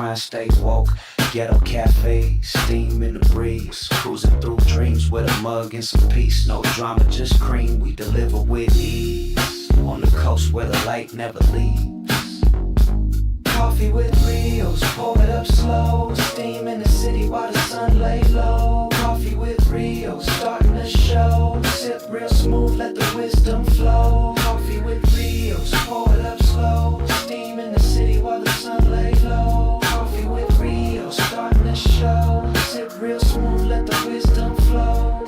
grind stay woke. Ghetto cafe, steam in the breeze. Cruising through dreams with a mug and some peace. No drama, just cream, we deliver with ease. On the coast where the light never leaves. Coffee with Rios, pour it up slow. Steam in the city while the sun lay low. Coffee with Rios, starting the show. Sip real smooth, let the wisdom flow. Coffee with Rios, pour it up slow. Steam in the city while the sun lay low. Coffee with Rios, starting the show. Sip real smooth, let the wisdom flow.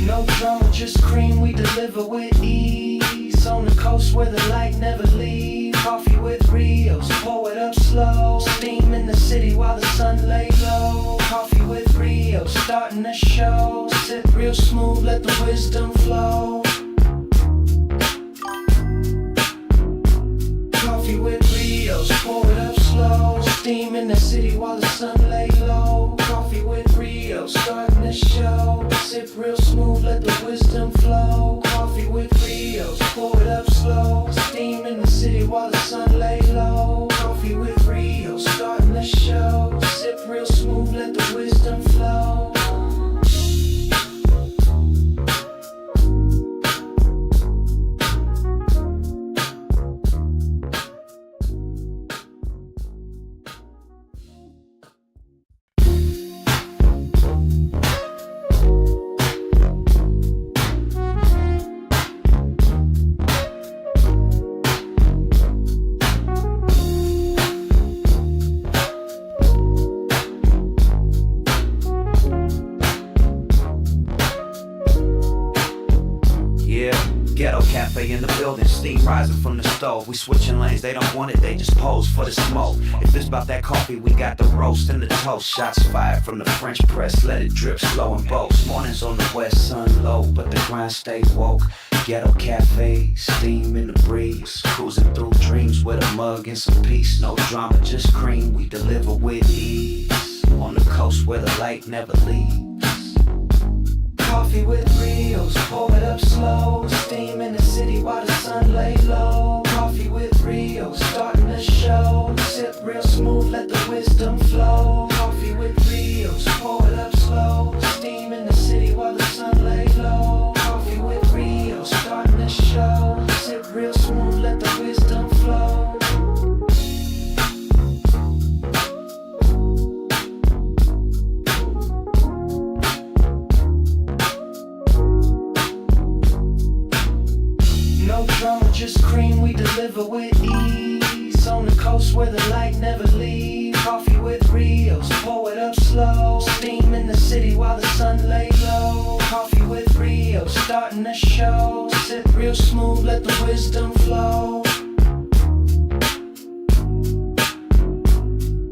No drama, just cream, we deliver with ease. On the coast where the light never leaves. Coffee with Rios, pour it up slow. Steam in the city while the sun lay low. Coffee with Rios, starting the show. Sip real smooth, let the wisdom flow. Coffee with Rios, pour it up slow. Steam in the city while the sun lay low. Coffee with Rios, starting the show. Sip real smooth, let the wisdom flow. Coffee with Rios, pour it up slow. Steam in the city while the sun lay low. Coffee with Rios, starting the show. Sip real smooth, let the wisdom flow. Ghetto cafe in the building, steam rising from the stove. We switching lanes, they don't want it, they just pose for the smoke. If it's about that coffee, we got the roast and the toast. Shots fired from the French press, let it drip slow and boast. Mornings on the west, sun low, but the grind stay woke. Ghetto cafe, steam in the breeze. Cruising through dreams with a mug and some peace. No drama, just cream, we deliver with ease. On the coast where the light never leaves. Coffee with Rios, pour it up slow. Steam in the city while the sun lay low. Coffee with Rios, starting the show. Sip real smooth, let the wisdom flow. Coffee with Rios, pour it up slow. Steam in the city while the sun lay low. Coffee with Rios, starting the show. Sip real smooth, let the wisdom flow. No drama, just cream, we deliver with ease. On the coast where the light never leaves. Coffee with Rios, pour it up slow. Steam in the city while the sun lay low. Coffee with Rios, starting the show. Sip real smooth, let the wisdom flow.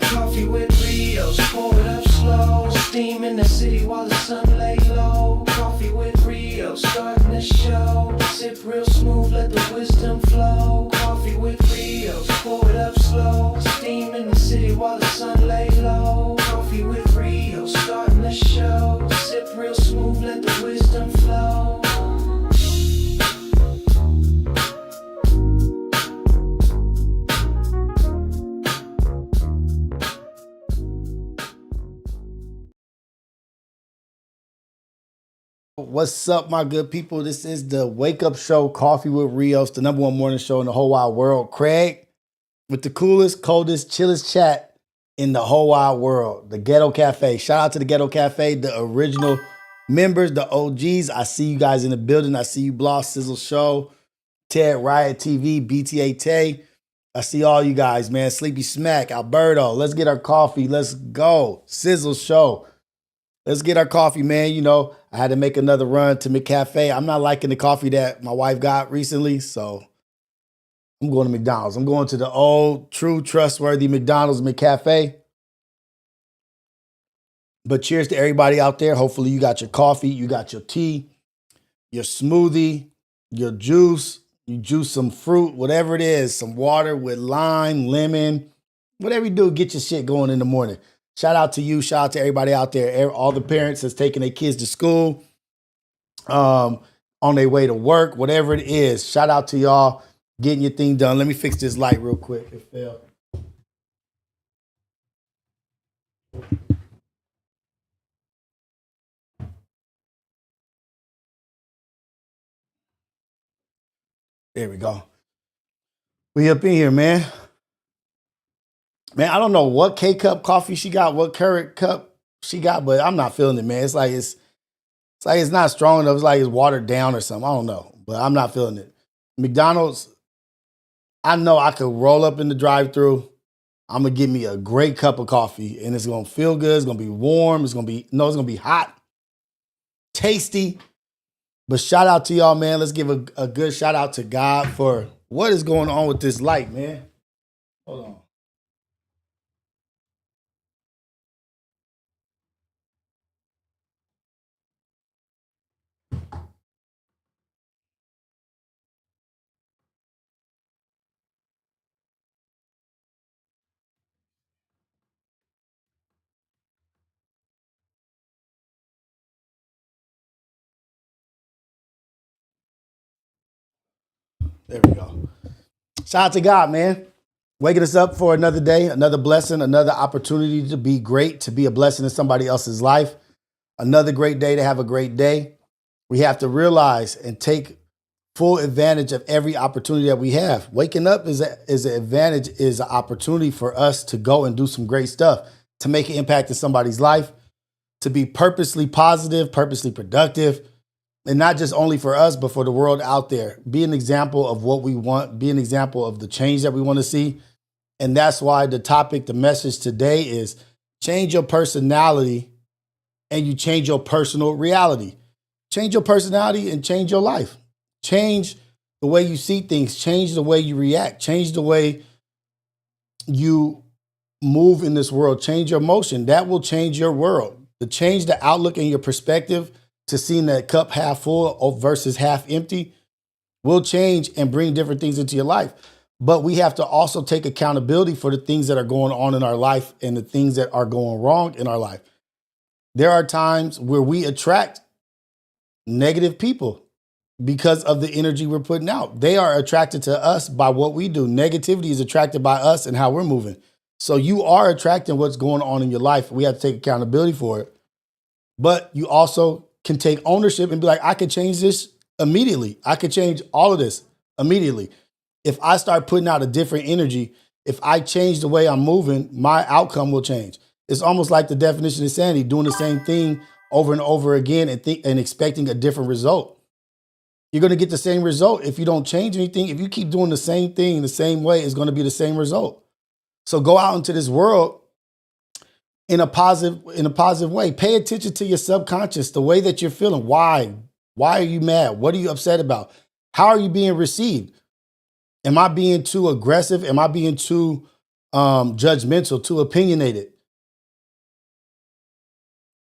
Coffee with Rios, pour it up slow. Steam in the city while the sun lay low. Coffee with Rios, starting the show. Sip real smooth, let the wisdom flow. Coffee with Rios, pour it up slow. Steam in the city while the sun lay low. Coffee with Rios, starting the show. Sip real smooth, let the wisdom flow. What's up, my good people? This is the Wake Up Show, Coffee with Rios, the #1 morning show in the whole wide world. Craig, with the coolest, coldest, chillest chat in the whole wide world. The Ghetto Cafe. Shout out to the Ghetto Cafe, the original members, the OGs. I see you guys in the building. I see you, Bloss, Sizzle Show, Ted, Riot TV, BTA Tay. I see all you guys, man. Sleepy Smack, Alberto. Let's get our coffee. Let's go. Sizzle Show. Let's get our coffee, man. You know, I had to make another run to McCafe. I'm not liking the coffee that my wife got recently, so I'm going to McDonald's. I'm going to the old, true, trustworthy McDonald's McCafe. But cheers to everybody out there. Hopefully you got your coffee, you got your tea, your smoothie, your juice. You juice some fruit, whatever it is, some water with lime, lemon, whatever you do, get your shit going in the morning. Shout out to you. Shout out to everybody out there. All the parents that's taking their kids to school, on their way to work, whatever it is. Shout out to y'all getting your thing done. Let me fix this light real quick. It fell. There we go. We up in here, man. Man, I don't know what K-cup coffee she got, what current cup she got, but I'm not feeling it, man. It's like it's not strong enough. It's like it's watered down or something. I don't know, but I'm not feeling it. McDonald's, I know I could roll up in the drive-thru. I'm gonna get me a great cup of coffee, and it's gonna feel good. It's gonna be warm. It's gonna be hot, tasty. But shout out to y'all, man. Let's give a good shout out to God for what is going on with this light, man. Hold on. There we go. Shout out to God, man. Waking us up for another day, another blessing, another opportunity to be great, to be a blessing in somebody else's life. Another great day to have a great day. We have to realize and take full advantage of every opportunity that we have. Waking up is an advantage, is an opportunity for us to go and do some great stuff, to make an impact in somebody's life, to be purposely positive, purposely productive, and not just only for us, but for the world out there. Be an example of what we want, be an example of the change that we want to see. And that's why the topic, the message today is change your personality and you change your personal reality. Change your personality and change your life. Change the way you see things, change the way you react, change the way you move in this world, change your motion. That will change your world. To change the outlook and your perspective to seeing that cup half full versus half empty will change and bring different things into your life. But we have to also take accountability for the things that are going on in our life and the things that are going wrong in our life. There are times where we attract negative people because of the energy we're putting out. They are attracted to us by what we do. Negativity is attracted by us and how we're moving. So you are attracting what's going on in your life. We have to take accountability for it. But you also can take ownership and be like, I could change this immediately. I could change all of this immediately. If I start putting out a different energy, if I change the way I'm moving, my outcome will change. It's almost like the definition of insanity, doing the same thing over and over again and expecting a different result. You're going to get the same result if you don't change anything. If you keep doing the same thing the same way, it's going to be the same result. So go out into this world in a positive way. Pay attention to your subconscious, the way that you're feeling. Why? Why are you mad? What are you upset about? How are you being received? Am I being too aggressive? Am I being too judgmental, too opinionated?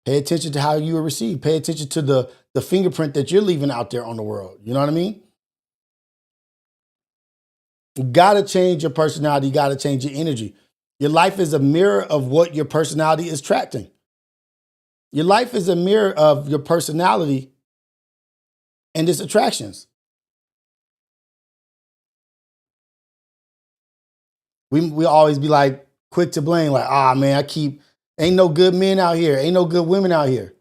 Pay attention to how you are received. Pay attention to the fingerprint that you're leaving out there on the world. You know what I mean? You got to change your personality. You got to change your energy. Your life is a mirror of what your personality is attracting. Your life is a mirror of your personality and its attractions. We always be like quick to blame, like, man, ain't no good men out here. Ain't no good women out here.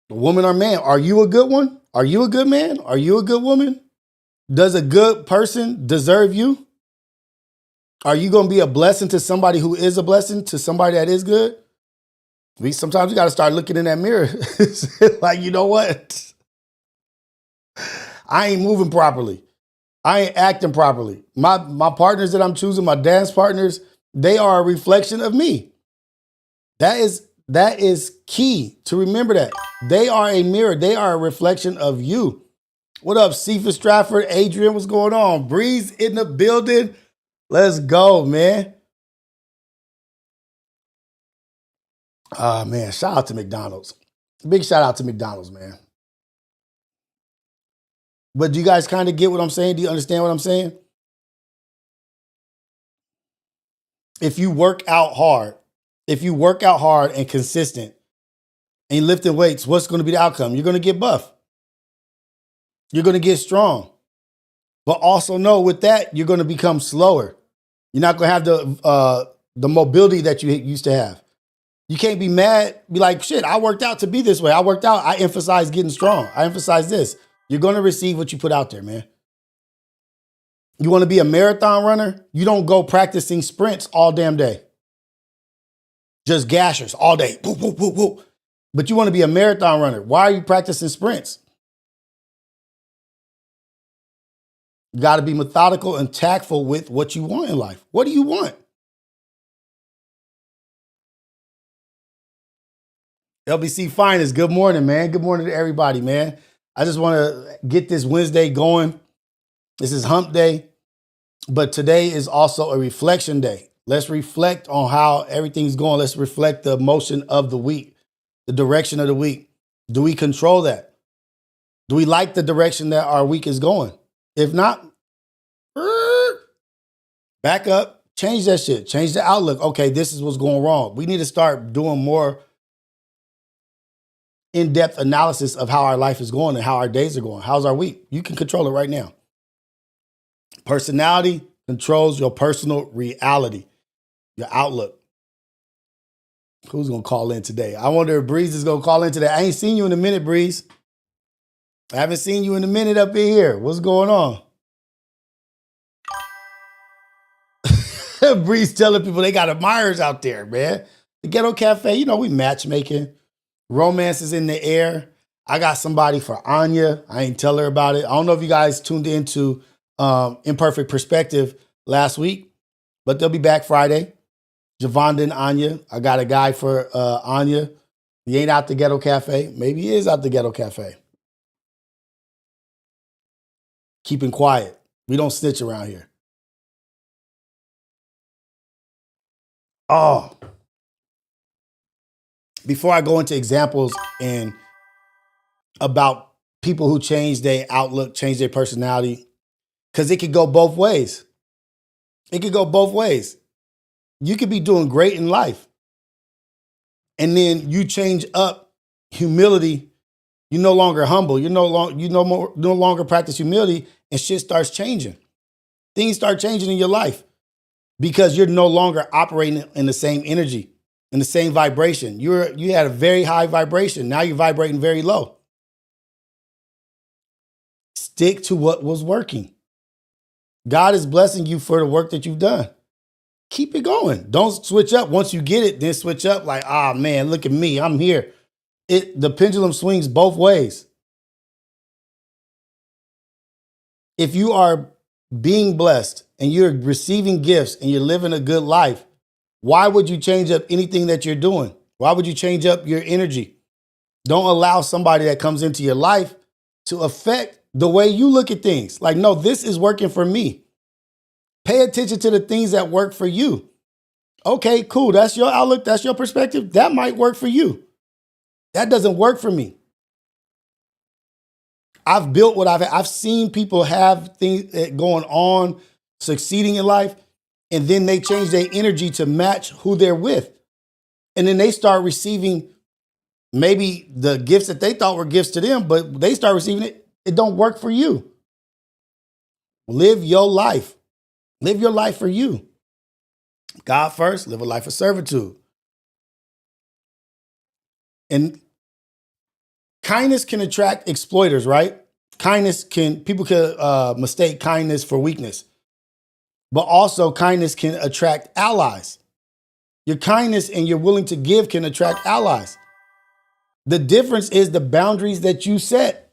Woman or man, are you a good one? Are you a good man? Are you a good woman? Does a good person deserve you? Are you going to be a blessing to somebody who is a blessing, to somebody that is good? Sometimes we got to start looking in that mirror. Like, you know what? I ain't moving properly. I ain't acting properly. My partners that I'm choosing, my dance partners, they are a reflection of me. That is key to remember that. They are a mirror. They are a reflection of you. What up, Cephas Stratford? Adrian, what's going on? Breeze in the building. Let's go, man. Man, shout out to McDonald's. Big shout out to McDonald's, man. But do you guys kind of get what I'm saying? Do you understand what I'm saying? if you work out hard, and consistent and lifting weights, what's going to be the outcome? You're going to get buff. You're going to get strong. But also know with that, you're going to become slower. You're not going to have the mobility that you used to have. You can't be mad, be like, shit, I worked out to be this way. I worked out. I emphasize getting strong. I emphasize this. You're going to receive what you put out there, man. You want to be a marathon runner? You don't go practicing sprints all damn day. Just gashers all day. Whoop, whoop, whoop, whoop. But you want to be a marathon runner. Why are you practicing sprints? You got to be methodical and tactful with what you want in life. What do you want? LBC Finest, good morning, man. Good morning to everybody, man. I just want to get this Wednesday going. This is hump day, but today is also a reflection day. Let's reflect on how everything's going. Let's reflect the motion of the week, the direction of the week. Do we control that? Do we like the direction that our week is going? If not, back up, change that shit, change the outlook. Okay, this is what's going wrong. We need to start doing more in-depth analysis of how our life is going and how our days are going. How's our week? You can control it right now. Personality controls your personal reality, your outlook. Who's going to call in today? I wonder if Breeze is going to call in today. I ain't seen you in a minute, Breeze. I haven't seen you in a minute up in here. What's going on? Breeze telling people they got admirers out there, man. The Ghetto Cafe, you know, we matchmaking. Romance is in the air. I got somebody for Anya. I ain't tell her about it. I don't know if you guys tuned into Imperfect Perspective last week, but they'll be back Friday. Javonda and Anya. I got a guy for Anya. He ain't out the Ghetto Cafe. Maybe he is out the Ghetto Cafe. Keeping quiet. We don't snitch around here. Oh. Before I go into examples and about people who change their outlook, change their personality, because it could go both ways. It could go both ways. You could be doing great in life, and then you change up humility. You're no longer humble. You no longer practice humility, and shit starts changing. Things start changing in your life because you're no longer operating in the same energy, in the same vibration. You had a very high vibration. Now you're vibrating very low. Stick to what was working. God is blessing you for the work that you've done. Keep it going. Don't switch up. Once you get it, then switch up like, man, look at me. I'm here. The pendulum swings both ways. If you are being blessed and you're receiving gifts and you're living a good life, why would you change up anything that you're doing? Why would you change up your energy? Don't allow somebody that comes into your life to affect the way you look at things. Like, no, this is working for me. Pay attention to the things that work for you. Okay, cool. That's your outlook. That's your perspective. That might work for you. That doesn't work for me. I've built what I've seen people have things going on, succeeding in life, and then they change their energy to match who they're with. And then they start receiving maybe the gifts that they thought were gifts to them, but they start receiving it. It don't work for you. Live your life. Live your life for you. God first, live a life of servitude. And kindness can attract exploiters, right? People can mistake kindness for weakness. But also kindness can attract allies. Your kindness and you're willing to give can attract allies. The difference is the boundaries that you set.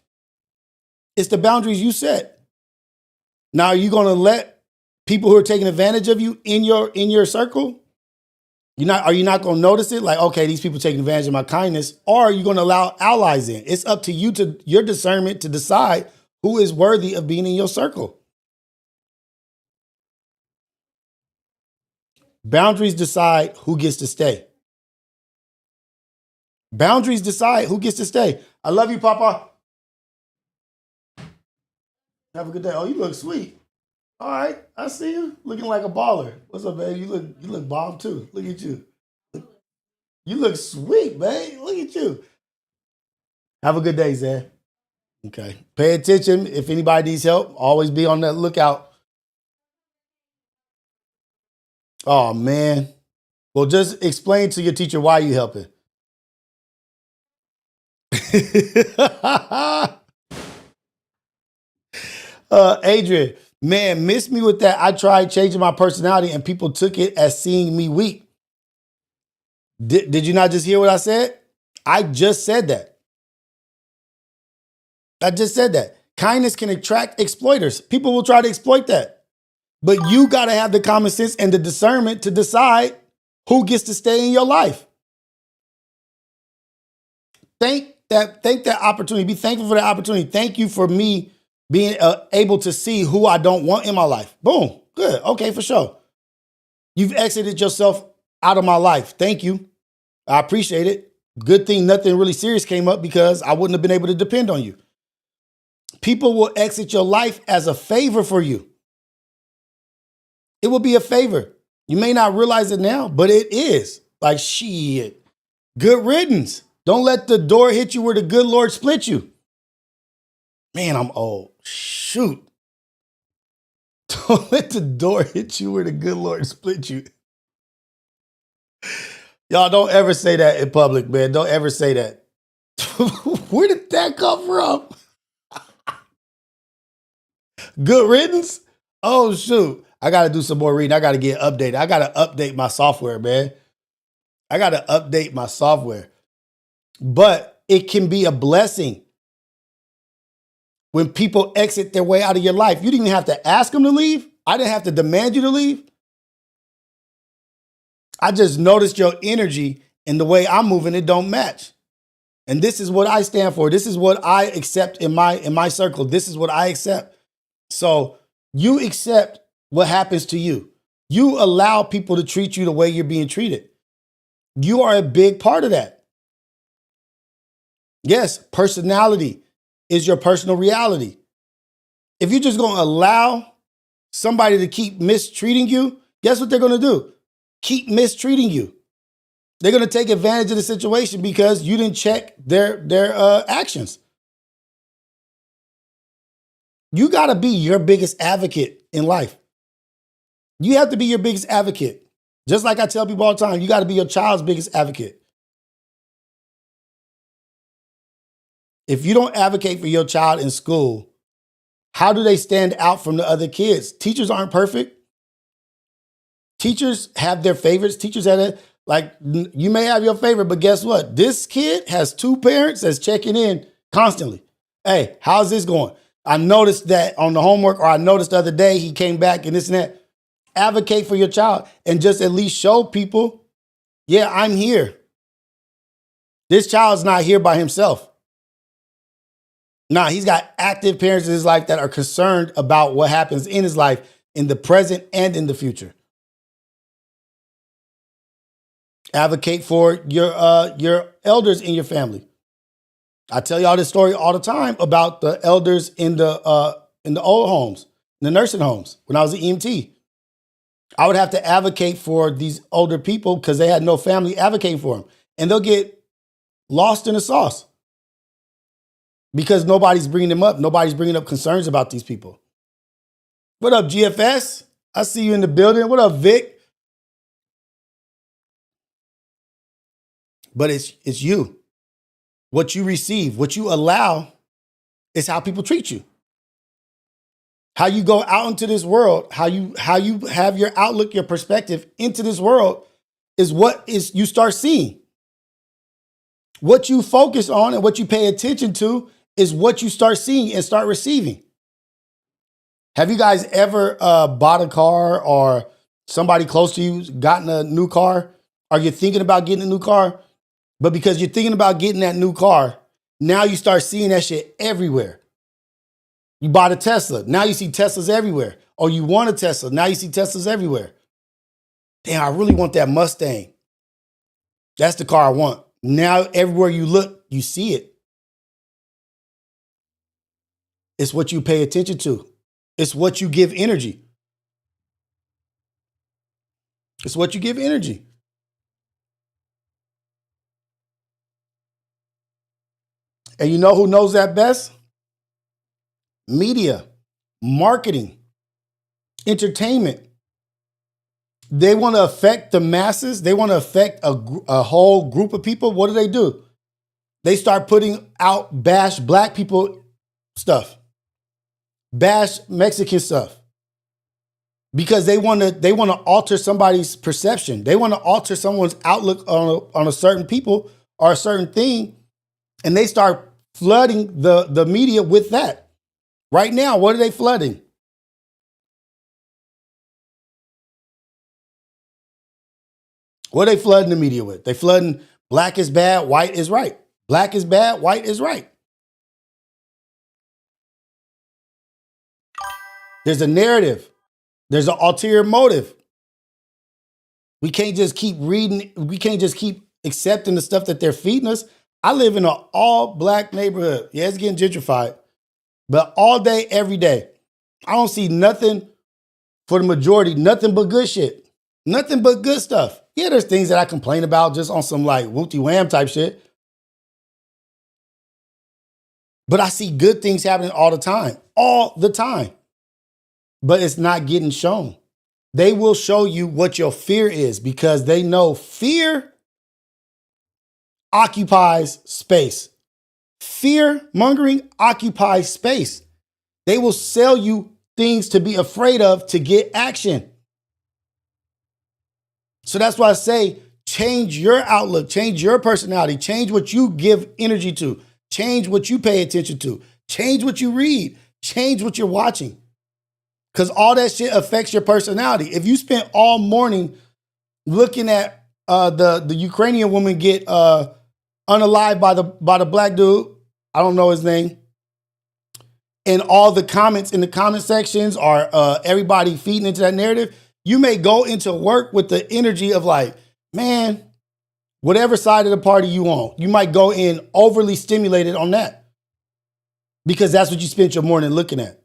It's the boundaries you set. Now, are you going to let people who are taking advantage of you in your circle? Are you not going to notice it? Like, okay, these people taking advantage of my kindness, or are you going to allow allies in? It's up to you, to your discernment, to decide who is worthy of being in your circle. Boundaries decide who gets to stay. Boundaries decide who gets to stay. I love you, Papa. Have a good day. Oh, you look sweet. All right, I see you looking like a baller. What's up, baby? You look bomb too. Look at you. You look sweet, babe. Look at you. Have a good day, Zed. Okay. Pay attention. If anybody needs help, always be on that lookout. Oh man. Well, just explain to your teacher why you helping. Adrian, man, miss me with that. I tried changing my personality and people took it as seeing me weak. Did you not just hear what I said? I just said that. I just said that. Kindness can attract exploiters. People will try to exploit that. But you got to have the common sense and the discernment to decide who gets to stay in your life. Thank that opportunity. Be thankful for the opportunity. Thank you for me being able to see who I don't want in my life. Boom. Good. Okay, for sure. You've exited yourself out of my life. Thank you. I appreciate it. Good thing nothing really serious came up because I wouldn't have been able to depend on you. People will exit your life as a favor for you. It will be a favor. You may not realize it now, but it is. Like, shit. Good riddance. Don't let the door hit you where the good Lord split you. Man, I'm old. Shoot. Don't let the door hit you where the good Lord split you. Y'all don't ever say that in public, man. Don't ever say that. Where did that come from? Good riddance? Oh, shoot. I got to do some more reading. I got to get updated. I got to update my software, man. I got to update my software. But it can be a blessing when people exit their way out of your life. You didn't even have to ask them to leave. I didn't have to demand you to leave. I just noticed your energy and the way I'm moving, it don't match. And this is what I stand for. This is what I accept in my circle. This is what I accept. So you accept what happens to you. You allow people to treat you the way you're being treated. You are a big part of that. Yes, personality is your personal reality. If you're just going to allow somebody to keep mistreating you, guess what they're going to do? Keep mistreating you. They're going to take advantage of the situation because you didn't check their actions. You got to be your biggest advocate in life. You have to be your biggest advocate. Just like I tell people all the time, you got to be your child's biggest advocate. If you don't advocate for your child in school, how do they stand out from the other kids? Teachers aren't perfect. Teachers have their favorites. Teachers have it. Like, you may have your favorite, but guess what? This kid has 2 parents that's checking in constantly. Hey, how's this going? I noticed that on the homework, or I noticed the other day he came back and this and that. Advocate for your child and just at least show people, yeah, I'm here. This child's not here by himself. Nah, he's got active parents in his life that are concerned about what happens in his life in the present and in the future. Advocate for your elders in your family. I tell y'all this story all the time about the elders in the old homes, in the nursing homes. When I was an EMT, I would have to advocate for these older people because they had no family advocating for them, and they'll get lost in the sauce because nobody's bringing them up. Nobody's bringing up concerns about these people. What up, GFS? I see you in the building. What up, Vic? But it's you. What you receive, what you allow is how people treat you. How you go out into this world, how you have your outlook, your perspective into this world is what is you start seeing. What you focus on and what you pay attention to is what you start seeing and start receiving. Have you guys ever bought a car or somebody close to you gotten a new car? Or you're thinking about getting a new car? But because you're thinking about getting that new car, now you start seeing that shit everywhere. You bought a Tesla. Now you see Teslas everywhere. Or you want a Tesla. Now you see Teslas everywhere. Damn, I really want that Mustang. That's the car I want. Now everywhere you look, you see it. It's what you pay attention to. It's what you give energy. It's what you give energy. And you know who knows that best? Media, marketing, entertainment. They want to affect the masses. They want to affect a whole group of people. What do? They start putting out bash black people stuff, bash Mexican stuff, because they want to alter somebody's perception. They want to alter someone's outlook on a certain people or a certain thing, and they start flooding the media with that. Right now, what are they flooding? What are they flooding the media with? They flooding black is bad, white is right. Black is bad, white is right. There's a narrative. There's an ulterior motive. We can't just keep reading. We can't just keep accepting the stuff that they're feeding us. I live in an all black neighborhood. Yeah, it's getting gentrified, but all day, every day, I don't see nothing for the majority, nothing but good shit. Nothing but good stuff. Yeah, there's things that I complain about just on some like whoopty wham type shit. But I see good things happening all the time. But it's not getting shown. They will show you what your fear is because they know fear occupies space. Fear mongering occupies space. They will sell you things to be afraid of to get action. So that's why I say change your outlook, change your personality, change what you give energy to, change what you pay attention to, change what you read, change what you're watching. Because all that shit affects your personality. If you spent all morning looking at the Ukrainian woman get unalived by the black dude, I don't know his name, and all the comments in the comment sections are everybody feeding into that narrative, you may go into work with the energy of like, man, whatever side of the party you on, you might go in overly stimulated on that because that's what you spent your morning looking at.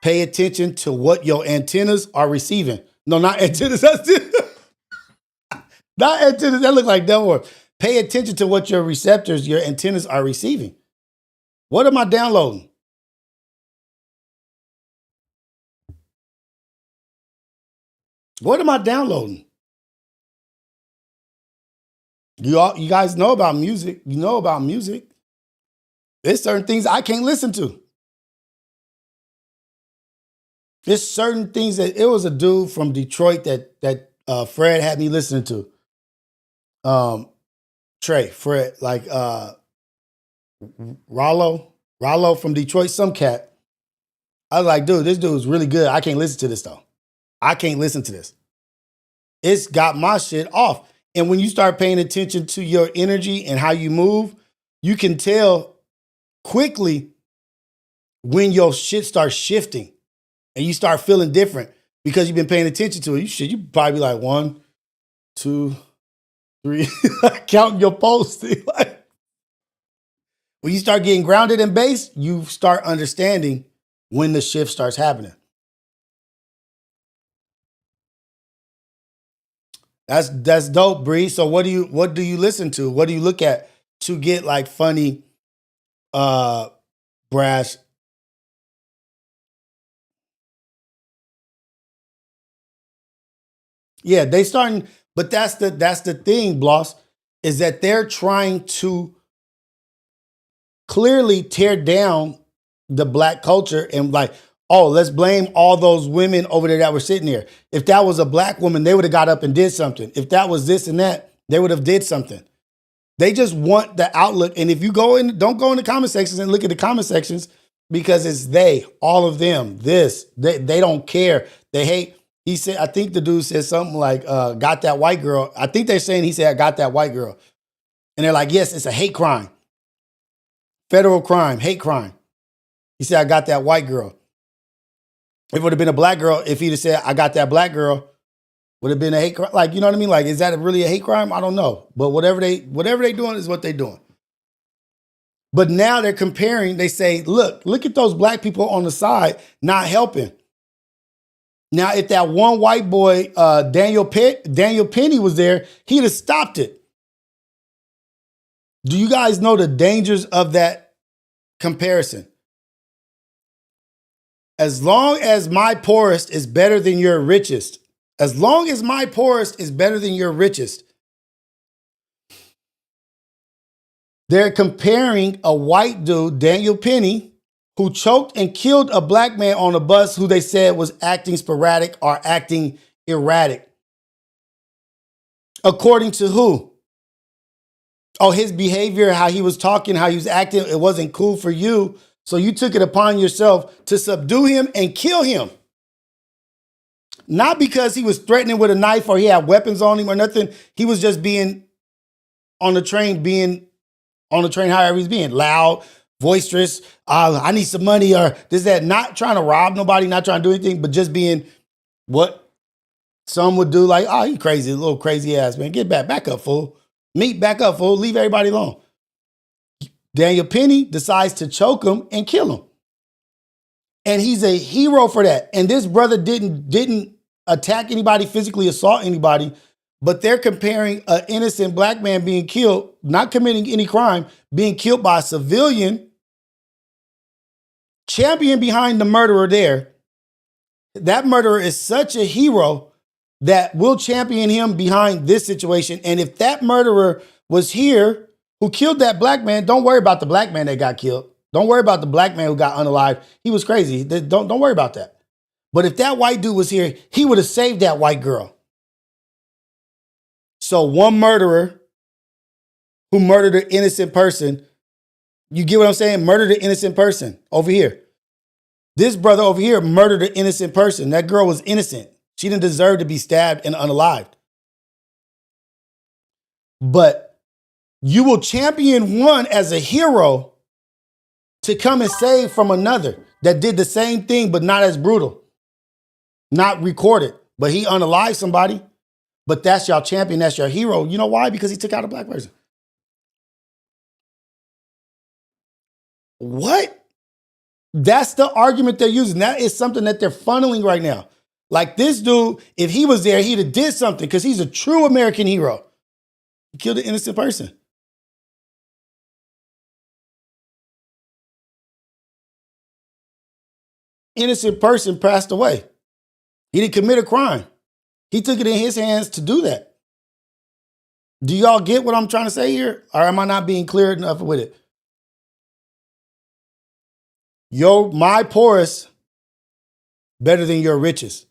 Pay attention to what your antennas are receiving. No, not antennas. Not antennas. That look like dumb word. Pay attention to what your receptors, your antennas are receiving. What am I downloading? What am I downloading? You guys know about music. You know about music. There's certain things I can't listen to. There's certain things that it was a dude from Detroit that Fred had me listening to. Fred, like Rollo from Detroit, some cat. I was like, dude, this dude's really good. I can't listen to this though. I can't listen to this. It's got my shit off. And when you start paying attention to your energy and how you move, you can tell quickly when your shit starts shifting and you start feeling different because you've been paying attention to it. You probably be like 1, 2, 3, counting your pulse. Like, when you start getting grounded and based, you start understanding when the shift starts happening. That's dope, Bree. So what do you listen to? What do you look at to get like funny, brash? Yeah, they starting, but that's the thing, Bloss, is that they're trying to clearly tear down the black culture and like, oh, let's blame all those women over there that were sitting there. If that was a black woman, they would have got up and did something. If that was this and that, they would have did something. They just want the outlook. And if you don't go in the comment sections and look at the comment sections because it's they, all of them, they don't care. They hate. He said, I think the dude said something like, got that white girl. I think they're saying he said, I got that white girl. And they're like, yes, it's a hate crime. Federal crime, hate crime. He said, I got that white girl. It would have been a black girl if he'd have said, I got that black girl, would have been a hate crime. Like, you know what I mean? Like, is that really a hate crime? I don't know. But whatever they doing is what they doing. But now they're comparing, they say, look at those black people on the side not helping. Now, if that one white boy, Daniel Penny was there, he'd have stopped it. Do you guys know the dangers of that comparison? As long as my poorest is better than your richest, as long as my poorest is better than your richest, they're comparing a white dude, Daniel Penny, who choked and killed a black man on a bus who they said was acting sporadic or acting erratic. According to who? Oh, his behavior, how he was talking, how he was acting, it wasn't cool for you. So you took it upon yourself to subdue him and kill him. Not because he was threatening with a knife or he had weapons on him or nothing. He was just being on the train however he's being. Loud, boisterous, I need some money or this, that. Not trying to rob nobody, not trying to do anything, but just being what some would do, like, oh, you crazy, little crazy ass, man. Get back up, fool. Meet back up, fool. Leave everybody alone. Daniel Penny decides to choke him and kill him. And he's a hero for that. And this brother didn't attack anybody, physically assault anybody, but they're comparing an innocent black man being killed, not committing any crime, being killed by a civilian, champion behind the murderer there. That murderer is such a hero that we'll champion him behind this situation. And if that murderer was here, who killed that black man, don't worry about the black man that got killed. Don't worry about the black man who got unalived. He was crazy. Don't worry about that. But if that white dude was here, he would have saved that white girl. So one murderer who murdered an innocent person, you get what I'm saying? Murdered an innocent person over here. This brother over here murdered an innocent person. That girl was innocent. She didn't deserve to be stabbed and unalived. But you will champion one as a hero to come and save from another that did the same thing, but not as brutal, not recorded, but he unalived somebody. But that's your champion, that's your hero. You know why? Because he took out a black person. What? That's the argument they're using. That is something that they're funneling right now. Like this dude, if he was there, he'd have did something because he's a true American hero. He killed an innocent person. Innocent person passed away. He didn't commit a crime. He took it in his hands to do that. Do y'all get what I'm trying to say here? Or am I not being clear enough with it? My poorest better than your richest.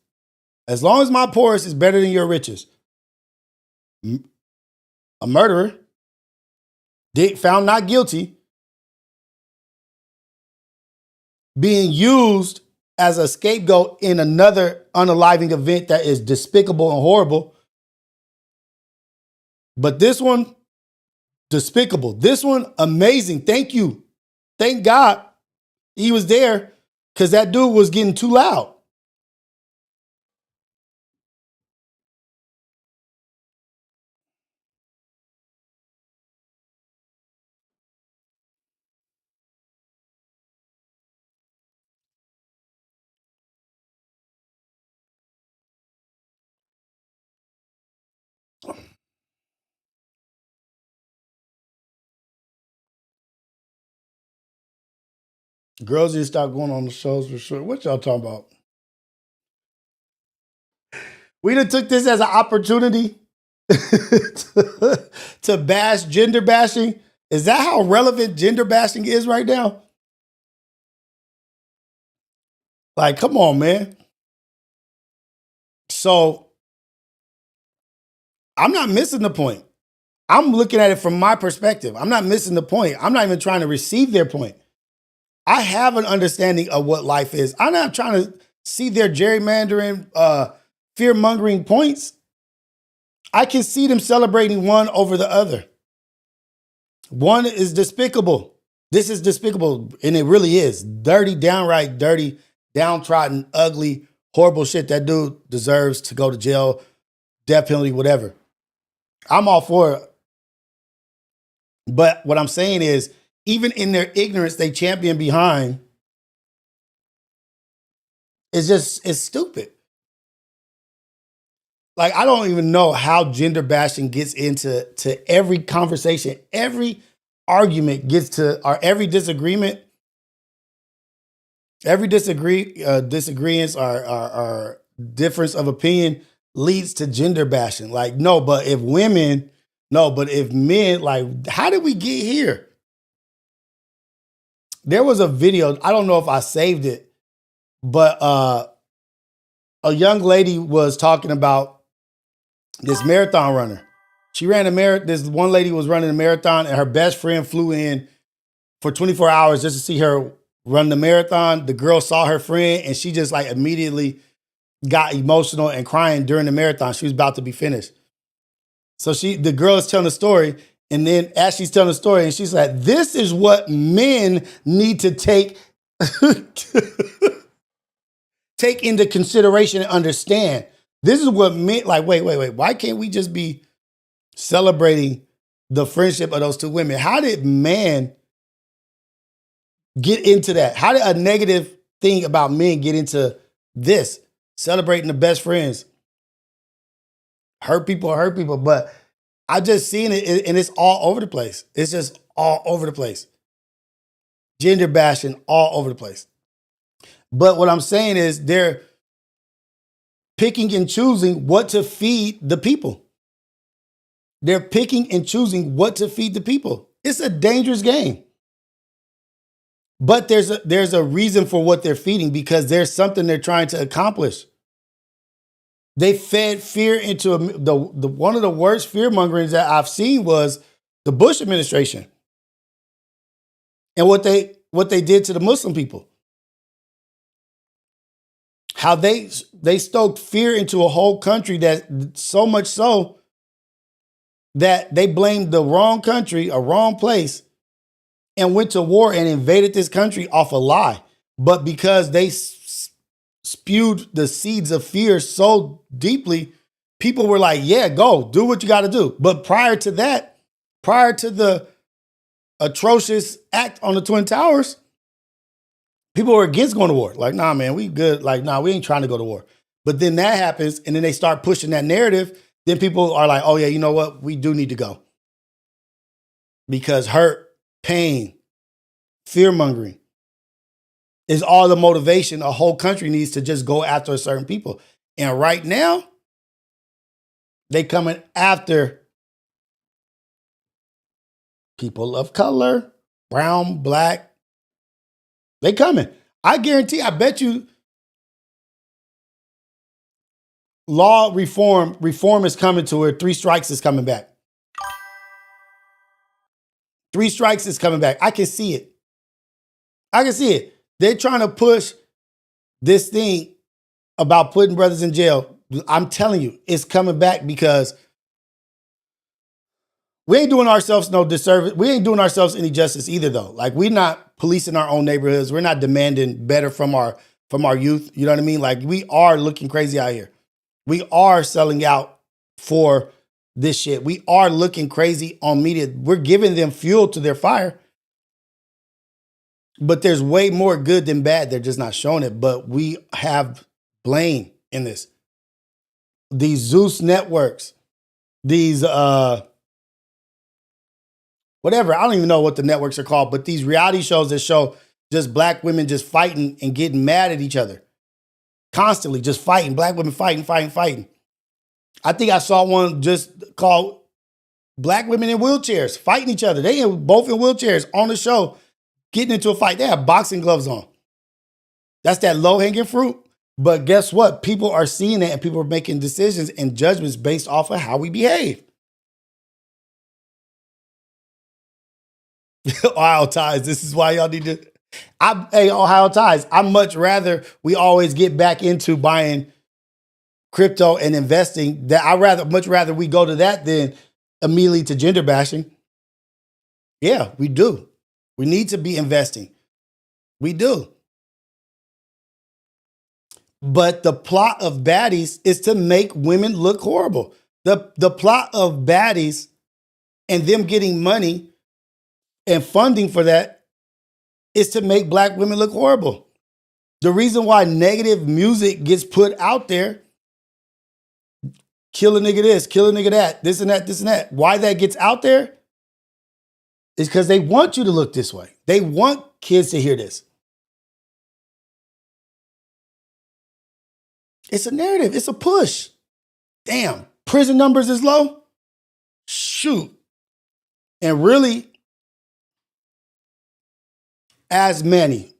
As long as my poorest is better than your richest. A murderer, found not guilty, being used as a scapegoat in another unaliving event that is despicable and horrible. But this one, despicable. This one, amazing. Thank you. Thank God he was there because that dude was getting too loud. Girls need to stop going on the shows for sure. What y'all talking about? We done took this as an opportunity to bash gender bashing. Is that how relevant gender bashing is right now? Like, come on, man. So I'm not missing the point. I'm looking at it from my perspective. I'm not missing the point. I'm not even trying to receive their point. I have an understanding of what life is. I'm not trying to see their gerrymandering, fear-mongering points. I can see them celebrating one over the other. One is despicable. This is despicable, and it really is. Dirty, downright dirty, downtrodden, ugly, horrible shit. That dude deserves to go to jail, death penalty, whatever. I'm all for it. But what I'm saying is, even in their ignorance, they champion behind. It's stupid. like, I don't even know how gender bashing gets into every conversation, every argument gets to, or every disagreement, disagreements or difference of opinion leads to gender bashing. Like, no, but if men, like, how did we get here? There was a video, I don't know if I saved it, but a young lady was talking about this marathon runner. She ran a marathon. This one lady was running a marathon, and her best friend flew in for 24 hours just to see her run the marathon. The girl saw her friend, and she just like immediately got emotional and crying during the marathon. She was about to be finished. So the girl is telling the story, and then as she's telling the story, and she's like, "This is what men need to take take into consideration and understand. This is what men like. Wait. Why can't we just be celebrating the friendship of those two women? How did man get into that? How did a negative thing about men get into this? Celebrating the best friends. Hurt people. But I just seen it, and it's all over the place. It's just all over the place. Gender bashing all over the place. But what I'm saying is they're picking and choosing what to feed the people. They're picking and choosing what to feed the people. It's a dangerous game. But there's a reason for what they're feeding, because there's something they're trying to accomplish. They fed fear into the one of the worst fear mongerings that I've seen was the Bush administration and what they did to the Muslim people. How they stoked fear into a whole country, that so much so that they blamed the wrong country, a wrong place, and went to war and invaded this country off a lie. But because they spewed the seeds of fear so deeply, people were like, yeah, go, do what you got to do. But prior to that, prior to the atrocious act on the Twin Towers, people were against going to war. Like, nah, man, we good. Like, nah, we ain't trying to go to war. But then that happens, and then they start pushing that narrative. Then people are like, oh, yeah, you know what? We do need to go. Because hurt, pain, fear-mongering is all the motivation a whole country needs to just go after a certain people. And right now, they coming after people of color, brown, black. They coming. I guarantee, I bet you law reform is coming to her. 3 strikes is coming back. 3 strikes is coming back. I can see it. They're trying to push this thing about putting brothers in jail. I'm telling you, it's coming back, because we ain't doing ourselves no disservice. We ain't doing ourselves any justice either, though. Like, we're not policing our own neighborhoods. We're not demanding better from our youth. You know what I mean? Like, we are looking crazy out here. We are selling out for this shit. We are looking crazy on media. We're giving them fuel to their fire. But there's way more good than bad. They're just not showing it. But we have blame in this. These Zeus networks, these whatever, I don't even know what the networks are called, but these reality shows that show just black women just fighting and getting mad at each other. Constantly just fighting, black women fighting. I think I saw one just called Black Women in Wheelchairs, fighting each other. They both in wheelchairs on the show, getting into a fight. They have boxing gloves on. That's that low-hanging fruit. But guess what? People are seeing that, and people are making decisions and judgments based off of how we behave. Ohio ties. This is why y'all need to. Hey, Ohio ties. I'd much rather we always get back into buying crypto and investing. That much rather we go to that than immediately to gender bashing. Yeah, we do. We need to be investing. We do. But the plot of baddies is to make women look horrible. The plot of baddies and them getting money and funding for that is to make black women look horrible. The reason why negative music gets put out there kill a nigga this, kill a nigga that, this and that, this and that. Why that gets out there is because they want you to look this way. They want kids to hear this. It's a narrative. It's a push. Damn, prison numbers is low? Shoot. And really, ask Manny.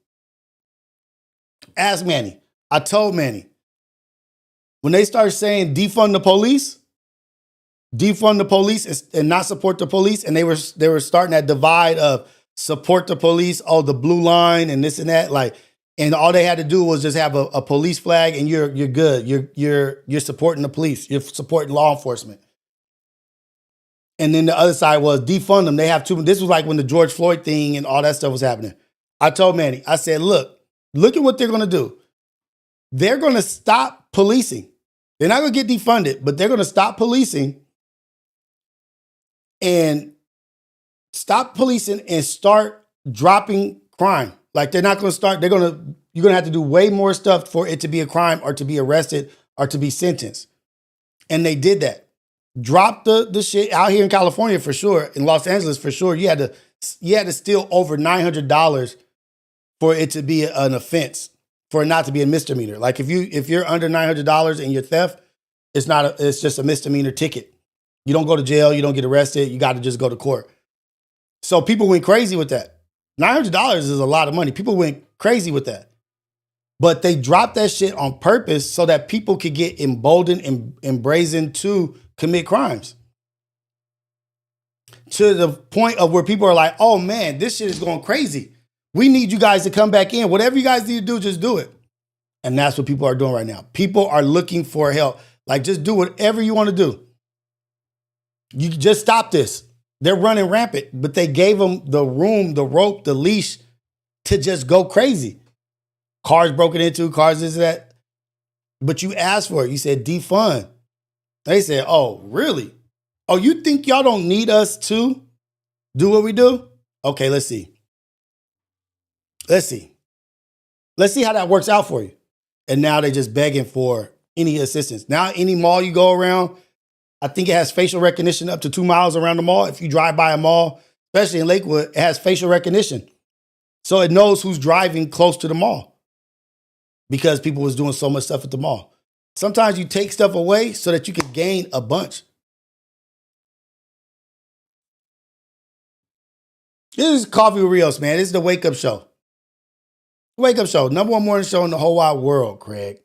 I told Manny, when they start saying defund the police and not support the police, and they were starting that divide of support the police, oh, the blue line and this and that, like, and all they had to do was just have a police flag and you're good. You're supporting the police. You're supporting law enforcement. And then the other side was defund them. They have too. This was like when the George Floyd thing and all that stuff was happening. I told Manny, I said, look at what they're going to do. They're going to stop policing. They're not going to get defunded, but they're going to stop policing and start dropping crime. Like they're not going to start, you're going to have to do way more stuff for it to be a crime or to be arrested or to be sentenced. And they did that. Drop the shit out here in California for sure. In Los Angeles for sure. You had to steal over $900 for it to be an offense, for it not to be a misdemeanor. Like if you're under $900 in your theft, it's just a misdemeanor ticket. You don't go to jail, you don't get arrested, you got to just go to court. So people went crazy with that. $900 is a lot of money. People went crazy with that. But they dropped that shit on purpose so that people could get emboldened and brazen to commit crimes. To the point of where people are like, oh man, this shit is going crazy. We need you guys to come back in. Whatever you guys need to do, just do it. And that's what people are doing right now. People are looking for help. Like, just do whatever you want to do. You just stop this. They're running rampant, but they gave them the room, the rope, the leash to just go crazy. Cars broken into, cars this, that. But you asked for it. You said defund. They said, oh, really? Oh, you think y'all don't need us to do what we do? Okay, let's see. Let's see how that works out for you. And now they're just begging for any assistance. Now, any mall you go around, I think it has facial recognition up to 2 miles around the mall. If you drive by a mall, especially in Lakewood, it has facial recognition. So it knows who's driving close to the mall because people was doing so much stuff at the mall. Sometimes you take stuff away so that you can gain a bunch. This is Coffee with Rios, man. This is the Wake Up Show. Wake Up Show, number one morning show in the whole wide world, Craig.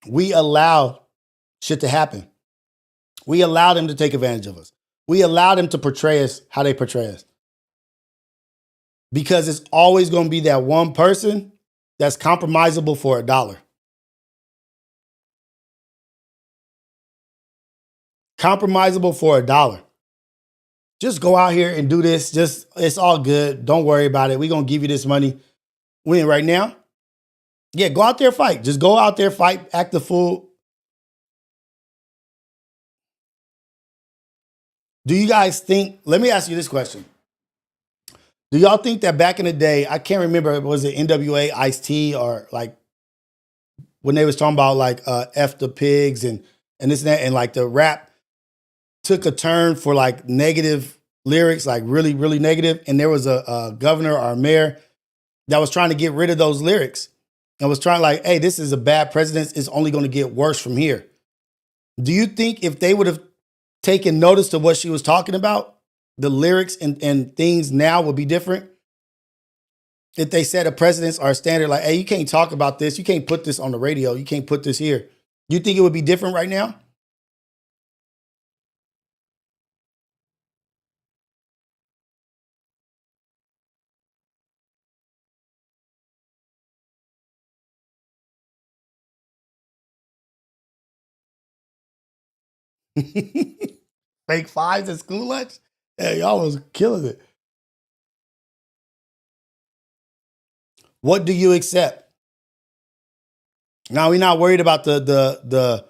We allow shit to happen. We allow them to take advantage of us. We allow them to portray us how they portray us. Because it's always going to be that one person that's compromisable for $1. Compromisable for $1. Just go out here and do this. It's all good. Don't worry about it. We're going to give you this money. When right now? Yeah, go out there, fight. Just go out there, fight, act the fool. Do you guys think, let me ask you this question. Do y'all think that back in the day, I can't remember, was it NWA, Ice-T, or like when they was talking about like F the pigs and this and that, and like the rap took a turn for like negative lyrics, like really, really negative. And there was a governor or a mayor that was trying to get rid of those lyrics and was trying like, hey, this is a bad precedent. It's only going to get worse from here. Do you think if they would have taken notice to what she was talking about, the lyrics and things now would be different? If they set a precedence or a standard like, hey, you can't talk about this. You can't put this on the radio. You can't put this here. You think it would be different right now? Fake fives at school lunch? Hey, y'all was killing it. What do you accept? Now, we're not worried about the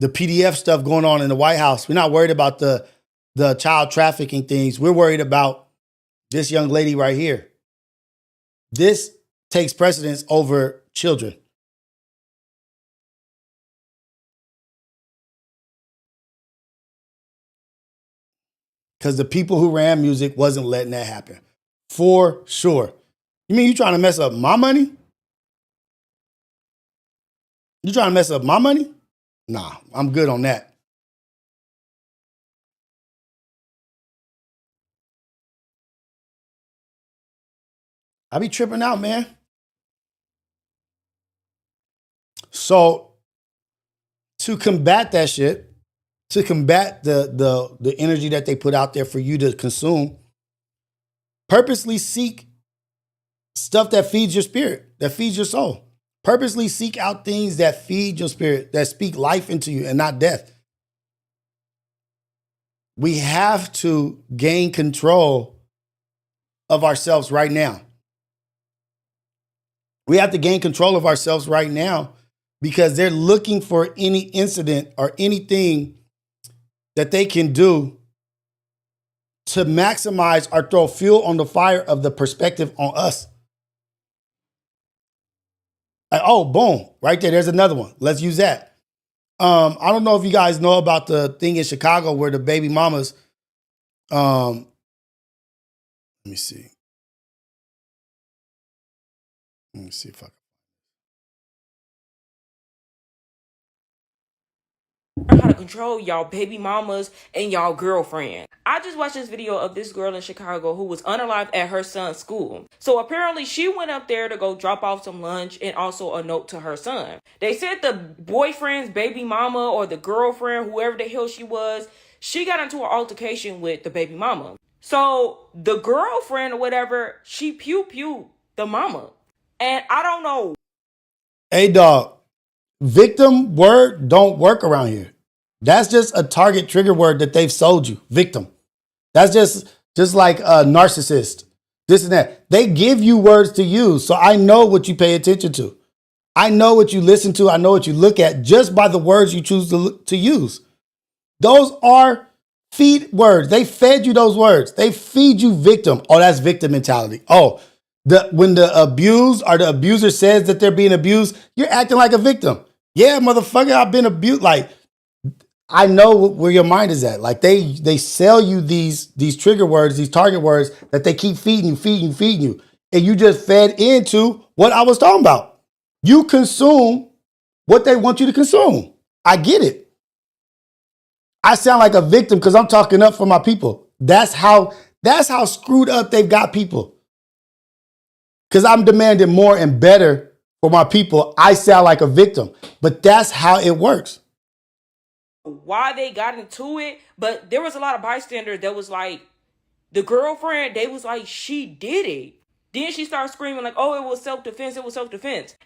PDF stuff going on in the White House. We're not worried about the child trafficking things. We're worried about this young lady right here. This takes precedence over children. Because the people who ran music wasn't letting that happen. For sure. You mean you trying to mess up my money? You trying to mess up my money? Nah, I'm good on that. I be tripping out, man. So to combat that shit, to combat the energy that they put out there for you to consume, purposely seek stuff that feeds your spirit, that feeds your soul. Purposely seek out things that feed your spirit, that speak life into you and not death. We have to gain control of ourselves right now. We have to gain control of ourselves right now because they're looking for any incident or anything that they can do to maximize or throw fuel on the fire of the perspective on us. Like, oh, boom, right there. There's another one. Let's use that. I don't know if you guys know about the thing in Chicago where the baby mamas, let me see. Let me see if I can. How to control y'all baby mamas and y'all girlfriend. I just watched this video of this girl in Chicago who was unalived at her son's school. So apparently she went up there to go drop off some lunch and also a note to her son. They said the boyfriend's baby mama or the girlfriend, whoever the hell she was, she got into an altercation with the baby mama. So the girlfriend or whatever, she pew the mama. And I don't know. Hey, dog, victim word don't work around here. That's just a target trigger word that they've sold you. Victim. That's just like a narcissist. This and that. They give you words to use. So I know what you pay attention to. I know what you listen to. I know what you look at just by the words you choose to use. Those are feed words. They fed you those words. They feed you victim. Oh, that's victim mentality. Oh, when the abused or the abuser says that they're being abused, you're acting like a victim. Yeah, motherfucker, I've been abused. Like, I know where your mind is at. Like they sell you these trigger words, these target words that they keep feeding you. And you just fed into what I was talking about. You consume what they want you to consume. I get it. I sound like a victim because I'm talking up for my people. That's how screwed up they've got people. Because I'm demanding more and better for my people. I sound like a victim. But that's how it works. Why they got into it, but there was a lot of bystanders that was like, the girlfriend, they was like, she did it. Then she started screaming like, oh, it was self-defense.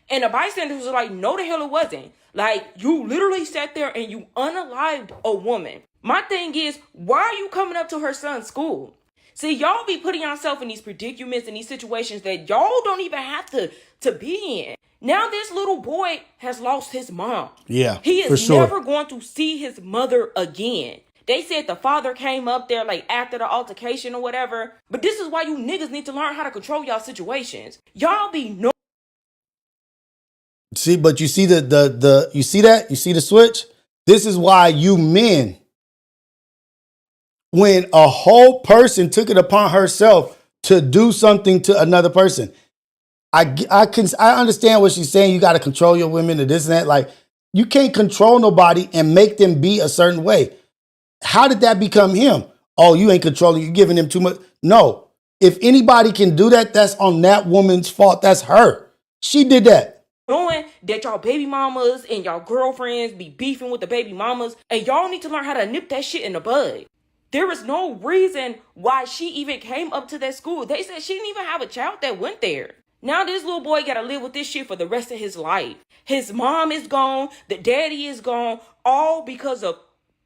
And the bystanders was like, no, the hell it wasn't. Like, you literally sat there and you unalived a woman. My thing is, why are you coming up to her son's school? See, y'all be putting yourself in these predicaments and these situations that y'all don't even have to be in. Now this little boy has lost his mom. Yeah, he is for sure. never going to see his mother again. They said the father came up there like after the altercation or whatever. But this is why you niggas need to learn how to control y'all situations. Y'all be no. See, but you see you see that? You see the switch? This is why you men, when a whole person took it upon herself to do something to another person. I understand what she's saying. You got to control your women and this and that. Like, you can't control nobody and make them be a certain way. How did that become him? Oh, you ain't controlling. You're giving him too much. No. If anybody can do that, that's on that woman's fault. That's her. She did that. Knowing that y'all baby mamas and y'all girlfriends be beefing with the baby mamas, and y'all need to learn how to nip that shit in the bud. There is no reason why she even came up to that school. They said she didn't even have a child that went there. Now this little boy got to live with this shit for the rest of his life. His mom is gone. The daddy is gone. All because of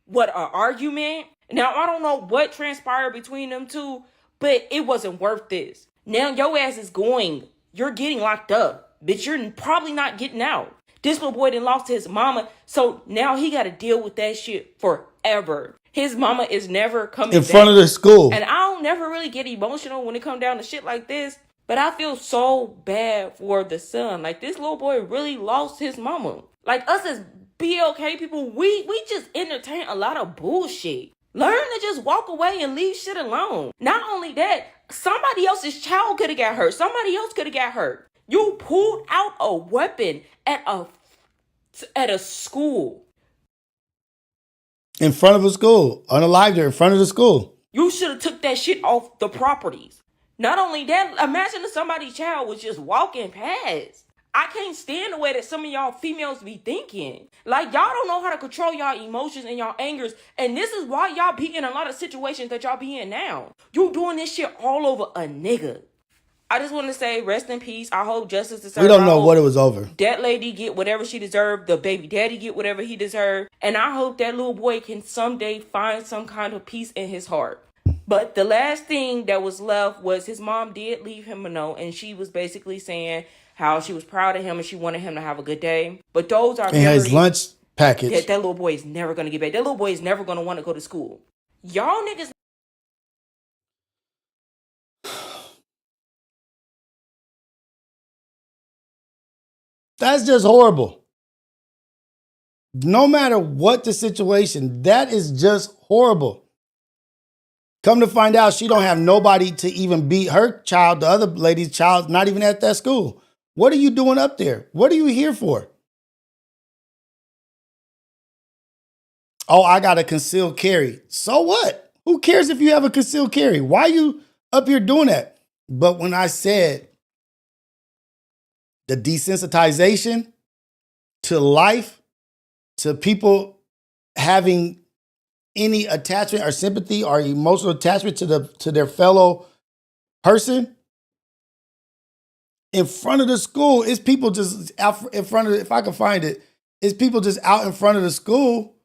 what, an argument? Now, I don't know what transpired between them two, but it wasn't worth this. Now your ass is going. You're getting locked up. But you're probably not getting out. This little boy done lost his mama. So now he got to deal with that shit forever. His mama is never coming in back. Front of the school. And I don't never really get emotional when it come down to shit like this. But I feel so bad for the son. Like, this little boy really lost his mama. Like, us as BLK people, we just entertain a lot of bullshit. Learn to just walk away and leave shit alone. Not only that, somebody else's child could have got hurt. Somebody else could have got hurt. You pulled out a weapon at a school. In front of a school. Unalived her in front of the school. You should have took that shit off the properties. Not only that, imagine if somebody's child was just walking past. I can't stand the way that some of y'all females be thinking. Like, y'all don't know how to control y'all emotions and y'all angers. And this is why y'all be in a lot of situations that y'all be in now. You doing this shit all over a nigga. I just want to say, rest in peace. I hope justice is served. We don't know what it was over. That lady get whatever she deserved. The baby daddy get whatever he deserved. And I hope that little boy can someday find some kind of peace in his heart. But the last thing that was left was his mom did leave him a note. And she was basically saying how she was proud of him and she wanted him to have a good day. But those are and his lunch package. That little boy is never going to get back. That little boy is never going to want to go to school. Y'all niggas. That's just horrible. No matter what the situation, that is just horrible. Come to find out, she don't have nobody to even beat her child, the other lady's child, not even at that school. What are you doing up there? What are you here for? Oh, I got a concealed carry. So what? Who cares if you have a concealed carry? Why are you up here doing that? But when I said the desensitization to life, to people having any attachment or sympathy or emotional attachment to their fellow person, in front of the school, it's people just out in front of, if I can find it, it's people just out in front of the school,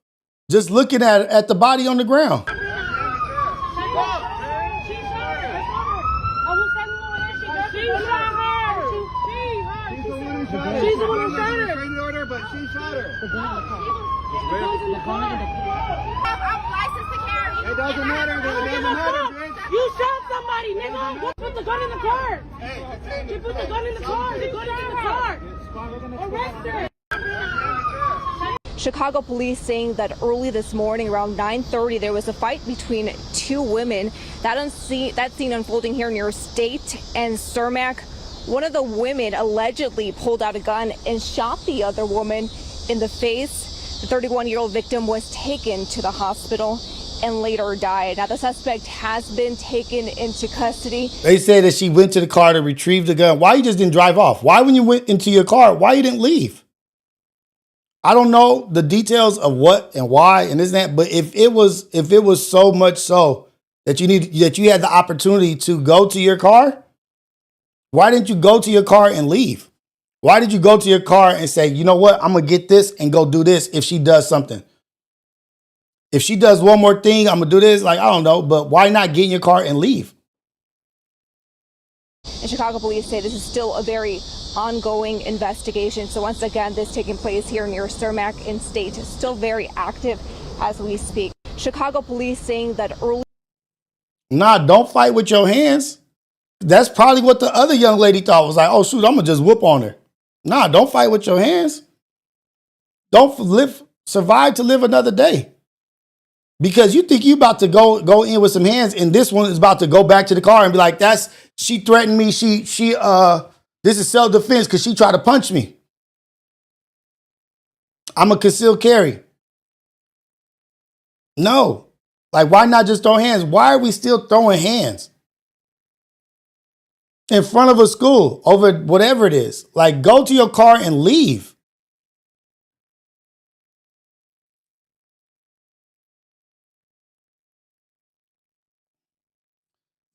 just looking at the body on the ground. She's the one who shot her. Restraining order, but she shot her. The gun in the car. I'm licensed to carry. It doesn't matter. It doesn't matter, bitch. You shot somebody, nigga. What's with the gun in the car? She put the gun in the car. The gun is in the car. Arrest her. Chicago police saying that early this morning around 9:30 there was a fight between two women. That scene unfolding here near State and Cermak. One of the women allegedly pulled out a gun and shot the other woman in the face. The 31-year-old victim was taken to the hospital and later died. Now the suspect has been taken into custody. They say that she went to the car to retrieve the gun. Why you just didn't drive off? Why when you went into your car, why you didn't leave? I don't know the details of what and why and this and that, but if it was so much so that you had the opportunity to go to your car, why didn't you go to your car and leave? Why did you go to your car and say, you know what, I'm going to get this and go do this if she does something? If she does one more thing, I'm going to do this. Like, I don't know, but why not get in your car and leave? And Chicago police say this is still a very ongoing investigation. So once again, this taking place here near Cermak in State is still very active as we speak. Chicago police saying that early. Nah, don't fight with your hands. That's probably what the other young lady thought, was like, oh, shoot, I'm going to just whoop on her. Nah, don't fight with your hands. Don't survive to live another day. Because you think you about to go in with some hands and this one is about to go back to the car and be like, she threatened me. This is self-defense because she tried to punch me. I'm a concealed carry. No. Like, why not just throw hands? Why are we still throwing hands? In front of a school, over whatever it is. Like, go to your car and leave.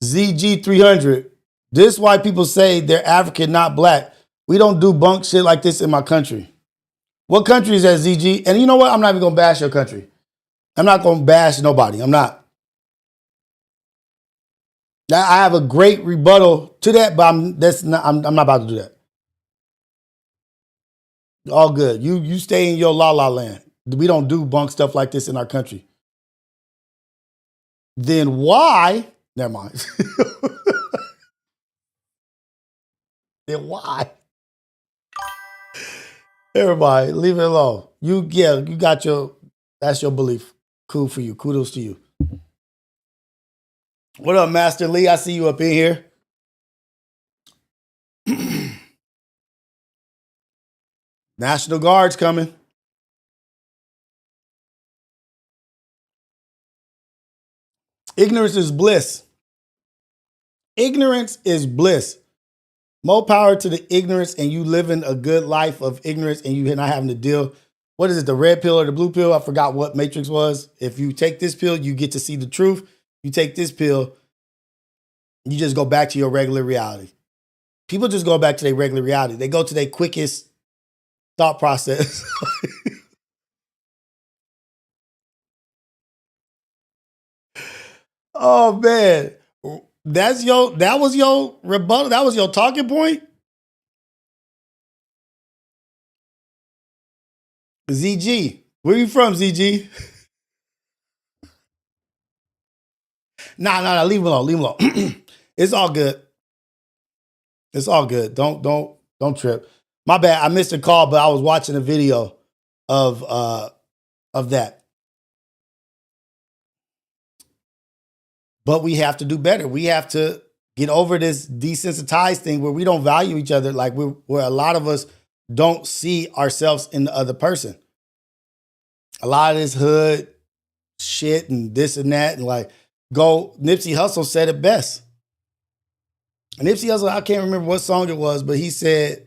ZG300. This is why people say they're African, not black. We don't do bunk shit like this in my country. What country is that, ZG? And you know what? I'm not even going to bash your country. I'm not going to bash nobody. I'm not. Now, I have a great rebuttal to that, but I'm not about to do that. All good. You stay in your la land. We don't do bunk stuff like this in our country. Then why? Never mind. Then why? Everybody, leave it alone. You got that's your belief. Cool for you. Kudos to you. What up, Master Lee? I see you up in here. National Guard's coming. Ignorance is bliss. Ignorance is bliss. More power to the ignorance, and you living a good life of ignorance, and you not having to deal. What is it, the red pill or the blue pill? I forgot what Matrix was. If you take this pill, you get to see the truth. You take this pill, you just go back to your regular reality. People just go back to their regular reality. They go to their quickest thought process. Oh man. That was your rebuttal. That was your talking point. ZG. Where you from, ZG? Nah, leave him alone. It's all good. It's all good. Don't trip. My bad. I missed a call, but I was watching a video of that. But we have to do better. We have to get over this desensitized thing where we don't value each other. Like where a lot of us don't see ourselves in the other person. A lot of this hood shit and this and that. And like, Nipsey Hussle said it best. Nipsey Hussle, I can't remember what song it was, but he said,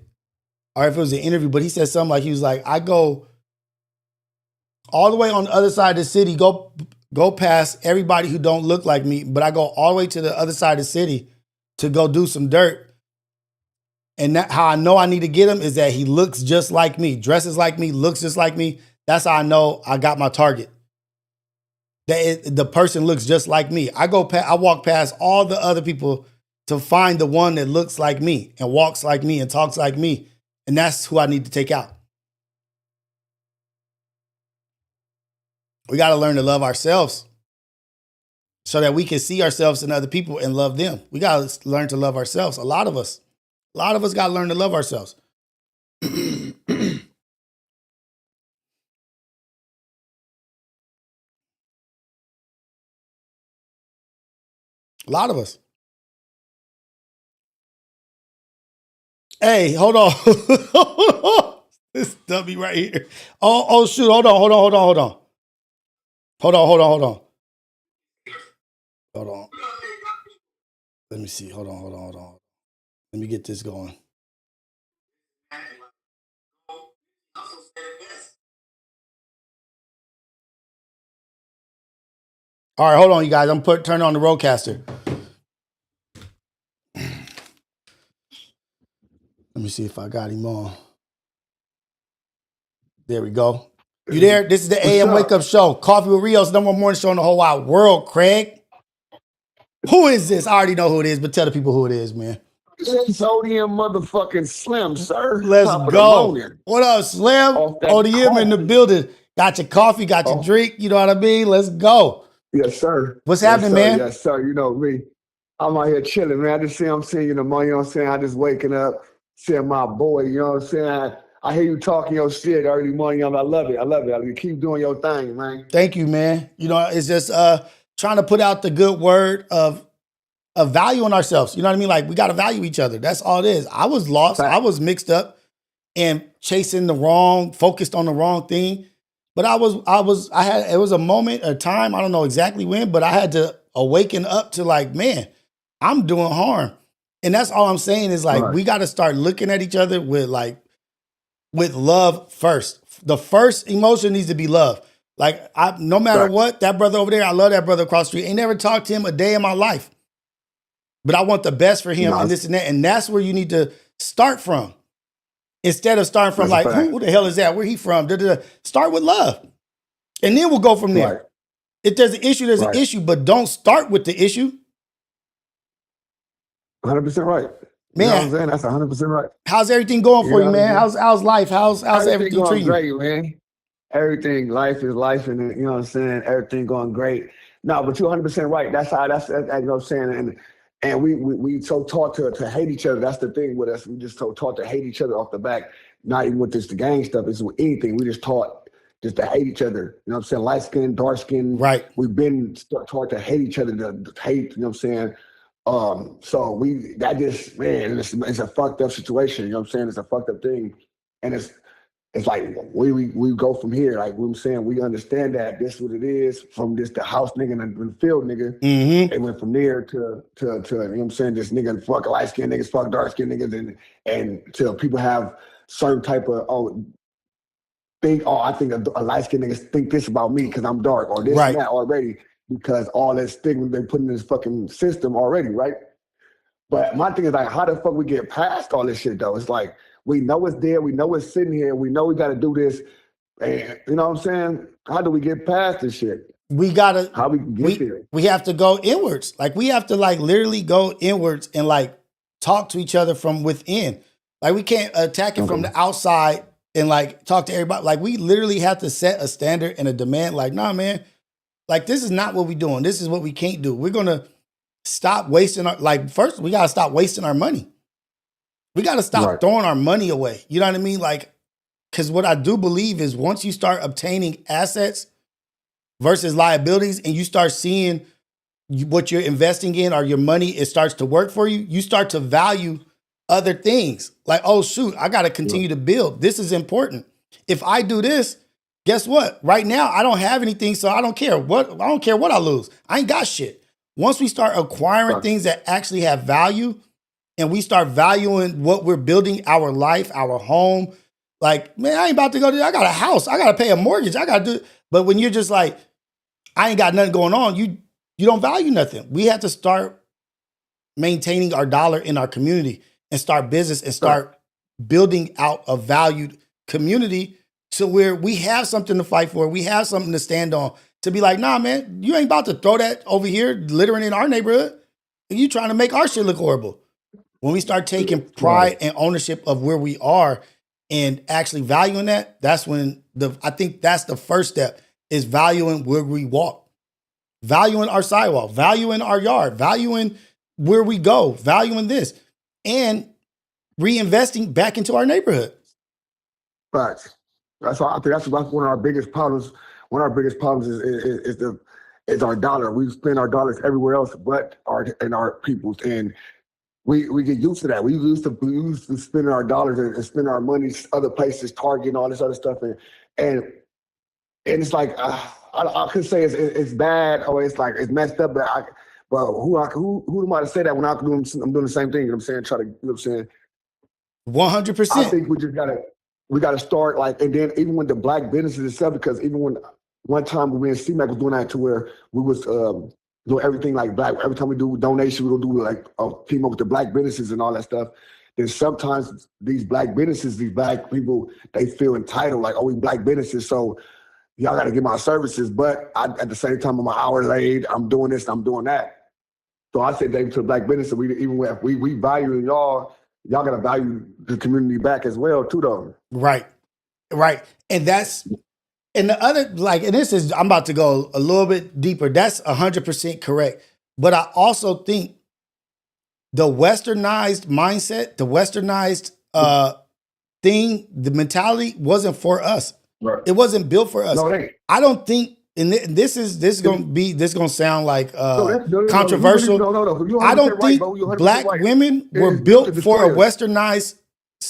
or if it was an interview, but he said something like, he was like, I go all the way on the other side of the city, go past everybody who don't look like me, but I go all the way to the other side of the city to go do some dirt. And how I know I need to get him is that he looks just like me, dresses like me, looks just like me. That's how I know I got my target. The person looks just like me. I walk past all the other people to find the one that looks like me and walks like me and talks like me. And that's who I need to take out. We got to learn to love ourselves so that we can see ourselves in other people and love them. We got to learn to love ourselves. A lot of us got to learn to love ourselves. A lot of us. Hey, hold on. This dummy right here. Oh, shoot. Hold on. Hold on. Let me see. Hold on. Let me get this going. All right, hold on, you guys. I'm turning on the roadcaster. Let me see if I got him on. There we go. You there? This is the AM Wake Up Show. Coffee with Rios, number one morning show in the whole wide world, Craig. Who is this? I already know who it is, but tell the people who it is, man. It's ODM motherfucking Slim, sir. Let's go. What up, Slim? ODM in the building. Got your coffee, got your drink. You know what I mean? Let's go. Yes, sir. What's happening, man? Yes, sir. You know me. I'm out here chilling, man. I just see I'm seeing you know what I'm saying? I just waking up, seeing my boy, you know what I'm saying? I hear you talking your shit early morning. I love it. You keep doing your thing, man. Thank you, man. You know, it's just trying to put out the good word of valuing ourselves. You know what I mean? Like, we got to value each other. That's all it is. I was lost. I was mixed up and chasing focused on the wrong thing. But it was a moment, a time, I don't know exactly when, but I had to awaken up to like, man, I'm doing harm. And that's all I'm saying is like, we got to start looking at each other with love first. The first emotion needs to be love. Like, no matter what, that brother over there, I love that brother across the street. Ain't never talked to him a day in my life. But I want the best for him and this and that. And that's where you need to start from. Instead of starting from like, who the hell is that? Where he from? Start with love. And then we'll go from there. Right. If there's an issue, there's an issue. But don't start with the issue. 100% right. Man, you know what I'm saying? That's 100% right. How's everything going for you, man? How's life? How's everything treating you? Great, man. Everything, life is life, and you know what I'm saying? Everything going great. No, but you're 100% right. You know what I'm saying? And we so taught to hate each other. That's the thing with us. We just so taught to hate each other off the back. Not even with this the gang stuff. It's with anything. We just taught just to hate each other. You know what I'm saying? Light skin, dark skin. Right. We've been taught to hate each other, to hate. You know what I'm saying? So that just, man, it's a fucked up situation. You know what I'm saying? It's a fucked up thing, and it's like we go from here. Like what I'm saying, we understand that this is what it is. From this the house nigga and the field nigga, it went from there to you know what I'm saying, this nigga fuck light skin niggas, fuck dark skin niggas, and till people have certain type of I think a light skin niggas think this about me because I'm dark or this and that already, because all that stigma they put in this fucking system already, right? But my thing is like, how the fuck we get past all this shit though? It's like, we know it's there, we know it's sitting here, we know we gotta do this. And you know what I'm saying? How do we get past this shit? How we can get there? We have to go inwards. Like we have to like literally go inwards and like talk to each other from within. Like we can't attack it from the outside and like talk to everybody. Like we literally have to set a standard and a demand. Like, nah, man, like this is not what we're doing. This is what we can't do. We're gonna stop wasting first we gotta stop wasting our money. We gotta stop throwing our money away. You know what I mean? Like, because what I do believe is once you start obtaining assets versus liabilities and you start seeing what you're investing in or your money, it starts to work for you, you start to value other things. Like, oh shoot, I gotta continue to build. This is important. If I do this, guess what? Right now, I don't have anything, so I don't care what I lose. I ain't got shit. Once we start acquiring things that actually have value and we start valuing what we're building, our life, our home, like, man, I ain't about to go to, I got a house, I got to pay a mortgage, I got to do, but when you're just like, I ain't got nothing going on, you don't value nothing. We have to start maintaining our dollar in our community and start business and start building out a valued community to where we have something to fight for. We have something to stand on, to be like, nah, man, you ain't about to throw that over here littering in our neighborhood. You trying to make our shit look horrible. When we start taking pride and ownership of where we are and actually valuing that, that's when I think that's the first step, is valuing where we walk, valuing our sidewalk, valuing our yard, valuing where we go, valuing this, and reinvesting back into our neighborhood. Facts. That's why I think that's one of our biggest problems. One of our biggest problems is our dollar. We spend our dollars everywhere else but our people's, and we get used to that. We used to spending our dollars and spending our money other places, Target and all this other stuff, and it's like I could say it's bad or it's like it's messed up, but who am I to say that when I'm doing the same thing? You know what I'm saying? You know what I'm saying? 100%. I think we gotta start like, and then even with the black businesses itself, because even when one time when me and C-Mac was doing that, to where we was doing everything like black. Every time we do donation, we'll do like a team up with the black businesses and all that stuff. Then sometimes these black businesses, these black people, they feel entitled, like, oh, we black businesses, so y'all got to get my services. But at the same time, I'm an hour late. I'm doing this, I'm doing that. So I said, David, to the black business, we value y'all got to value the community back as well, too, though. Right. And the other, like, and this is, I'm about to go a little bit deeper. That's 100% correct. But I also think the westernized mindset, the westernized thing, the mentality wasn't for us. Right. It wasn't built for us. No, it ain't. I don't think, and this is gonna sound like controversial. No. I don't think black women were built for a westernized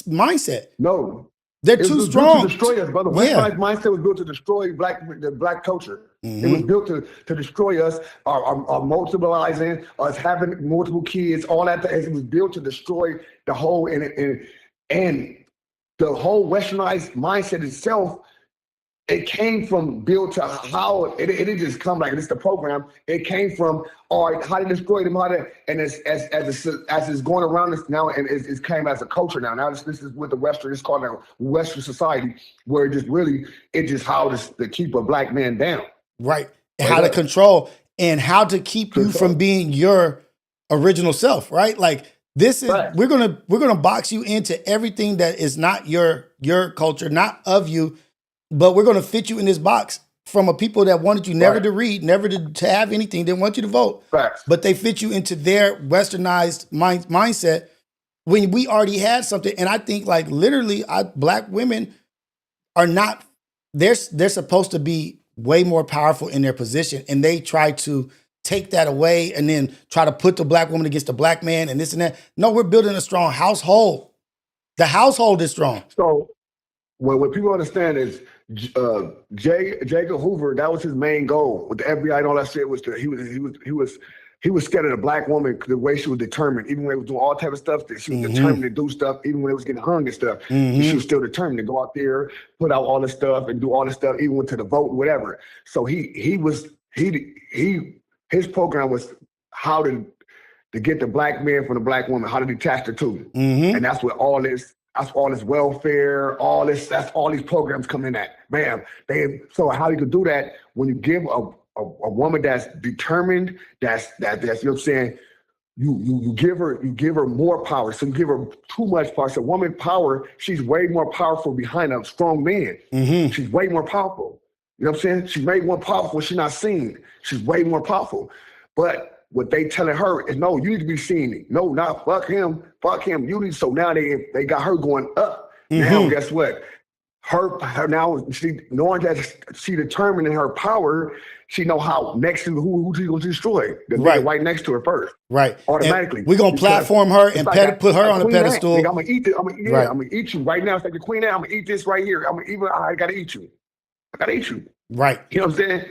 mindset. No. They're too strong. To destroy us, brother. Westernized mindset was built to destroy the black culture. Mm-hmm. It was built to destroy us, our multiplying, us having multiple kids, all that. It was built to destroy the whole, and the whole westernized mindset itself. It came from built to how it didn't just come like it's the program. It came from how to destroy them, and as it's going around us now, and it came as a culture now. Now this is with the Western. It's called a Western society, where it just how to keep a black man down, right? And how to control and how to keep you from being your original self, right? Like this is we're gonna box you into everything that is not your culture, not of you. But we're going to fit you in this box from a people that wanted you never Right. to read, never to have anything, didn't want you to vote, Facts. but they fit you into their westernized mindset when we already had something. And I think like literally black women are not, they're supposed to be way more powerful in their position, and they try to take that away and then try to put the black woman against the black man and this and that. No, we're building a strong household. The household is strong. So what people understand is Jacob Hoover, that was his main goal with the FBI and all that shit. Was he was scared of the black woman the way she was determined, even when they was doing all type of stuff. That she was determined to do stuff, even when it was getting hung and stuff. She was still determined to go out there, put out all this stuff, and do all this stuff, even to the vote, whatever. So his program was how to get the black man from the black woman, how to detach the two, and that's what all this. That's all this welfare, that's all these programs come in at. Bam. So how you could do that when you give a woman that's determined, that's you know what I'm saying, you give her more power. So you give her too much power. So woman power, she's way more powerful behind a strong man. She's way more powerful. You know what I'm saying? She's way more powerful. She's not seen. She's way more powerful. But what they telling her is, no, you need to be seen. No, not fuck him. You need. So now they got her going up. Now guess what? Her now, she knowing that she determined in her power, she know how next to who she's going to destroy. The nigga right next to her first. Right. Automatically. We're going to platform her and put her on a pedestal. Nigga, I'm going to eat this. I'm going to eat you right now. It's like the queen. I'm going to eat this right here. I got to eat you. Right. You know what I'm saying?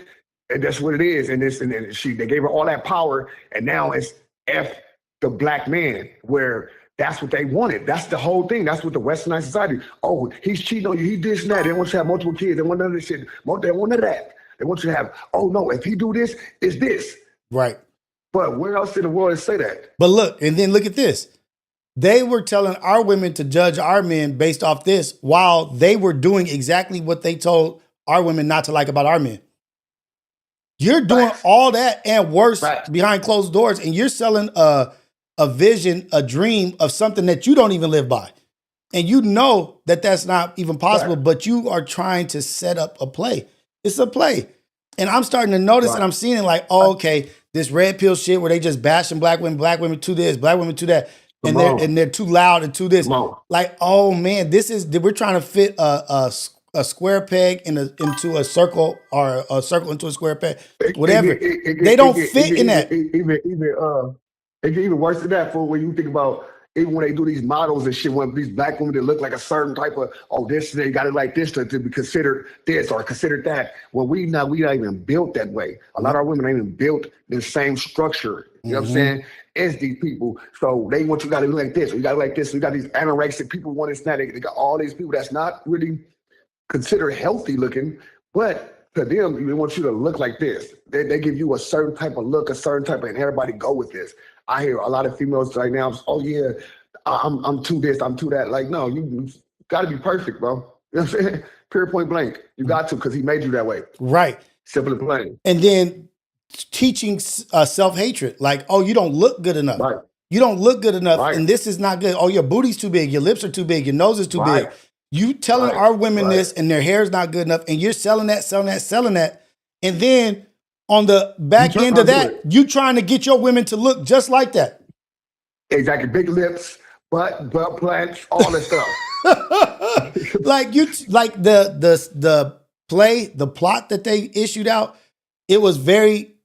And that's what it is. And they gave her all that power, and now it's F the black man, where that's what they wanted. That's the whole thing. That's what the westernized society. Oh, he's cheating on you. He this and that. They want you to have multiple kids. They want none of this shit. They want none of that. They want you to have, oh no, if he do this, it's this. Right. But where else in the world is say that? But look, and then look at this. They were telling our women to judge our men based off this, while they were doing exactly what they told our women not to like about our men. You're doing all that and worse behind closed doors, and you're selling a vision, a dream of something that you don't even live by. And you know that that's not even possible, but you are trying to set up a play. It's a play. And I'm starting to notice and I'm seeing it like, oh, okay, this red pill shit where they just bashing black women to this, black women to that. And they're too loud and to this. Like, oh man, we're trying to fit a square peg into a circle, or a circle into a square peg, whatever. They don't fit in that. It get even worse than that, for when you think about, even when they do these models and shit, when these black women that look like a certain type of, they got it like this to be considered this or considered that. Well, we not even built that way. A lot of our women ain't even built the same structure. You know what I'm saying? As these people. So they want you got to look like this, or you got to like this. So you got these anorexic people want this, and that. They got all these people that's not really considered healthy looking, but to them, they want you to look like this. They give you a certain type of look, and everybody go with this. I hear a lot of females right now, oh yeah, I'm too this, I'm too that. Like, no, you got to be perfect, bro. You know what I'm saying? Pure point blank. You got to, because he made you that way. Right. Simple and plain. And then teaching self-hatred. Like, oh, you don't look good enough. Right. You don't look good enough, and this is not good. Oh, your booty's too big, your lips are too big, your nose is too big. You telling our women this, and their hair's not good enough, and you're selling that. And then on the back end of that, you trying to get your women to look just like that. Exactly. Big lips, butt plants, all that stuff. Like the play, the plot that they issued out, it was very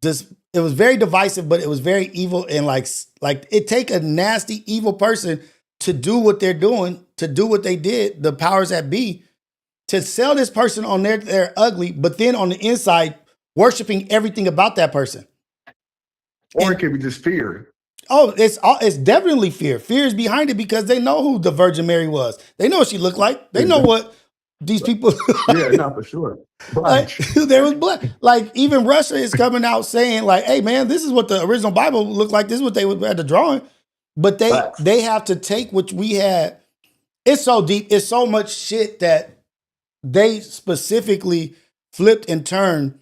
divisive, but it was very evil, and like it take a nasty, evil person to do what they're doing, to do what they did, the powers that be, to sell this person on they're ugly, but then on the inside, worshiping everything about that person. Or it could be just fear. Oh, it's definitely fear. Fear is behind it, because they know who the Virgin Mary was. They know what she looked like. They know what these people. Yeah, not for sure. Like, there was blood. Like, even Russia is coming out saying, like, hey man, this is what the original Bible looked like. This is what they had the drawing. But they have to take what we had. It's so deep. It's so much shit that they specifically flipped and turned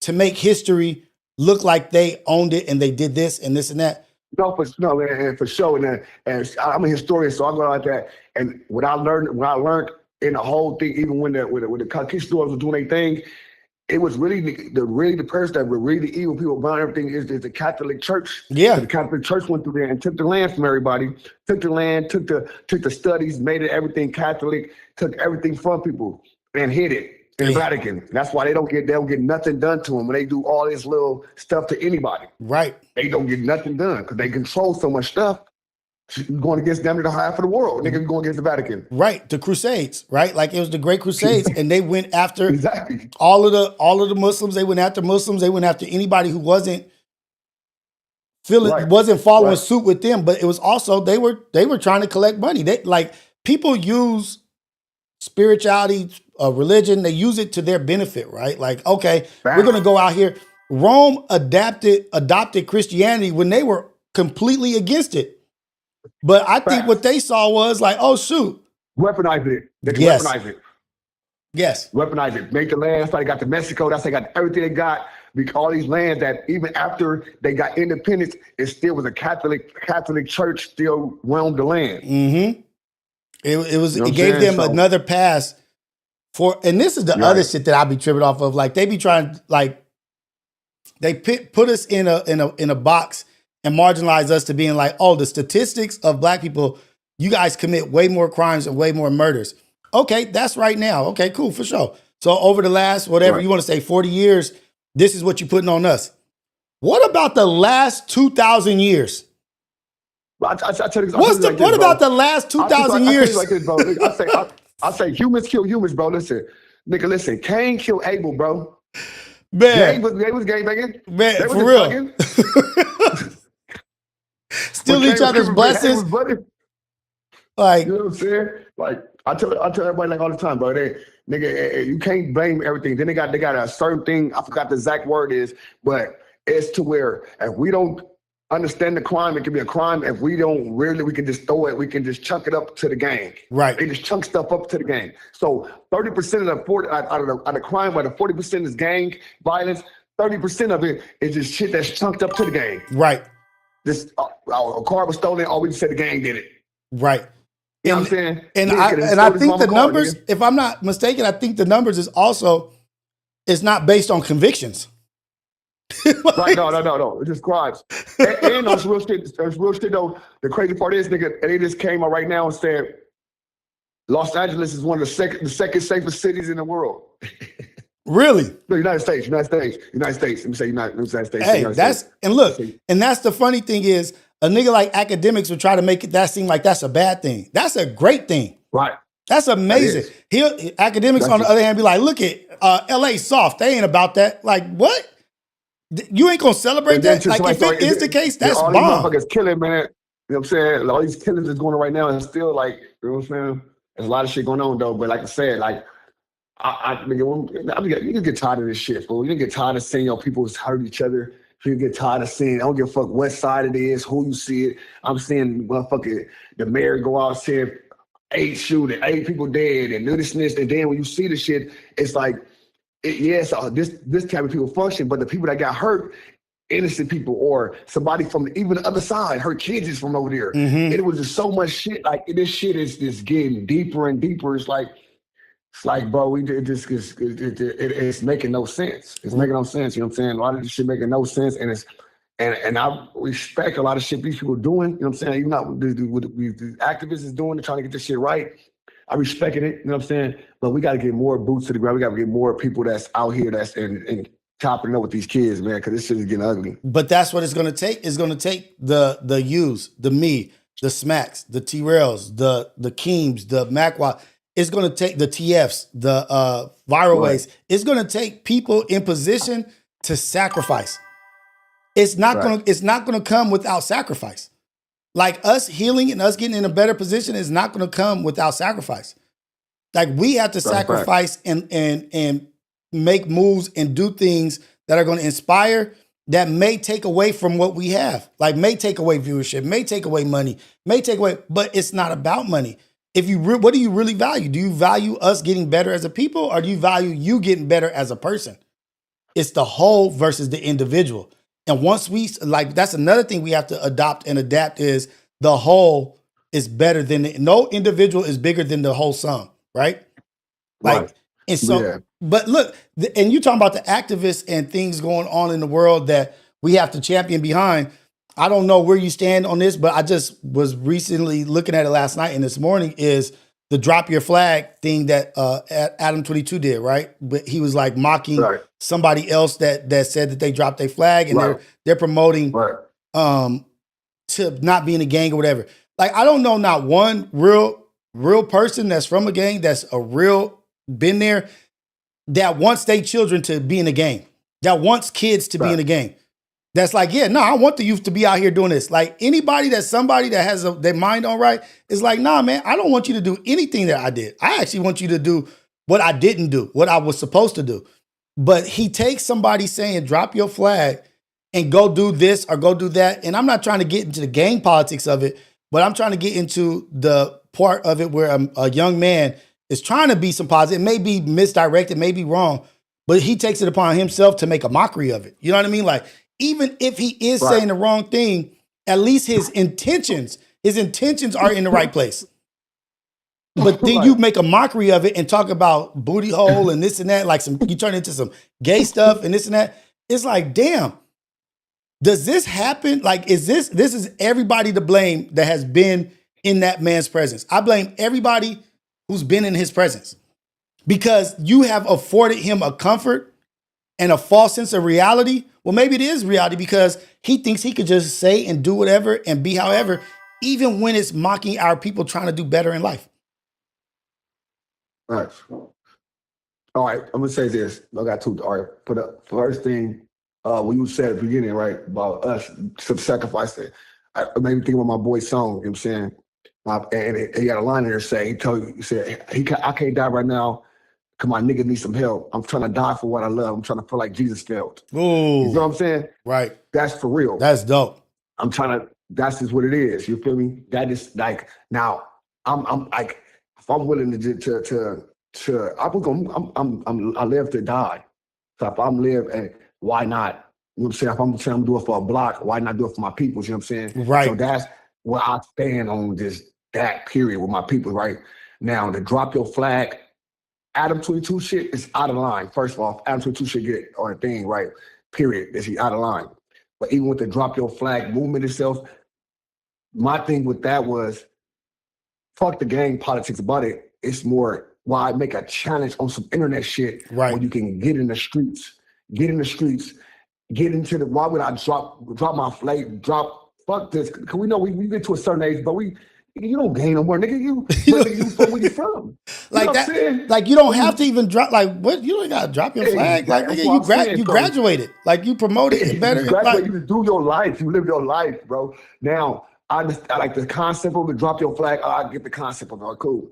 to make history look like they owned it, and they did this and this and that. And for sure. And I'm a historian, so I go like that. And what I learned in the whole thing, even when the conquistadors were doing their thing, it was really the person that were really evil people behind everything is the Catholic Church. Yeah. So the Catholic Church went through there and took the land from everybody, took the land, took the studies, made it everything Catholic, took everything from people and hid it in the Vatican. That's why they don't get nothing done to them when they do all this little stuff to anybody. Right. They don't get nothing done because they control so much stuff. Going against them to the half of the world. Niggas going against the Vatican. Right. The Crusades, right? Like it was the Great Crusades, and they went after Exactly. all of the Muslims. They went after Muslims. They went after anybody who wasn't following suit with them. But it was also they were trying to collect money. They like people use spirituality, religion. They use it to their benefit, right? Like, okay, we're gonna go out here. Rome adopted Christianity when they were completely against it. But I think what they saw was like, oh shoot, weaponize it. They can Yes. weaponize it. yes, Weaponize it. Make the land. That's why they got to Mexico. That's why they got everything they got. Because all these lands that even after they got independence, it still was a Catholic church still roamed the land. mm-hmm. It You know what I'm gave saying? them So- another pass for, and this is the other Right. shit that I be tripping off of. Like they be trying, like they put us in a box and marginalize us to being like, oh, the statistics of black people, you guys commit way more crimes and way more murders. Okay, that's right now. Okay, cool, for sure. So over the last, whatever Right. you want to say, 40 years, this is what you're putting on us. What about the last 2,000 years? I tell you, What about the last 2,000 years? Like this, bro. I say humans kill humans, bro. Listen, Cain killed Abel, bro. Man, They was gangbanging. man, They was for real. thugging. Steal When each Cain other's was blessings. buddy. Like, You know what I'm saying? Like I tell everybody like all the time, bro. You can't blame everything. Then they got a certain thing. I forgot the exact word is, but it's to where if we don't understand the crime, it can be a crime. If we don't really, we can just throw it. We can just chunk it up to the gang. Right. They just chunk stuff up to the gang. So 30% of the 40 out of the crime, where the 40% is gang violence, 30% of it is just shit that's chunked up to the gang. right, This a car was stolen. Oh, we just said the gang did it. right. You know what I'm saying? And Nigga coulda I stole his think mama the car, numbers, nigga. if I'm not mistaken, I think the numbers is also, it's not based on convictions. Right, no. It's just crimes. And on some real shit, though. The crazy part is, nigga, they just came out right now and said Los Angeles is one of the second safest cities in the world. Really? No, United States. Let me say United States. Hey, United that's, States. and look, and that's the funny thing is, a nigga like academics would try to make that seem like that's a bad thing. That's a great thing. Right. That's amazing. Academics, on the other hand, be like, look at LA soft. They ain't about that. Like, what? You ain't gonna celebrate And then that? just Like, if it is the case, that's all these bomb. motherfuckers killing, man. You know what I'm saying? All these killings that's going on right now, and still, like, you know what I'm saying? There's a lot of shit going on, though. But like I said, like, you can get tired of this shit, fool. You can get tired of seeing your people hurt each other. You can get tired of seeing, I don't give a fuck what side it is, who you see it. I'm seeing motherfucking the mayor go out saying 8 shooting, 8 people dead, and this and this. And then when you see the shit, it's like, this type of people function, but the people that got hurt, innocent people or somebody from even the other side, her kids is from over there. Mhm. It was just so much shit. Like, this shit is just getting deeper and deeper. It's like, bro, it's making no sense. It's making no sense. You know what I'm saying? A lot of this shit making no sense, and I respect a lot of shit these people doing. You know what I'm saying? Even what the activists is doing, they're trying to get this shit right. I respected it. You know what I'm saying? But we got to get more boots to the ground. We got to get more people that's out here that's and chopping up with these kids, man, because this shit is getting ugly. But that's what it's gonna take. It's gonna take the U's, the me, the Smacks, the T-Rails, the Keems, the Macwa. It's gonna take the TFs, the viral ways. It's gonna take people in position to sacrifice. It's not gonna come without sacrifice. Like us healing and us getting in a better position is not gonna come without sacrifice. Like we have to sacrifice and make moves and do things that are gonna inspire, that may take away from what we have. Like may take away viewership, may take away money, may take away, but it's not about money. What do you really value? Do you value us getting better as a people, or do you value you getting better as a person? It's the whole versus the individual. And once that's another thing we have to adopt and adapt is the whole is better than no individual is bigger than the whole sum, right? Like And so, Yeah. but look, and you talking about the activists and things going on in the world that we have to champion behind. I don't know where you stand on this, but I just was recently looking at it last night and this morning is the drop your flag thing that Adam 22 did, right? But he was like mocking Right. somebody else that said that they dropped their flag and Right. they're promoting Right. to not be in a gang or whatever. Like, I don't know not one real person that's from a gang that's a real been there that wants their children to be in a gang, that wants kids to be in a gang. That's like, yeah, no, I want the youth to be out here doing this. Like anybody that's somebody that has their mind on right is like, nah, man, I don't want you to do anything that I did. I actually want you to do what I didn't do, what I was supposed to do. But he takes somebody saying, drop your flag and go do this or go do that. And I'm not trying to get into the gang politics of it, but I'm trying to get into the part of it where a young man is trying to be some positive. It may be misdirected, may be wrong, but he takes it upon himself to make a mockery of it. You know what I mean? Like, even if he is saying the wrong thing, at least his intentions are in the right place. But then you make a mockery of it and talk about booty hole and this and that, like you turn into some gay stuff and this and that. It's like, damn, does this happen? Like, this is everybody to blame that has been in that man's presence. I blame everybody who's been in his presence because you have afforded him a comfort and a false sense of reality. Well, maybe it is reality because he thinks he could just say and do whatever and be however, even when it's mocking our people trying to do better in life. All right. All right. I'm gonna say this. I got two. All right. Put up first thing. When you said at the beginning, right, about us sacrificing, it made me think about my boy's song. You know what I'm saying? And he got a line in there saying, he said, I can't die right now because my nigga needs some help. I'm trying to die for what I love. I'm trying to feel like Jesus felt. Ooh. You know what I'm saying? Right. That's for real. That's dope. That's just what it is. You feel me? That is like, now I'm like, if I'm willing I live to die. So if I'm live, and why not? You know what I'm saying? If I'm saying I'm doing it for a block, why not do it for my people? You know what I'm saying? Right. So that's where I stand on that period with my people, right? Now, to drop your flag, Adam 22 shit is out of line. First of all, Adam 22 should get on a thing, right? Period. Is he out of line? But even with the drop your flag movement itself, my thing with that was, fuck the gang politics about it. It's more why make a challenge on some internet shit right, where you can get in the streets, get into the, why would I drop my flag, fuck this. Cause we know we get to a certain age, but you don't gain no more, nigga. You from where you from. Like you know that, like you don't have to even drop, like what, you don't gotta drop your flag. Like nigga, you graduated, like you promoted better. You graduated, you do your life, you live your life, bro. Now, I like the concept of it, drop your flag, I get the concept of it, cool.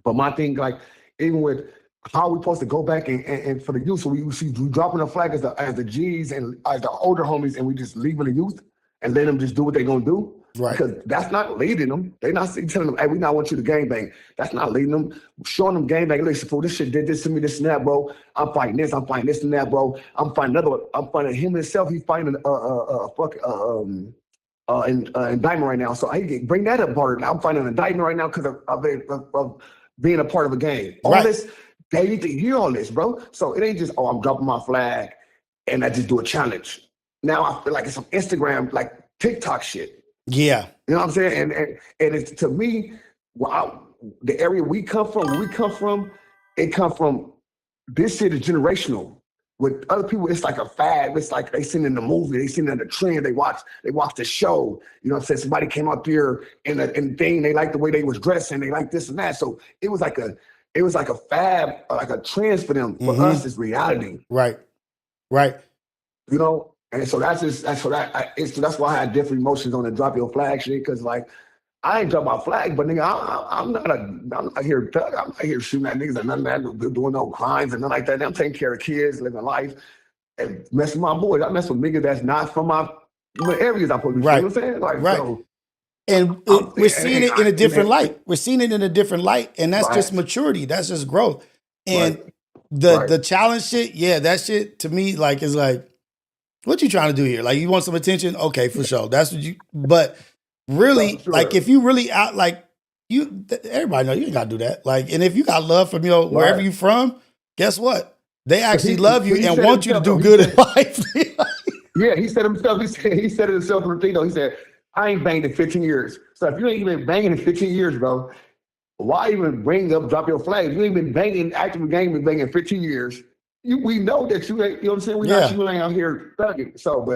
But my thing, like, even with how we supposed to go back and for the youth, so we dropping the flag as the G's and as the older homies, and we just leaving the youth and let them just do what they're gonna do. Right. Because that's not leading them. They're not telling them, hey, we not want you to gangbang. That's not leading them. Showing them gangbang. Listen, fool, this shit did this to me, this and that, bro. I'm fighting this and that, bro. I'm fighting another one. I'm fighting him himself. He's fighting indictment right now. So I bring that up part. I'm fighting an indictment right now because of being a part of a gang. All this, they need to hear all this, bro. So it ain't just, oh, I'm dropping my flag and I just do a challenge. Now I feel like it's some Instagram, like TikTok shit. Yeah. You know what I'm saying? And it's, to me, the area we come from, it come from, this shit is generational. With other people, it's like a fad. It's like they seen in the movie, they seen in the trend, they watch the show. You know what I'm saying? Somebody came out there in a thing, they liked the way they was dressing, they liked this and that. So it was like a fad, like a trend for them. For us, it's reality. Right. Right. You know? And so that's why I had different emotions on the drop your flag shit, because like I ain't drop my flag, but nigga, I'm not here shooting at niggas and nothing that, doing no crimes and nothing like that. I'm taking care of kids, living life, and messing with my boys. I mess with niggas that's not from my areas I'm supposed to be. Right. You know what I'm saying? Like, right. So, and we're seeing it in a different light. We're seeing it in a different light, and that's just maturity. That's just growth. And the challenge shit, yeah, that shit to me like is like, what you trying to do here? Like, you want some attention? Okay, for sure. That's what you. But really, like, if you really out, like, everybody know you ain't gotta do that. Like, and if you got love from wherever you from, guess what? They actually He- love you he and said want you to himself, do though. good in life. Yeah, he said himself. He said it himself in the thing though. He said, "I ain't banged in 15 years." So if you ain't been banging in 15 years, bro, why even bring up drop your flag? You ain't been banging active game and banging 15 years. We know that you ain't. You know what I'm saying? Yeah. You ain't out here thugging. So,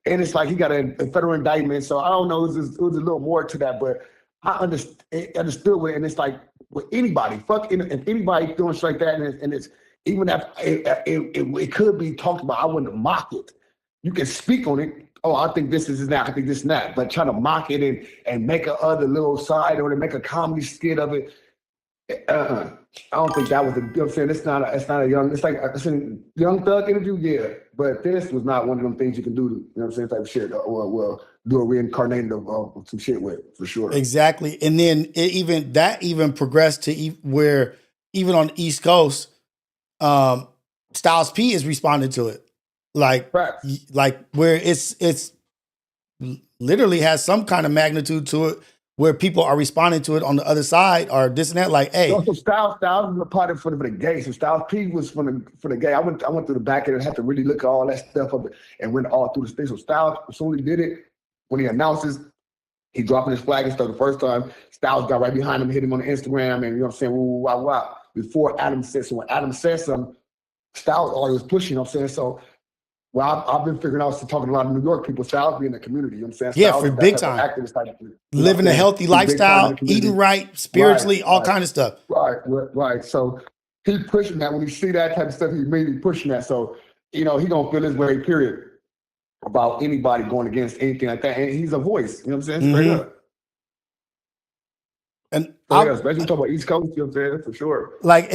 and it's like he got a federal indictment. So I don't know. It was a little more to that, but I understood it. And it's like with anybody, if anybody doing shit like that, and it's even if it could be talked about, I wouldn't mock it. You can speak on it. Oh, I think this is that. I think this and that. But trying to mock it and make a other little side or to make a comedy skit of it. I don't think that was you know what I'm saying? It's not a young, it's like it's a young thug interview, yeah. But this was not one of them things you can do, you know what I'm saying, type of shit. Or do a reincarnated of some shit with, for sure. Exactly. And then that even progressed to where even on the East Coast, Styles P is responding to it. Like where it's literally has some kind of magnitude to it where people are responding to it on the other side or this and that. Like, hey, so Styles was a part of for the gay. So Styles P was for the gay. I went through the back end and had to really look at all that stuff up and went all through the thing. So Styles, as soon as he did it, when he announces he dropping his flag and stuff the first time, Styles got right behind him, hit him on the Instagram, and you know what I'm saying, woo, wow, wow. Before Adam said, so when Adam said something, Styles always pushing, you know what I'm saying? So, well, I've been figuring out, talking to a lot of New York people, Styles be in the community, you know what I'm saying? yeah, Styles for big time. Activist type of, living a healthy lifestyle, eating right, spiritually, all kind of stuff. Right. So he pushing that. When you see that type of stuff, he immediately pushing that. So, you know, he gonna feel his way, period, about anybody going against anything like that. And he's a voice, you know what I'm saying? Straight up. And especially talking about East Coast, you know what I'm saying, for sure. Like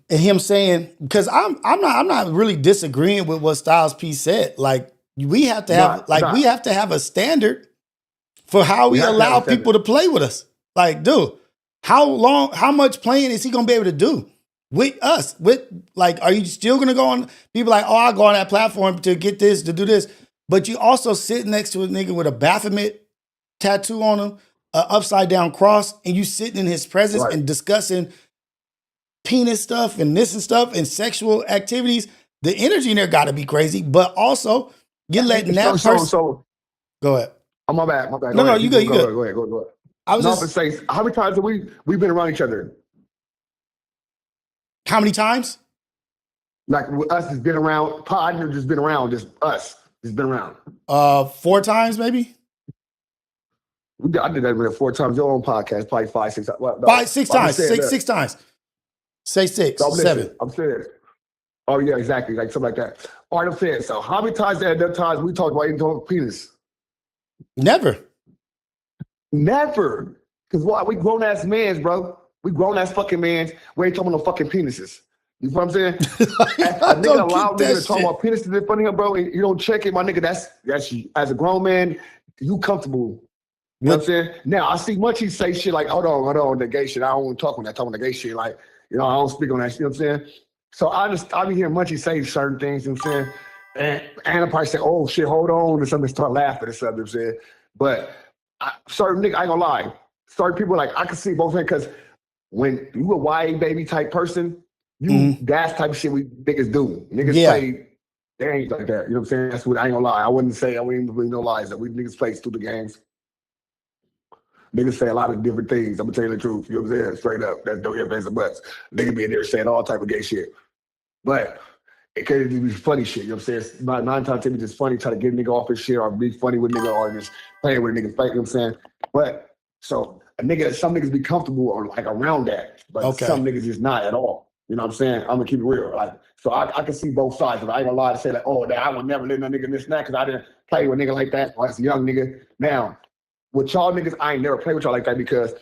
him saying, because I'm not really disagreeing with what Styles P said. Like we have to have a standard for how we allow people to play with us. Like, dude, how much playing is he gonna be able to do with us? Are you still gonna go on? People like, oh, I'll go on that platform to get this, to do this. But you also sit next to a nigga with a Baphomet tattoo on him, an upside down cross, and you sitting in his presence and discussing penis stuff and this and stuff and sexual activities. The energy in there got to be crazy, but also you're letting that person. Go ahead. Oh, my bad. No, you good. Go ahead. I was just going to say, how many times have we've been around each other? How many times? Like us has been around, partner just been around, just us has been around. 4 times maybe. I did that 4 times. Your own podcast, probably 5, 6. Well, no, 5, 6 times. Six times. Say 6, 7. I'm serious. Oh yeah, exactly. Like something like that. All right, I'm saying. So how many times at that times we talked about eating penis? Never. Because we grown ass mans, bro. We grown ass fucking mans. We ain't talking about no fucking penises. You know what I'm saying? A nigga allow nigga to talk about penises in front of him, bro. And you don't check it, my nigga. That's you. As a grown man, you comfortable. You know what I'm saying? Now, I see Munchie say shit like, hold on, the gay shit. I don't want to talk on that, talking the gay shit. Like, you know, I don't speak on that shit, you know what I'm saying? So I be hearing Munchie say certain things, you know what I'm saying? And Anna probably say, oh shit, hold on, and somebody start laughing or something, you know what I'm saying? But certain niggas, I ain't gonna lie, certain people, like, I can see both things, because when you a YA baby type person, that's type of shit we niggas do. Niggas say, they ain't like that, you know what I'm saying? That's what I ain't gonna lie. I wouldn't believe no lies, that we niggas play stupid games. Niggas say a lot of different things. I'm gonna tell you the truth. You know what I'm saying? Straight up. That's no ifs, ands, or buts. Niggas be in there saying all type of gay shit. But it could be funny shit. You know what I'm saying? 9 times 10 it's just funny, try to get a nigga off his shit or be funny with a nigga or just playing with a nigga, you know what I'm saying? But so some niggas be comfortable or like around that, but some niggas just not at all. You know what I'm saying? I'm gonna keep it real. Like, so I can see both sides, but I ain't gonna lie to say like, oh, that I would never let no nigga this and that because I didn't play with a nigga like that. Or that's a young nigga. Now, with y'all niggas, I ain't never play with y'all like that because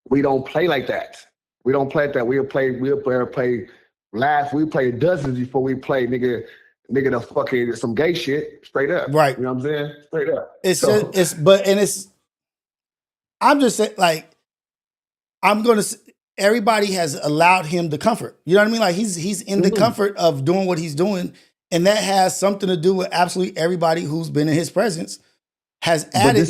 we don't play like that. We don't play like that. We'll play laugh. We play dozens before we play nigga the fucking some gay shit straight up. Right. You know what I'm saying? Straight up. I'm just saying, like, everybody has allowed him the comfort. You know what I mean? Like he's in the comfort of doing what he's doing. And that has something to do with absolutely everybody who's been in his presence has added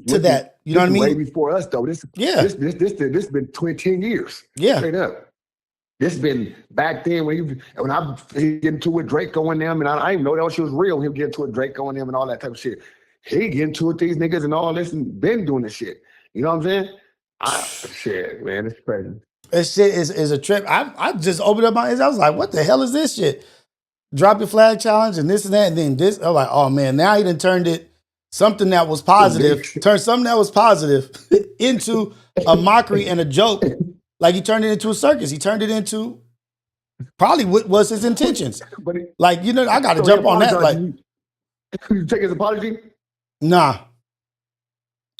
to that. You know what I mean? Way before us though. This been 10 years. Yeah. Straight up. This been back then when I he get into it, Draco and them, and I didn't know that shit was real. He'll get into it, Draco and them, and all that type of shit. He get into it, these niggas and all this, and been doing this shit. You know what I'm saying? Shit, man, it's crazy. This shit is a trip. I just opened up my eyes. I was like, what the hell is this shit? Drop your flag challenge and this and that, and then this. I was like, oh man, now he done turned it something that was positive, turned something that was positive into a mockery and a joke. Like he turned it into a circus. He turned it into probably what was his intentions. But Like, I got to jump on that. Like, you take his apology? nah,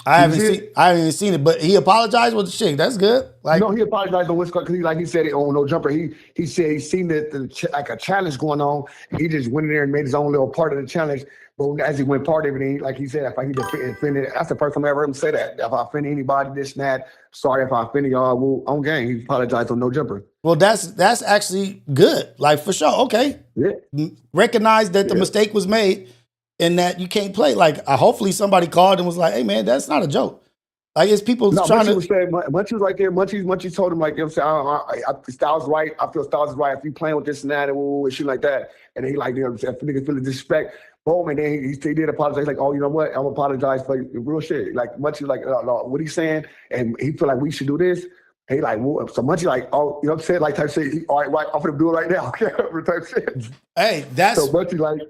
I haven't even seen it. But he apologized with the shit. That's good. Like, no, he apologized on Wisconsin because like he said it on No Jumper. He said he seen like a challenge going on. And he just went in there and made his own little part of the challenge. But as he went part of it, like he said, if I offended, that's the first time I ever heard him say that. If I offended anybody, this and that, sorry if I offended y'all. Well, on game, he apologized on No Jumper. Well, that's actually good. Like, for sure. Okay. Yeah. Recognize that the mistake was made and that you can't play. Like, hopefully somebody called and was like, hey, man, that's not a joke. Like, it's people trying to. Munchie was right there. Munchie told him, like, you know what I'm saying, Styles right. I feel Styles is right. If you playing with this and that and shit like that. And then he like, you know what I'm saying, if niggas feel the disrespect. Boom, and then he did apologize. Like, oh, you know what? I'm apologize for real shit. Like, Munchie like, no, what he's saying, and he feel like we should do this. He like, well, so Munchie like, oh, you know what I'm saying? Like, type shit. All right, I'm gonna do it right now. Type shit. Hey, that's so Munchie like,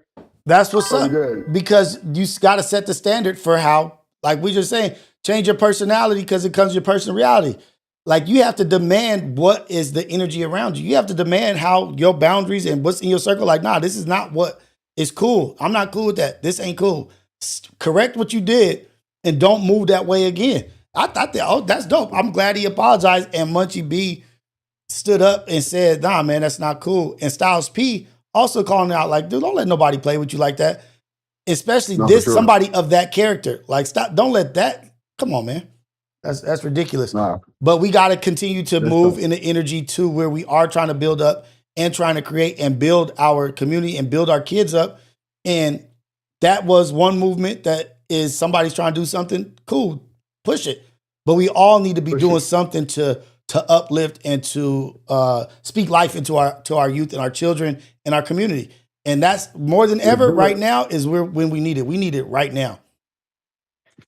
that's what's up. Good. Because you got to set the standard for how, like we just saying, change your personality because it comes to your personal reality. Like, you have to demand what is the energy around you. You have to demand how your boundaries and what's in your circle. Like, nah, this is not what is cool. I'm not cool with that. This ain't cool. Correct what you did and don't move that way again. I thought that, oh, that's dope. I'm glad he apologized and Munchie B stood up and said, nah, man, that's not cool. And Styles P also calling out like, dude, don't let nobody play with you like that. Especially somebody of that character. Like, stop, don't let that, come on, man. That's ridiculous. Nah. But we got to continue to move in the energy to where we are trying to build up and trying to create and build our community and build our kids up. And that was one movement that is somebody's trying to do something cool, push it. But we all need to be doing something to uplift and to speak life into our youth and our children and our community. And that's more than ever right now is when we need it. We need it right now.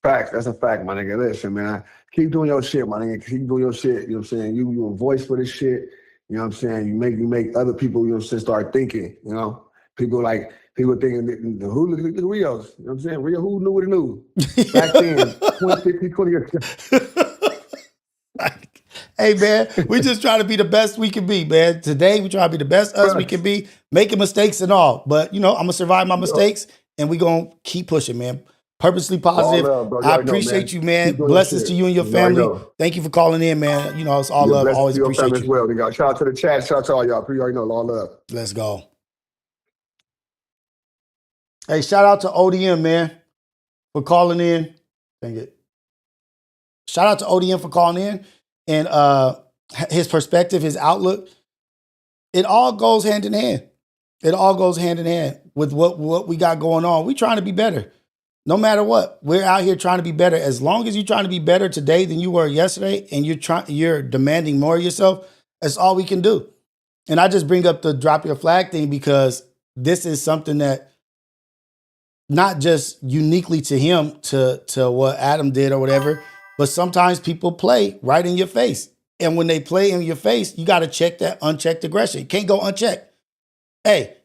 Facts. That's a fact, my nigga. Listen, man. Keep doing your shit, my nigga. Keep doing your shit. You know what I'm saying? You a voice for this shit. You know what I'm saying? You make other people, you know what I'm saying, start thinking, you know? People thinking, who look at Rios? You know what I'm saying? Rio, who knew what he knew? Back then, 20 years ago. Hey, man, we just try to be the best we can be, man. Today, we try to be the best us we can be, making mistakes and all. But, I'm going to survive my mistakes, and we're going to keep pushing, man. Purposely positive. Love, I appreciate you, man. Blessings to you and your family. Thank you for calling in, man. It's all love. Always appreciate you. As well. Shout out to the chat. Shout out to all y'all. You already know, all love. Let's go. Hey, shout out to ODM, man, for calling in. Dang it. Shout out to ODM for calling in and his perspective, his outlook. It all goes hand in hand. It all goes hand in hand with what we got going on. We trying to be better. No matter what, we're out here trying to be better. As long as you're trying to be better today than you were yesterday and you're demanding more of yourself, that's all we can do. And I just bring up the drop your flag thing because this is something that not just uniquely to him, to what Adam did or whatever, but sometimes people play right in your face. And when they play in your face, you got to check that unchecked aggression. You can't go unchecked. Hey,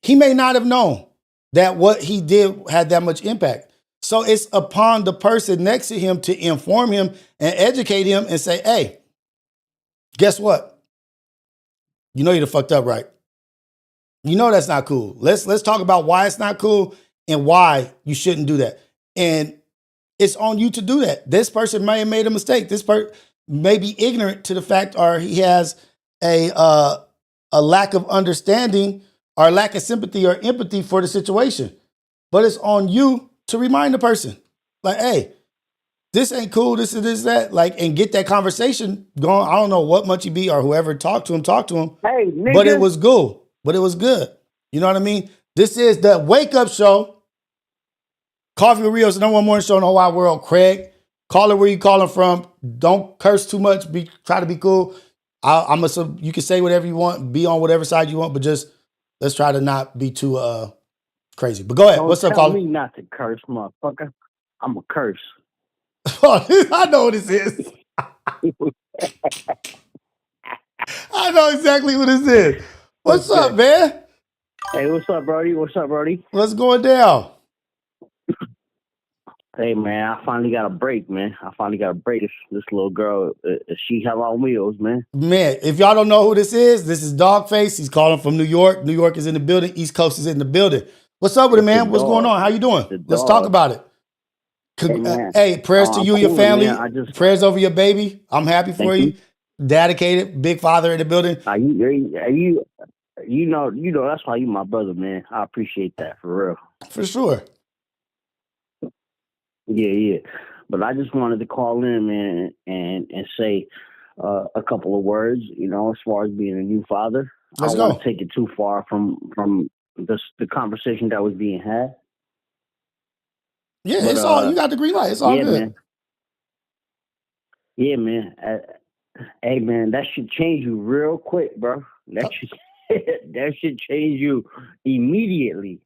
he may not have known that what he did had that much impact. So it's upon the person next to him to inform him and educate him and say, hey, guess what? You know you're fucked up, right? You know that's not cool. Let's talk about why it's not cool and why you shouldn't do that. And it's on you to do that. This person may have made a mistake. This person may be ignorant to the fact, or he has a lack of understanding or lack of sympathy or empathy for the situation. But it's on you to remind the person, like, hey, this ain't cool, this is this, that, like, and get that conversation going. I don't know what Munchie B or whoever talked to him. Hey, nigga. But it was good. You know what I mean? This is the Wake Up Show. Coffee with Rios, the #1 morning show in the whole wide world. Craig, call it where you calling from. Don't curse too much. Try to be cool. You can say whatever you want, be on whatever side you want, but just let's try to not be too crazy. But go ahead. Don't What's up, tell caller? me not to curse, motherfucker. I'm a curse. I know what this is. I know exactly what this is. What's up, Okay. man? Hey, what's up, Brody? What's up, Brody? What's going down? Hey, man, I finally got a break, man. I finally got a break. This little girl, she hell on wheels, man. Man, if y'all don't know who this is Dogface. He's calling from New York. New York is in the building. East Coast is in the building. What's up with it, It's the man? What's going dog. on? How you doing? It's the Let's talk dog. about it. Hey, man. Hey, prayers to I'm you and your coolin', family. man. I just Prayers over your baby. I'm happy for thank you. you. Dedicated, big father in the building. You know. That's why you my brother, man. I appreciate that for real. For sure. Yeah. But I just wanted to call in, man, and say a couple of words. You know, as far as being a new father, I Let's don't want go. to take it too far from the conversation that was being had. Yeah, But it's all, you got the green light. It's all yeah, good. man. Yeah, man. Hey, man, that should change you real quick, bro. That should that should change you immediately.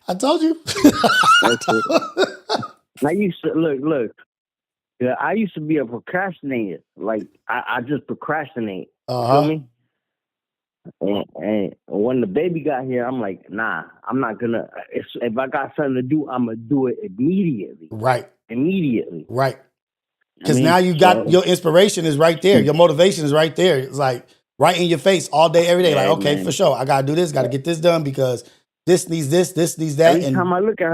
I told you. That's it. I used to look. Yeah, I used to be a procrastinator. Like I just procrastinate. You feel me? And when the baby got here, I'm like, nah, I'm not gonna. If I got something to do, I'm gonna do it immediately. Right. Immediately. Right. I Because mean, now you got your inspiration is right there. Your motivation is right there. It's like right in your face all day, every day. yeah, Like, okay, man. for sure. I gotta do this, gotta get this done because this needs this needs that. Every time I look at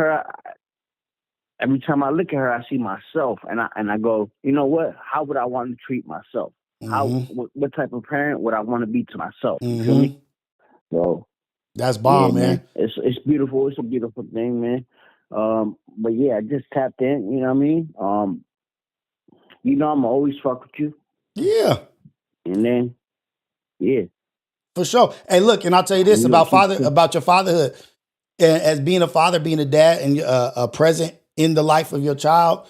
her, I see myself, and I go, you know what? How would I want to treat myself? What type of parent would I want to be to myself? You feel me? So That's yeah, bomb, man. It's beautiful. It's a beautiful thing, man. But yeah, I just tapped in. You know what I mean? You know, I'm always fuck with you. Yeah. And then, yeah. For sure. Hey, look, and I'll tell you this You know, about your fatherhood. And as being a father, being a dad, and a present in the life of your child,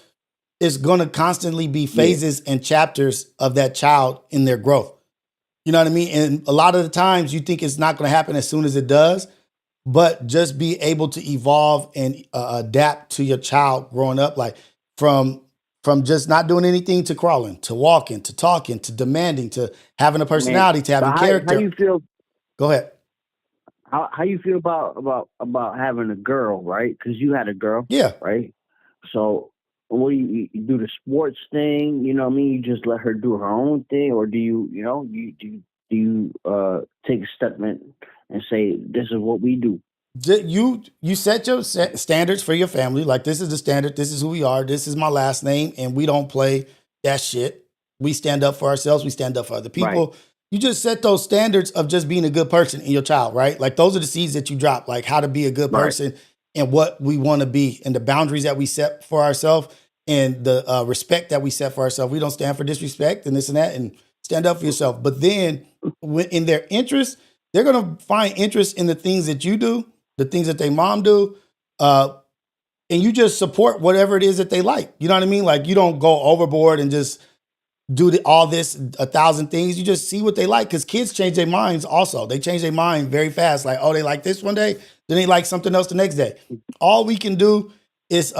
it's gonna constantly be phases and chapters of that child in their growth. You know what I mean? And a lot of the times you think it's not gonna happen as soon as it does, but just be able to evolve and adapt to your child growing up, like from just not doing anything to crawling, to walking, to talking, to demanding, to having a man. personality, to having But character. how you feel? Go ahead. How you feel about having a girl, right? Because you had a girl, Yeah. right? So, what do you do the sports thing? You know what I mean? You just let her do her own thing, or do you take a step and say this is what we do? You set your standards for your family. Like, this is the standard. This is who we are. This is my last name, and we don't play that shit. We stand up for ourselves. We stand up for other people. Right. You just set those standards of just being a good person in your child, right? Like, those are the seeds that you drop, like how to be a good person and what we want to be and the boundaries that we set for ourselves and the respect that we set for ourselves. We don't stand for disrespect and this and that, and stand up for yourself. But then when in their interest, they're going to find interest in the things that you do, the things that they mom do, and you just support whatever it is that they like. You know what I mean? Like, you don't go overboard and just do all this 1,000 things. You just see what they like, because kids change their minds also. They change their mind very fast. Like, oh, they like this one day, then they like something else the next day. All we can do is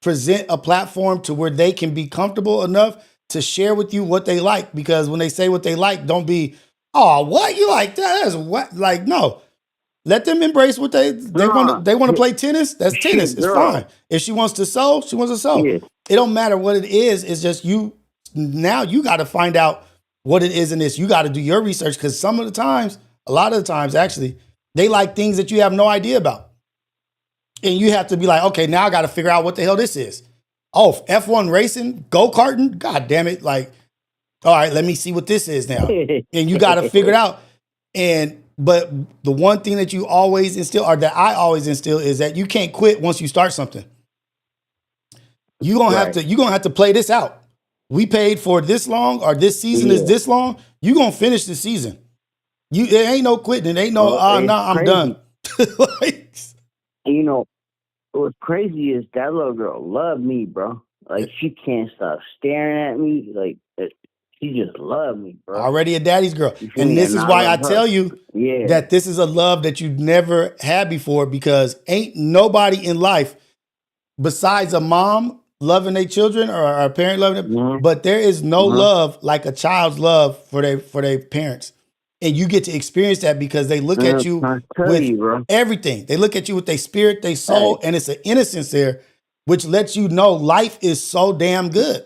present a platform to where they can be comfortable enough to share with you what they like, because when they say what they like, don't be, oh, what you like that? That's what, like, no. Let them embrace what they want. They want to play tennis. That's tennis. It's fine. If she wants to sew, she wants to sew. Yeah. It don't matter what it is. It's just you. Now you got to find out what it is in this. You got to do your research, because some of the times, a lot of the times, actually, they like things that you have no idea about, and you have to be like, okay, now I got to figure out what the hell this is. Oh, F1 racing, go karting. God damn it! Like, all right, let me see what this is now, and you got to figure it out. But the one thing that you always instill, or that I always instill, is that you can't quit once you start something. You're gonna have to play this out. We paid for this long, or this season is this long. You're gonna finish the season. It ain't no quitting. It ain't no, I'm done. Like, you know, what's crazy is that little girl loved me, bro. Like, she can't stop staring at me. Like, She just loved me, bro. Already a daddy's girl. You feel And me? this And is I why I love her. tell you that this is a love that you've never had before, because ain't nobody in life besides a mom loving their children or a parent loving them, but there is no love like a child's love for their parents. And you get to experience that because they look at you with everything. They look at you with their spirit, their soul, and it's an innocence there, which lets you know life is so damn good.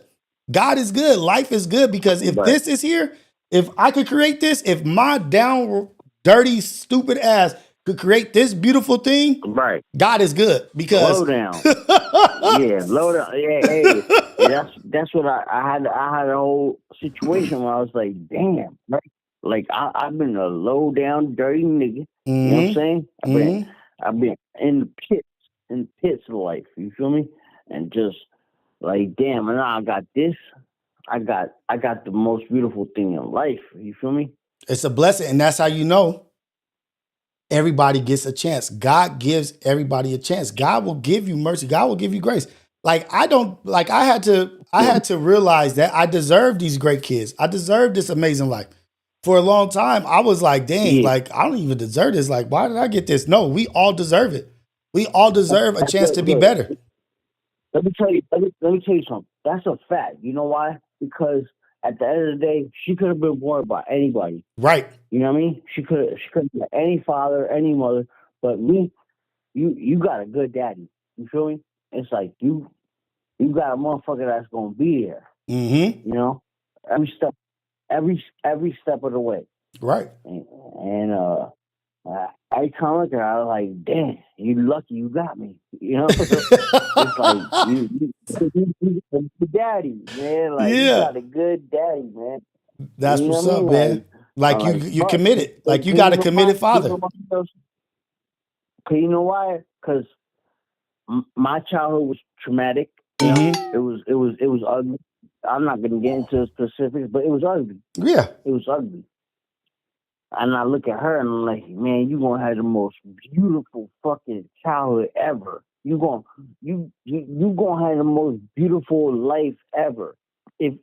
God is good. Life is good, because if this is here, if I could create this, if my down, dirty, stupid ass could create this beautiful thing, God is good. Because low down. Yeah, low down. Yeah, hey, that's what I had a whole situation where I was like, damn, right? Like I've been a low down, dirty nigga. You know what I'm saying? I've been in the pits of life. You feel me? And just like, damn, and now I got this. I got the most beautiful thing in life. You feel me? It's a blessing, and that's how you know everybody gets a chance. God gives everybody a chance. God will give you mercy. God will give you grace. Like I had to realize that I deserve these great kids. I deserve this amazing life. For a long time, I was like, dang, like I don't even deserve this. Like, why did I get this? No, we all deserve it. We all deserve a chance to be better. Let me tell you something. That's a fact. You know why? Because at the end of the day, she could have been born by anybody. Right. You know what I mean? She could be any father, any mother, but me, you got a good daddy. You feel me? It's like you got a motherfucker that's gonna be there. Mm-hmm. You know, every step of the way. Right. And I kind of look at her, I was like, damn, you lucky you got me. You know? It's like you the daddy, man. Like you got a good daddy, man. That's what's up, man. Like you committed. Like you got a committed father. You know why? Because my childhood was traumatic. You know? It was ugly. I'm not gonna get into specifics, but it was ugly. Yeah. It was ugly. And I look at her and I'm like, man, you gonna have the most beautiful fucking childhood ever. You gonna have the most beautiful life ever. If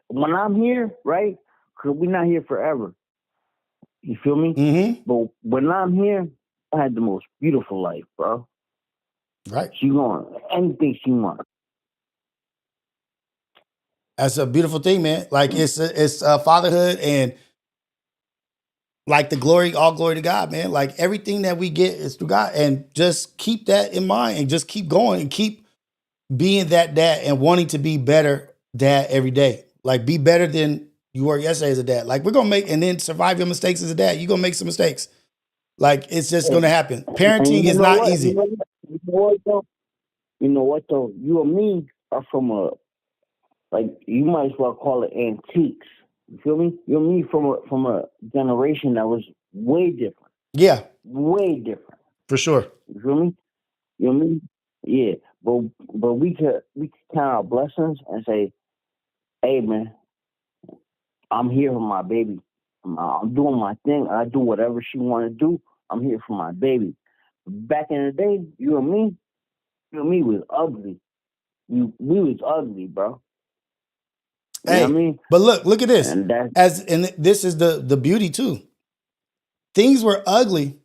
when I'm here, right? Because we're not here forever. You feel me? Mm-hmm. But when I'm here, I had the most beautiful life, bro. Right. She going anything she wants. That's a beautiful thing, man. Like it's fatherhood, and like all glory to God, man. Like everything that we get is through God, and just keep that in mind, and just keep going, and keep being that dad, and wanting to be better dad every day. Like be better than you were yesterday as a dad. Like we're gonna make, and then survive your mistakes as a dad. You're gonna make some mistakes. Like it's just gonna happen. Parenting is not easy. You know what though? You and me are from you might as well call it antiques. You feel me? You and me from a generation that was way different. Yeah. Way different. For sure. You feel me? You and me? Yeah. But we could count our blessings and say, hey man, I'm here for my baby. I'm doing my thing. I do whatever she want to do. I'm here for my baby. Back in the day, you and me was ugly. We was ugly, bro. You know what I mean? But look at this. And this is the beauty too. Things were ugly,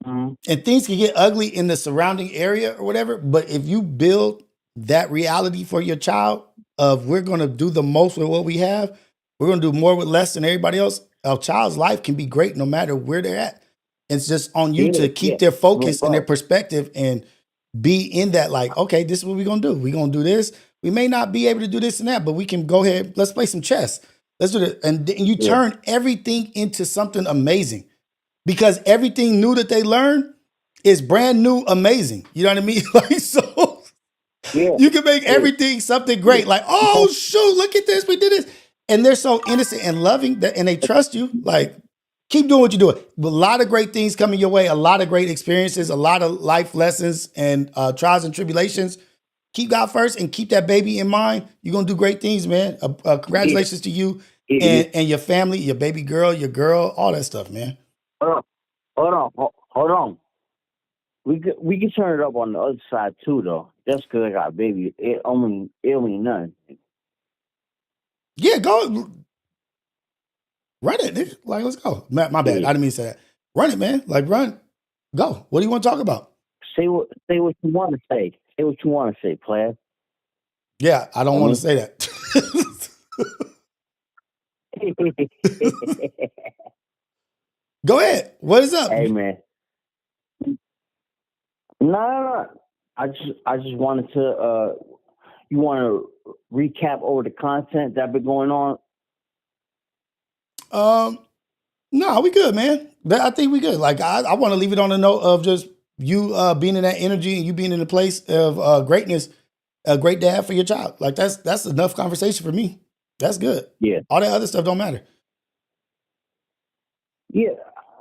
and things can get ugly in the surrounding area or whatever. But if you build that reality for your child of we're going to do the most with what we have, we're going to do more with less than everybody else. A child's life can be great no matter where they're at. It's just on you to keep their focus and their perspective and be in that like, okay, this is what we're going to do. We're going to do this. We may not be able to do this and that, but we can go ahead. Let's play some chess. Let's do it. And you turn everything into something amazing, because everything new that they learn is brand new, amazing. You know what I mean? Like, so you can make everything something great. Like, oh shoot, look at this. We did this. And they're so innocent and loving that, and they trust you. Like, keep doing what you're doing. A lot of great things coming your way, a lot of great experiences, a lot of life lessons and trials and tribulations. Keep God first and keep that baby in mind. You're going to do great things, man. Congratulations to you and your family, your baby girl, your girl, all that stuff, man. Hold on. We can turn it up on the other side too, though. Just because I got a baby, it only nothing. Yeah, go. Run it, nigga. Like, let's go. My bad. Yeah. I didn't mean to say that. Run it, man. Like, run. Go. What do you want to talk about? Say what you want to say. Say what you want to say, player. Yeah, I don't want to say that. Go ahead. What is up? Hey, man. No. I just wanted to. You want to recap over the content that been going on? No, we good, man. I think we good. Like, I want to leave it on the note of just you being in that energy and you being in a place of greatness, a great dad for your child. Like, that's enough conversation for me. That's good. Yeah. All that other stuff don't matter. Yeah,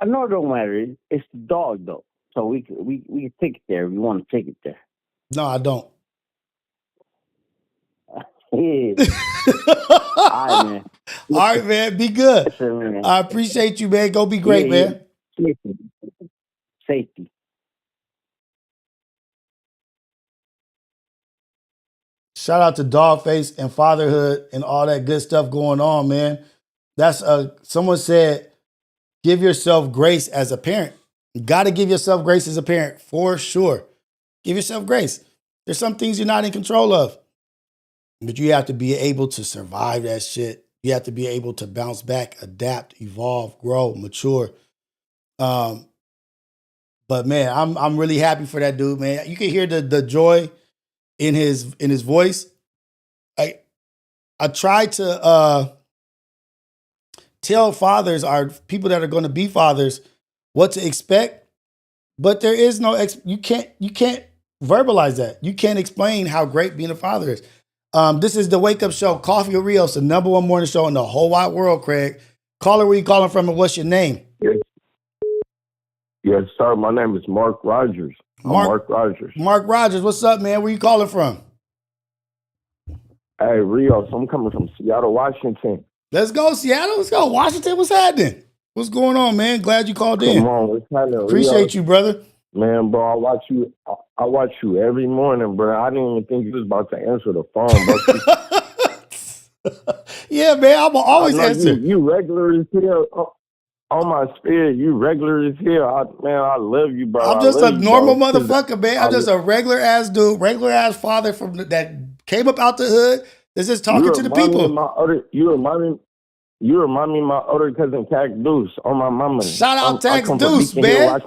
I know it don't matter. It's the dog though, so we can take it there. We want to take it there. No, I don't. Yeah. All right, man. All right, man. Be good. Yes, sir, man. I appreciate you, man. Go be great, man. Safety. Shout out to Dogface and Fatherhood and all that good stuff going on, man. That's someone said, give yourself grace as a parent. You got to give yourself grace as a parent for sure. Give yourself grace. There's some things you're not in control of, but you have to be able to survive that shit. You have to be able to bounce back, adapt, evolve, grow, mature. But man, I'm really happy for that dude, man. You can hear the joy in his voice. I try to tell fathers, or people that are going to be fathers, what to expect, but there is no you can't verbalize that. You can't explain how great being a father is. This is the Wake Up Show, Coffee with Rios, the #1 morning show in the whole wide world, Craig. Caller, where you calling from and what's your name? Yes, sir. My name is Mark Rogers. Mark Rogers. Mark Rogers, what's up, man? Where you calling from? Hey, Rios, I'm coming from Seattle, Washington. Let's go, Seattle. Let's go. Washington, what's happening? What's going on, man? Glad you called in. Come on, what's happening, Appreciate Rios? you, brother. Man, bro, I watch you every morning, bro. I didn't even think you was about to answer the phone, bro. Yeah, man, I'm always answer. You regular as hell. On my spirit, you regular as hell. Man, I love you, bro. I'm just a normal bro. motherfucker, man. I'm just a regular ass dude, regular ass father that came up out the hood. That's just talking to the people. You remind me of my older cousin, Tax Deuce, on my mama. Shout out Tax Deuce, man.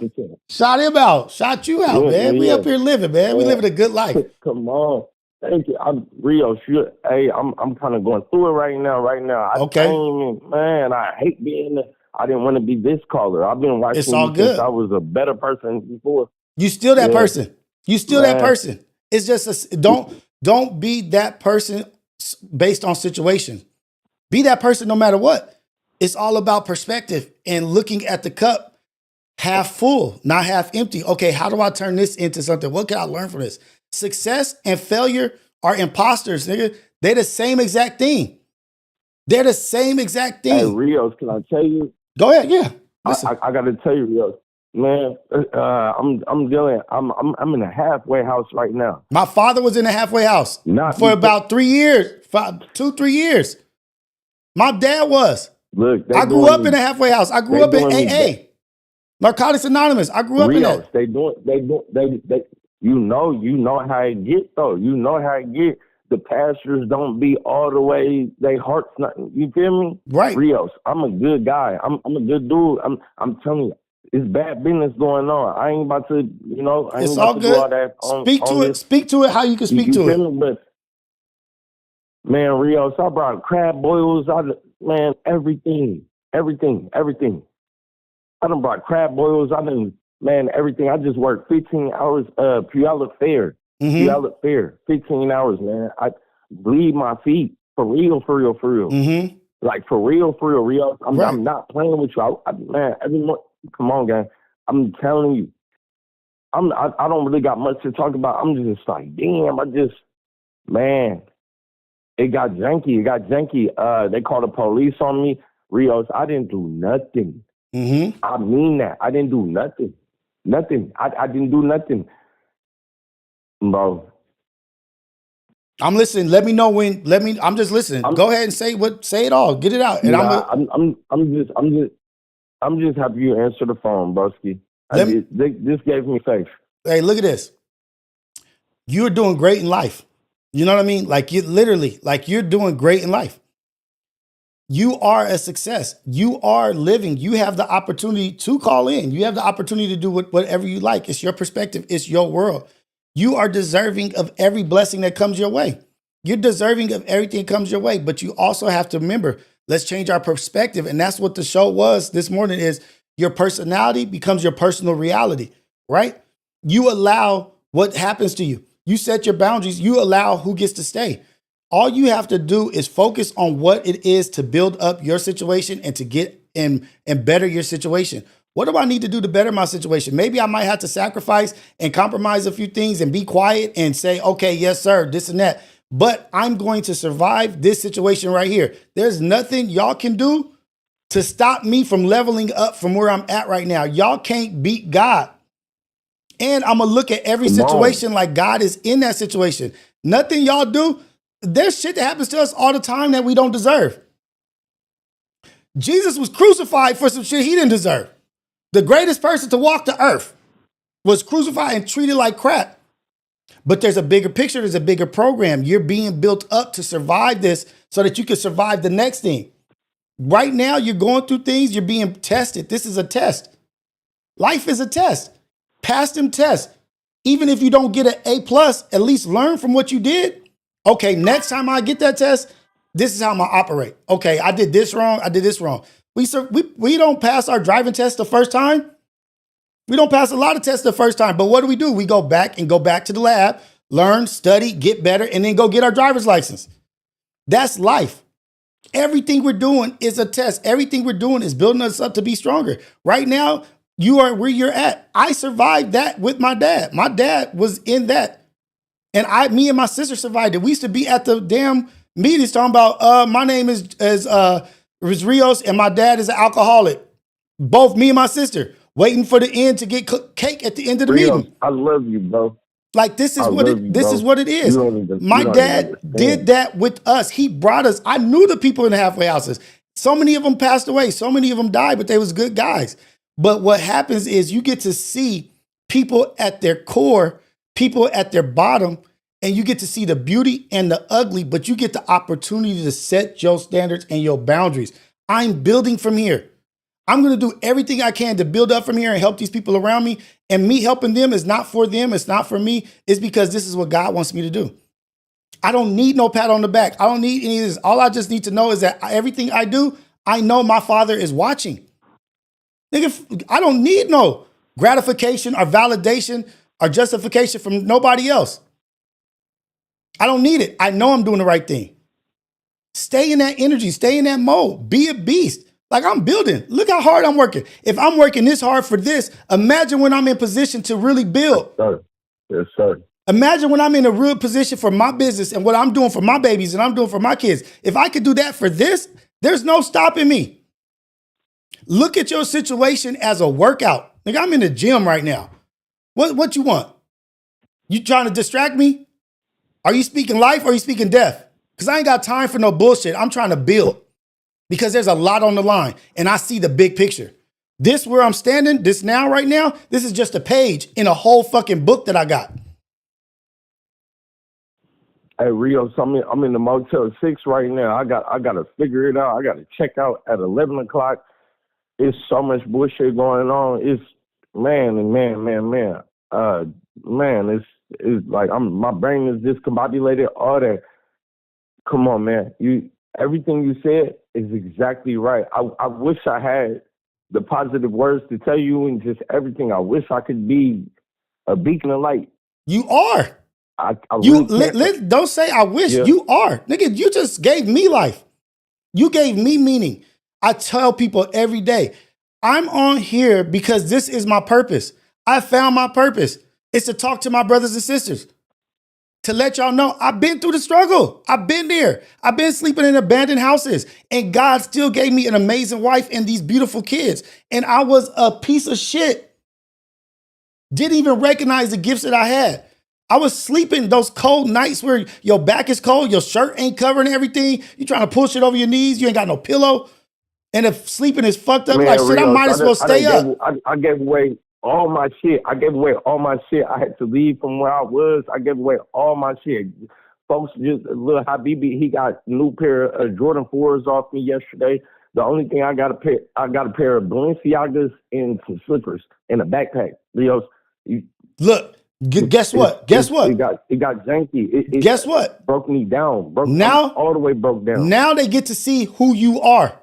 Shout him out. Shout you out, man. We up here living, man. We living a good life. Come on. Thank you. I'm Rios. Hey, I'm kind of going through it right now. Okay. I hate being I didn't want to be this caller. I've been watching it's all you good. since I was a better person before. You still that person. You still that person. It's just don't be that person based on situation. Be that person no matter what. It's all about perspective and looking at the cup half full, not half empty. Okay, how do I turn this into something? What can I learn from this? Success and failure are imposters, nigga. They're the same exact thing. They're the same exact thing. Hey, Rios, can I tell you? Go ahead, yeah. I got to tell you, Rios. Man, I'm in a halfway house right now. My father was in a halfway house for about 3 years, 2-3 years. My dad was. Look, I grew up in a halfway house. I grew up in AA, Narcotics Anonymous. I grew up in that. They you know how it get though. You know how it get. The pastors don't be all the way. They hearts not. You feel me? Right. Rios, I'm a good guy. I'm a good dude. I'm telling you, it's bad business going on. I ain't about to, I ain't it's about all to good. do all that. Speak to it how you can speak to it. Me? But man, Rios, I brought crab boils. Everything. I done brought crab boils. Everything. I just worked 15 hours. Puyallup Fair. Mm-hmm. Puyallup Fair. 15 hours, man. I bleed my feet for real. Mm-hmm. Like for real, Rios. I'm not playing with you. Every month. Come on, gang. I'm telling you. I don't really got much to talk about. I'm just like, damn. It got janky. They called the police on me. Rios, I didn't do nothing. Mm-hmm. I mean that. I didn't do nothing. I didn't do nothing. Bro, I'm listening. Let me know when. I'm just listening. Go ahead and say it all. Get it out. And I'm just happy you answered the phone, broski. This gave me faith. Hey, look at this. You're doing great in life. You know what I mean? Like you're doing great in life. You are a success. You are living. You have the opportunity to call in. You have the opportunity to do whatever you like. It's your perspective. It's your world. You are deserving of every blessing that comes your way. You're deserving of everything that comes your way. But you also have to remember, let's change our perspective. And that's what the show was this morning is your personality becomes your personal reality, right? You allow what happens to you. You set your boundaries. You allow who gets to stay. All you have to do is focus on what it is to build up your situation and to get and better your situation. What do I need to do to better my situation? Maybe I might have to sacrifice and compromise a few things and be quiet and say, okay, yes, sir, this and that. But I'm going to survive this situation right here. There's nothing y'all can do to stop me from leveling up from where I'm at right now. Y'all can't beat God. And I'm going to look at every situation like God is in that situation. Nothing y'all do. There's shit that happens to us all the time that we don't deserve. Jesus was crucified for some shit he didn't deserve. The greatest person to walk the earth was crucified and treated like crap. But there's a bigger picture. There's a bigger program. You're being built up to survive this so that you can survive the next thing. Right now, you're going through things. You're being tested. This is a test. Life is a test. Pass them tests. Even if you don't get an A+, at least learn from what you did. Okay, next time I get that test, this is how I'm gonna operate. Okay, I did this wrong. I did this wrong. We don't pass our driving test the first time. We don't pass a lot of tests the first time. But what do? We go back to the lab, learn, study, get better, and then go get our driver's license. That's life. Everything we're doing is a test. Everything we're doing is building us up to be stronger. Right now, you are where you're at. I survived that with my dad. My dad was in that. And me and my sister survived it. We used to be at the damn meetings talking about, my name is Rios and my dad is an alcoholic. Both me and my sister waiting for the end to get cake at the end of the meeting. I love you, bro. Like this is what it is. My dad did that with us. He brought us. I knew the people in the halfway houses. So many of them passed away. So many of them died, but they was good guys. But what happens is you get to see people at their core, people at their bottom, and you get to see the beauty and the ugly, but you get the opportunity to set your standards and your boundaries. I'm building from here. I'm going to do everything I can to build up from here and help these people around me. And me helping them is not for them. It's not for me. It's because this is what God wants me to do. I don't need no pat on the back. I don't need any of this. All I just need to know is that everything I do, I know my Father is watching. Nigga, I don't need no gratification or validation or justification from nobody else. I don't need it. I know I'm doing the right thing. Stay in that energy. Stay in that mode. Be a beast. Like I'm building. Look how hard I'm working. If I'm working this hard for this, imagine when I'm in position to really build. Yes, sir. Imagine when I'm in a real position for my business and what I'm doing for my babies and I'm doing for my kids. If I could do that for this, there's no stopping me. Look at your situation as a workout. Like I'm in the gym right now. What you want? You trying to distract me? Are you speaking life or are you speaking death? Because I ain't got time for no bullshit. I'm trying to build because there's a lot on the line and I see the big picture. This where I'm standing, this now, right now, this is just a page in a whole fucking book that I got. Hey, Rios, I'm in the Motel 6 right now. I got to figure it out. I got to check out at 11 o'clock. It's so much bullshit going on. It's, man, it's like my brain is discombobulated, all that. Come on, man. Everything you said is exactly right. I wish I had the positive words to tell you and just everything. I wish I could be a beacon of light. You are. Don't say I wish. Yeah. You are. Nigga, you just gave me life. You gave me meaning. I tell people every day, I'm on here because this is my purpose. I found my purpose. It's to talk to my brothers and sisters. To let y'all know, I've been through the struggle. I've been there. I've been sleeping in abandoned houses. And God still gave me an amazing wife and these beautiful kids. And I was a piece of shit. Didn't even recognize the gifts that I had. I was sleeping those cold nights where your back is cold, your shirt ain't covering everything. You trying to push it over your knees. You ain't got no pillow. And if sleeping is fucked up, Man, like shit, I Rios, might as well stay up. I gave away all my shit. I gave away all my shit. I had to leave from where I was. I gave away all my shit. Folks, just little Habibi, he got a new pair of Jordan 4s off me yesterday. The only thing I got a pair of Balenciagas and some slippers and a backpack. Rios, Look, guess what? Guess what? It got janky. Guess what? Broke me down. Now, all the way broke down. Now they get to see who you are.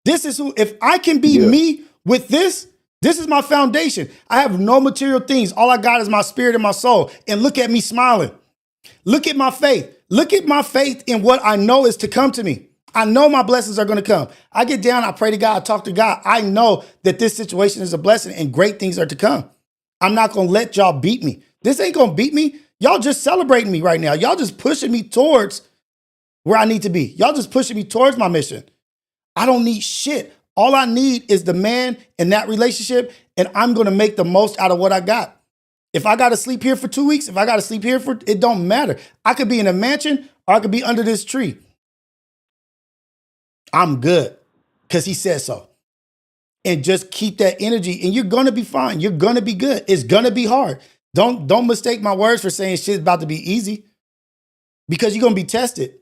This is who, if I can be me with this is my foundation. I have no material things. All I got is my spirit and my soul. And look at me smiling. Look at my faith. Look at my faith in what I know is to come to me. I know my blessings are going to come. I get down, I pray to God, I talk to God. I know that this situation is a blessing and great things are to come. I'm not going to let y'all beat me. This ain't going to beat me. Y'all just celebrating me right now. Y'all just pushing me towards where I need to be. Y'all just pushing me towards my mission. I don't need shit. All I need is the man in that relationship, and I'm going to make the most out of what I got. If I got to sleep here for 2 weeks, if I got to sleep here for, it don't matter. I could be in a mansion or I could be under this tree. I'm good because he said so. And just keep that energy and you're going to be fine. You're going to be good. It's going to be hard. Don't mistake my words for saying shit's about to be easy because you're going to be tested.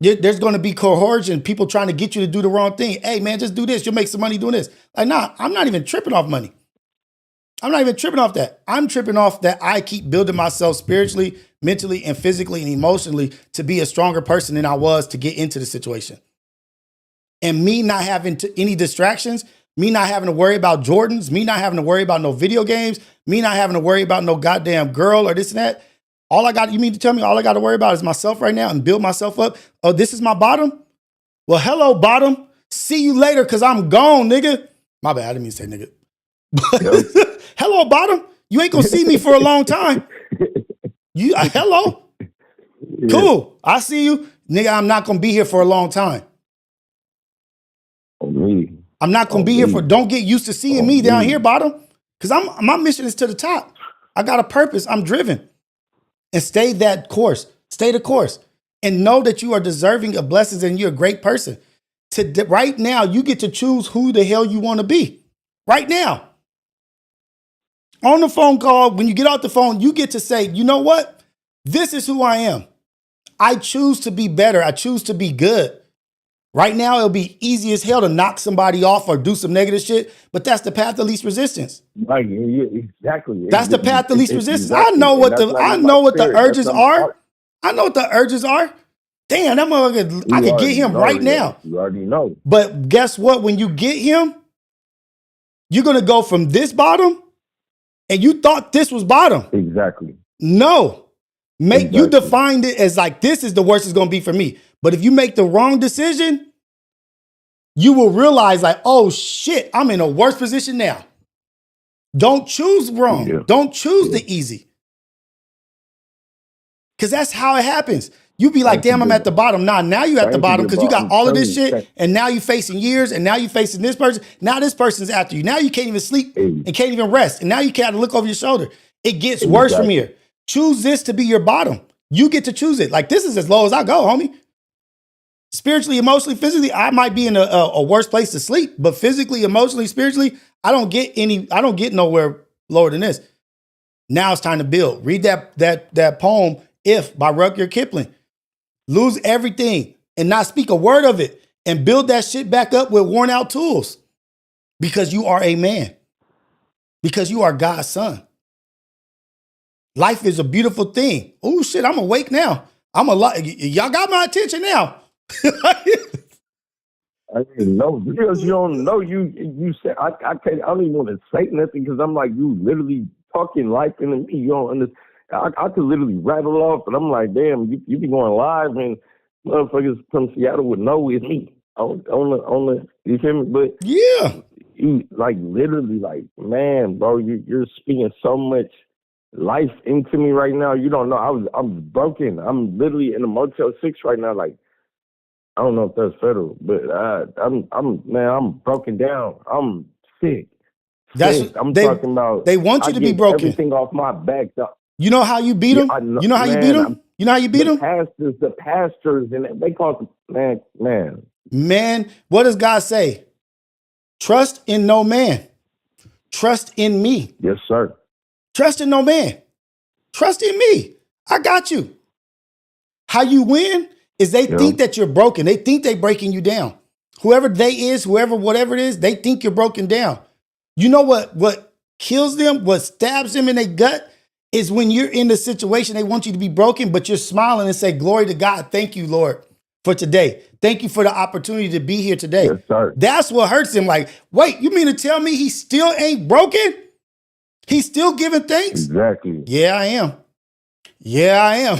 There's going to be coercion, people trying to get you to do the wrong thing. Hey, man, just do this. You'll make some money doing this. Like, nah, I'm not even tripping off money. I'm not even tripping off that. I'm tripping off that I keep building myself spiritually, mentally, and physically and emotionally to be a stronger person than I was to get into the situation. And me not having any distractions, me not having to worry about Jordans, me not having to worry about no video games, me not having to worry about no goddamn girl or this and that. You mean to tell me all I got to worry about is myself right now and build myself up? Oh, this is my bottom? Well, hello, bottom. See you later because I'm gone, nigga. My bad, I didn't mean to say nigga. But hello, bottom. You ain't going to see me for a long time. Hello? Yeah. Cool. I see you. Nigga, I'm not going to be here for a long time. I'm not going to be here for, don't get used to seeing me down here, bottom. Because my mission is to the top. I got a purpose. I'm driven. And stay that course. Stay the course. And know that you are deserving of blessings and you're a great person. Right now, you get to choose who the hell you want to be. Right now. On the phone call, when you get off the phone, you get to say, you know what? This is who I am. I choose to be better. I choose to be good. Right now, it'll be easy as hell to knock somebody off or do some negative shit, but that's the path of least resistance. Right, yeah, exactly. That's the path of least resistance. Exactly. I know what the urges are. I know what the urges are. Damn, that motherfucker, I could get him right now. You already know. But guess what? When you get him, you're gonna go from this bottom, and you thought this was bottom. Exactly. No. You defined it as like, this is the worst it's gonna be for me. But if you make the wrong decision, you will realize like, oh shit, I'm in a worse position now. Don't choose wrong. Yeah. Don't choose the easy. Because that's how it happens. You be like, damn, I'm at the bottom. Nah, now you at the bottom because you got all of this shit and now you facing years and now you facing this person. Now this person's after you. Now you can't even sleep and can't even rest. And now you can't look over your shoulder. It gets worse from here. Choose this to be your bottom. You get to choose it. Like, this is as low as I go, homie. Spiritually, emotionally, physically, I might be in a worse place to sleep, but physically, emotionally, spiritually, I don't get nowhere lower than this. Now it's time to build. Read that poem, If, by Rudyard Kipling. Lose everything and not speak a word of it and build that shit back up with worn out tools because you are a man, because you are God's son. Life is a beautiful thing. Oh shit, I'm awake now. Y'all got my attention now. I didn't know because you don't know. You said I don't even want to say nothing because I'm like, you literally talking life into me. You don't understand. I could literally rattle off, but I'm like, damn, you be going live and motherfuckers from Seattle would know it's me on the you feel me? But yeah, you like literally like, man, bro, you're speaking so much life into me right now. You don't know. I'm broken. I'm literally in a Motel 6 right now. Like, I don't know if that's federal, but I'm broken down. I'm sick. I'm talking about. They want you to be broken. Everything off my back. You know how you beat Yeah, them? I know, You know how you beat man. them? You know how you beat them? The pastors, and they call them, man. Man, what does God say? Trust in no man. Trust in me. Yes, sir. Trust in no man. Trust in me. I got you. How you win is they think that you're broken. They think they breaking you down. Whoever they is, whatever it is, they think you're broken down. You know what kills them, what stabs them in their gut is when you're in the situation they want you to be broken, but you're smiling and say, glory to God. Thank you, Lord, for today. Thank you for the opportunity to be here today. Yes, sir. That's what hurts him. Like, wait, you mean to tell me he still ain't broken? He's still giving thanks? Exactly. Yeah, I am. Yeah, I am.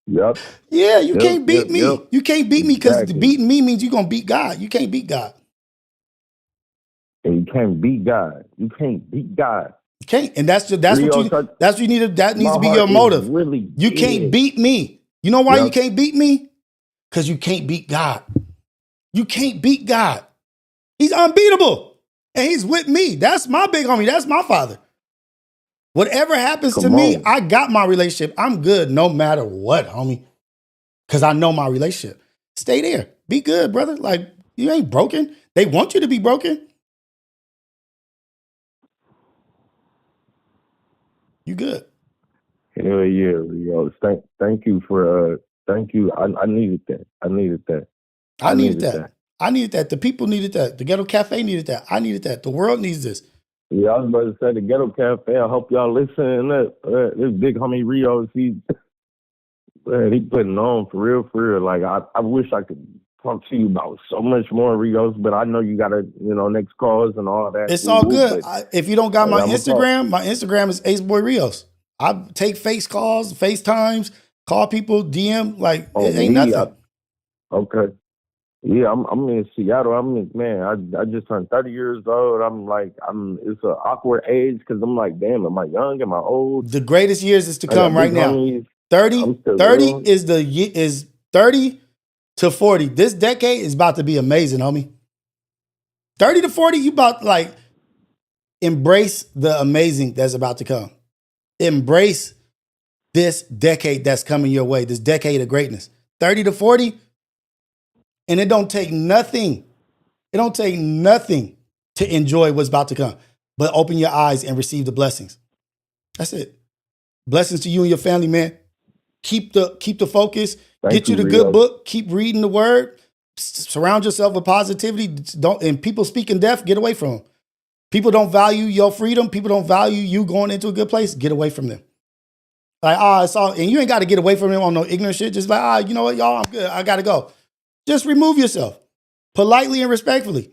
Yep. Yeah, you can't beat me. Yep. You can't beat me because beating me means you're going to beat God. You can't beat God. And you can't beat God. You can't beat God. You can't. And that's what you need to, that needs to be your motive. Really you can't beat me. You know why you can't beat me? Because you can't beat God. You can't beat God. He's unbeatable. And he's with me. That's my big homie. That's my father. Whatever happens to me, I got my relationship. I'm good no matter what, homie. Because I know my relationship. Stay there. Be good, brother. Like, you ain't broken. They want you to be broken. You good. Hell yeah, Rios. Thank you for thank you. I needed that. I needed that. I needed that. I needed that. The people needed that. The Ghetto Cafe needed that. I needed that. The world needs this. Yeah, I was about to say the Ghetto Cafe. I hope y'all listening. This big homie Rios, he putting on for real. Like I wish I could talk to you about so much more, Rios, but I know you gotta, next calls and all that. It's all good. If you don't got my Instagram is Ace Boy Rios. I take face calls, FaceTimes, call people, DM, like it ain't nothing. Okay. Yeah, I'm in Seattle. I just turned 30 years old. It's an awkward age because I'm like, damn, am I young? Am I old? The greatest years is to come right now. 30 is 30 to 40. This decade is about to be amazing, homie. 30 to 40, you about like embrace the amazing that's about to come. Embrace this decade that's coming your way, this decade of greatness. 30 to 40, and it don't take nothing. It don't take nothing to enjoy what's about to come, but open your eyes and receive the blessings. That's it. Blessings to you and your family, man. Keep the focus. Get you the good book. Keep reading the word. Surround yourself with positivity. And people speaking death, get away from them. People don't value your freedom. People don't value you going into a good place. Get away from them. Like, it's all, and you ain't got to get away from them on no ignorant shit. Just like, you know what, y'all, I'm good. I got to go. Just remove yourself politely and respectfully.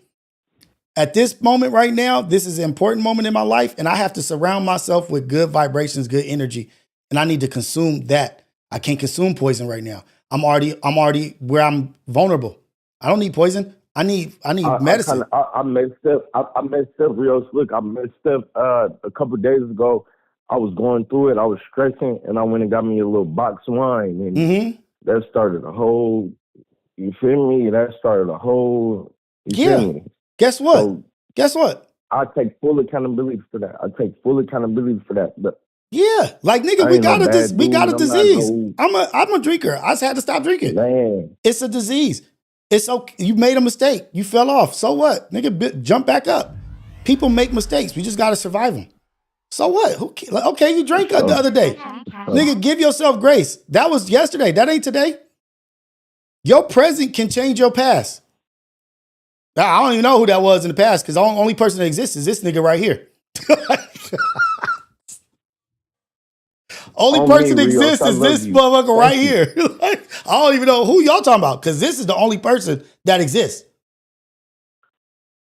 At this moment right now, this is an important moment in my life, and I have to surround myself with good vibrations, good energy, and I need to consume that. I can't consume poison right now. I'm already where I'm vulnerable. I don't need poison. I need medicine. I messed up. I messed up, Rios. Look, I messed up a couple of days ago. I was going through it. I was stressing, and I went and got me a little box of wine, and that started a whole. You feel me? That started a whole. You feel me? Guess what? So, Guess what? I take full accountability for that. But yeah, like nigga, we got a disease. I'm a drinker. I just had to stop drinking. Man, it's a disease. It's okay. You made a mistake. You fell off. So what? Nigga, jump back up. People make mistakes. We just got to survive them. So what? Okay, you drank the other day. Nigga, give yourself grace. That was yesterday. That ain't today. Your present can change your past. I don't even know who that was in the past because the only person that exists is this nigga right here. Only person that exists is this motherfucker right here. I don't even know who y'all talking about because this is the only person that exists.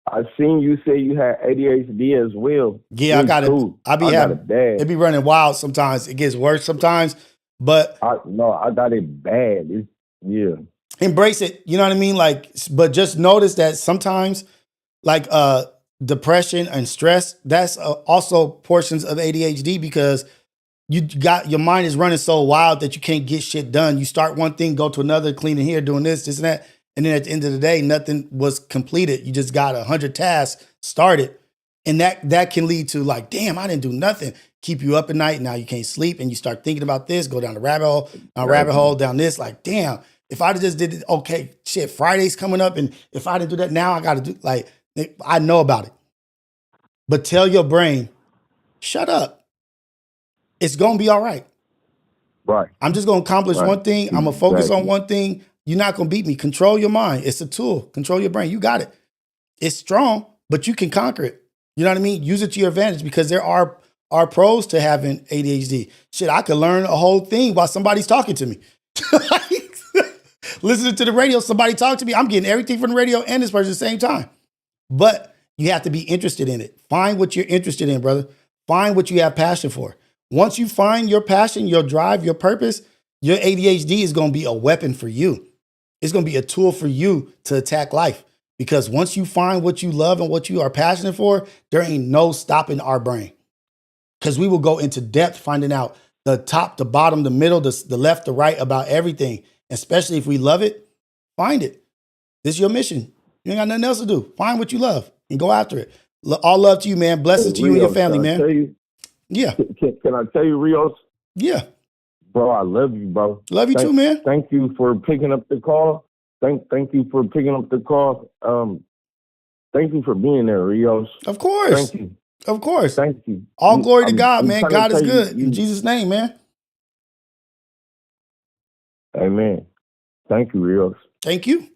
I seen you say you had ADHD as well. Yeah, I got it. I got it bad. It be running wild sometimes. It gets worse sometimes, but I got it bad. Yeah. Embrace it. You know what I mean? Like, but just notice that sometimes, like depression and stress, that's also portions of ADHD because your mind is running so wild that you can't get shit done. You start one thing, go to another, cleaning here, doing this and that. And then at the end of the day, nothing was completed. You just got 100 tasks started And that can lead to like, damn, I didn't do nothing. Keep you up at night. Now you can't sleep and you start thinking about this, go down the rabbit hole, down this, like, damn, if I'd just did it, okay, shit, Friday's coming up. And if I didn't do that now, I got to do, like, I know about it. But tell your brain, shut up. It's going to be all right. Right. I'm just going to accomplish one thing. I'm going to focus on one thing. You're not going to beat me. Control your mind. It's a tool. Control your brain. You got it. It's strong, but you can conquer it. You know what I mean? Use it to your advantage because there are pros to having ADHD. Shit, I could learn a whole thing while somebody's talking to me. Listening to the radio, somebody talk to me. I'm getting everything from the radio and this person at the same time. But you have to be interested in it. Find what you're interested in, brother. Find what you have passion for. Once you find your passion, your drive, your purpose, your ADHD is going to be a weapon for you. It's going to be a tool for you to attack life. Because once you find what you love and what you are passionate for, there ain't no stopping our brain. Because we will go into depth finding out the top, the bottom, the middle, the left, the right about everything. Especially if we love it, find it. This is your mission. You ain't got nothing else to do. Find what you love and go after it. All love to you, man. Blessings to you and your family, man. Yeah. Can I tell you, Rios? Yeah. Bro, I love you, bro. Love you too, man. Thank you for picking up the call. Thank you for picking up the call. Thank you for being there, Rios. Of course. Thank you. Of course. Thank you. All glory to God, man. trying God to is tell good. you- In Jesus' name, man. Amen. Thank you, Rios. Thank you.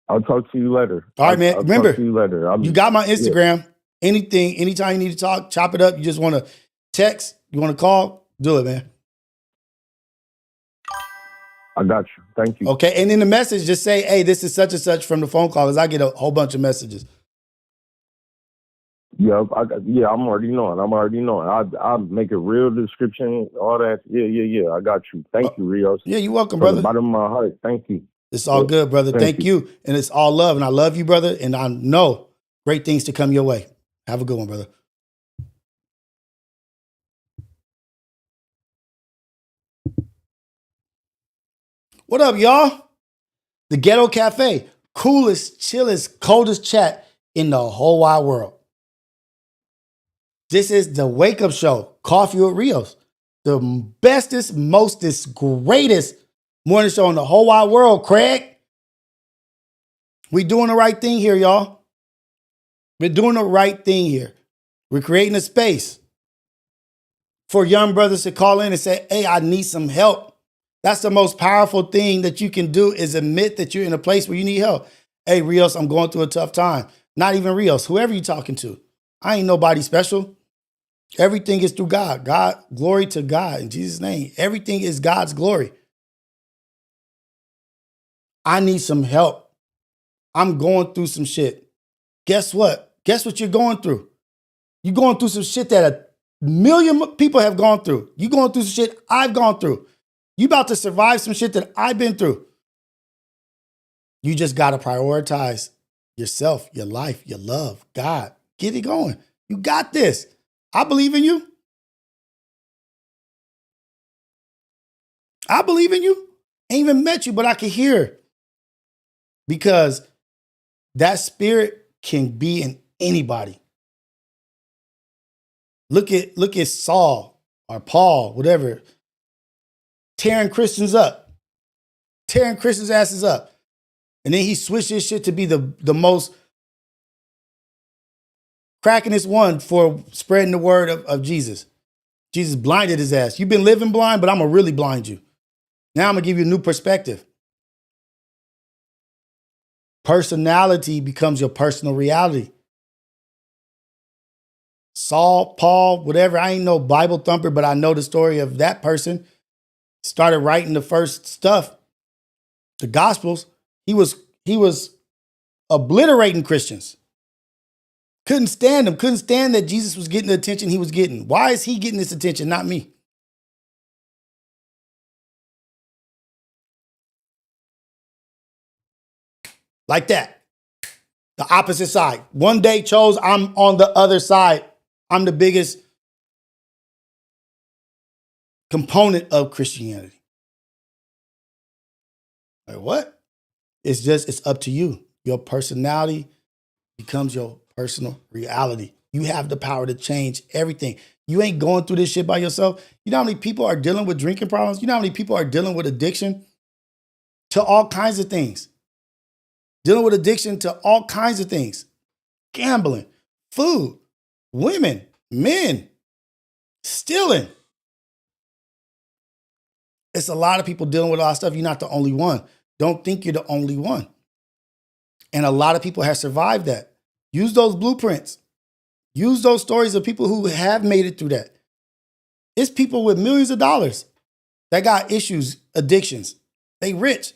I'll talk to you later. All right, man. I'll Remember, talk to you later. you got my Instagram. Anytime you need to talk, chop it up. You just want to text, you want to call, do it, man. I got you. Thank you. Okay. And in the message, just say, hey, this is such and such from the phone call, because I get a whole bunch of messages. Yeah, I'm already knowing. I'll make a real description, all that. Yeah. I got you. Thank you, Rios. Yeah, you're welcome, From brother. the bottom of my heart, thank you. It's all good, brother. Thank you. And it's all love. And I love you, brother. And I know great things to come your way. Have a good one, brother. What up, y'all? The Ghetto Cafe. Coolest, chillest, coldest chat in the whole wide world. This is the Wake Up Show. Coffee with Rios. The bestest, mostest, greatest morning show in the whole wide world, Craig. We doing the right thing here, y'all. We're doing the right thing here. We're creating a space for young brothers to call in and say, hey, I need some help. That's the most powerful thing that you can do, is admit that you're in a place where you need help. Hey, Rios, I'm going through a tough time. Not even Rios, whoever you're talking to. I ain't nobody special. Everything is through God. God, glory to God in Jesus' name. Everything is God's glory. I need some help. I'm going through some shit. Guess what? Guess what you're going through? You're going through some shit that a million people have gone through. You're going through some shit I've gone through. You about to survive some shit that I've been through. You just got to prioritize yourself, your life, your love, God. Get it going. You got this. I believe in you. I believe in you. Ain't even met you, but I can hear. Because that spirit can be in anybody. Look at Saul or Paul, whatever, tearing Christians up, tearing Christians' asses up. And then he switched his shit to be the most crackingest one for spreading the word of Jesus. Jesus blinded his ass. You've been living blind, but I'm going to really blind you. Now I'm going to give you a new perspective. Personality becomes your personal reality. Saul, Paul, whatever, I ain't no Bible thumper, but I know the story of that person. Started writing the first stuff, the Gospels. He was obliterating Christians. Couldn't stand them. Couldn't stand that Jesus was getting the attention he was getting. Why is he getting this attention, not me? Like that. The opposite side. One day chose, I'm on the other side. I'm the biggest component of Christianity. Like what? It's up to you. Your personality becomes your personal reality. You have the power to change everything. You ain't going through this shit by yourself. You know how many people are dealing with drinking problems? You know how many people are dealing with addiction to all kinds of things? Dealing with addiction to all kinds of things. Gambling, food, women, men, stealing. It's a lot of people dealing with a lot of stuff. You're not the only one. Don't think you're the only one. And a lot of people have survived that. Use those blueprints. Use those stories of people who have made it through that. It's people with millions of dollars that got issues, addictions. They rich.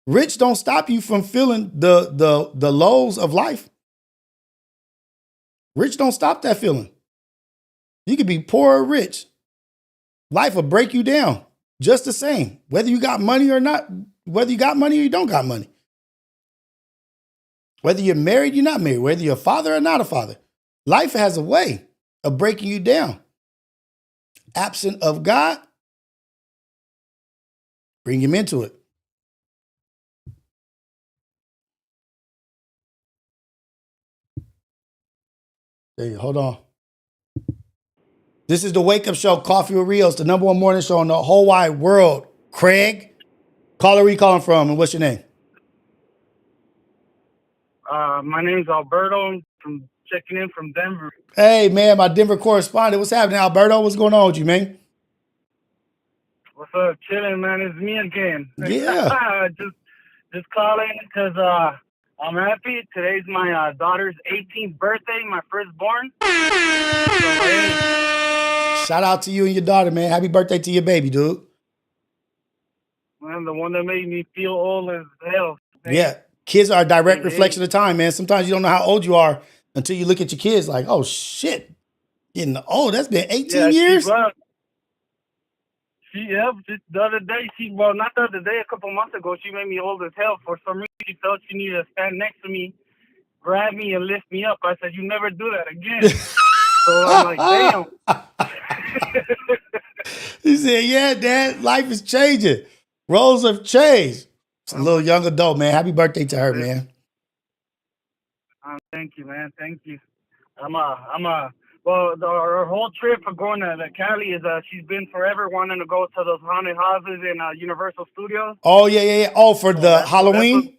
Rich don't stop you from feeling the lows of life. Rich don't stop that feeling. You could be poor or rich. Life will break you down just the same, whether you got money or not, whether you got money or you don't got money. Whether you're married, you're not married, whether you're a father or not a father. Life has a way of breaking you down. Absent of God, bring him into it. Hey, hold on. This is the Wake Up Show, Coffee with Rios, the #1 morning show in the whole wide world. Craig, caller, where you calling from, and what's your name? My name's Alberto. I'm checking in from Denver. Hey, man, my Denver correspondent. What's happening, Alberto? What's going on with you, man? What's up? Chilling, man. It's me again. Yeah. just calling because I'm happy. Today's my daughter's 18th birthday, my firstborn. So, hey. Shout out to you and your daughter, man. Happy birthday to your baby, dude. Man, the one that made me feel old as hell. Hey. Yeah. Kids are a direct reflection of time, man. Sometimes you don't know how old you are until you look at your kids like, oh, shit. Getting old. That's been 18 years? Just the other day, not the other day, a couple months ago, she made me old as hell. For some reason, she felt she needed to stand next to me, grab me, and lift me up. I said, you never do that again. So I'm like, damn. He said, yeah, Dad, life is changing. Roles have changed. It's a little young adult, man. Happy birthday to her, man. Thank you, man. Thank you. Our whole trip for going to Cali is she's been forever wanting to go to those haunted houses in Universal Studios. Oh, yeah. Oh, for the Halloween?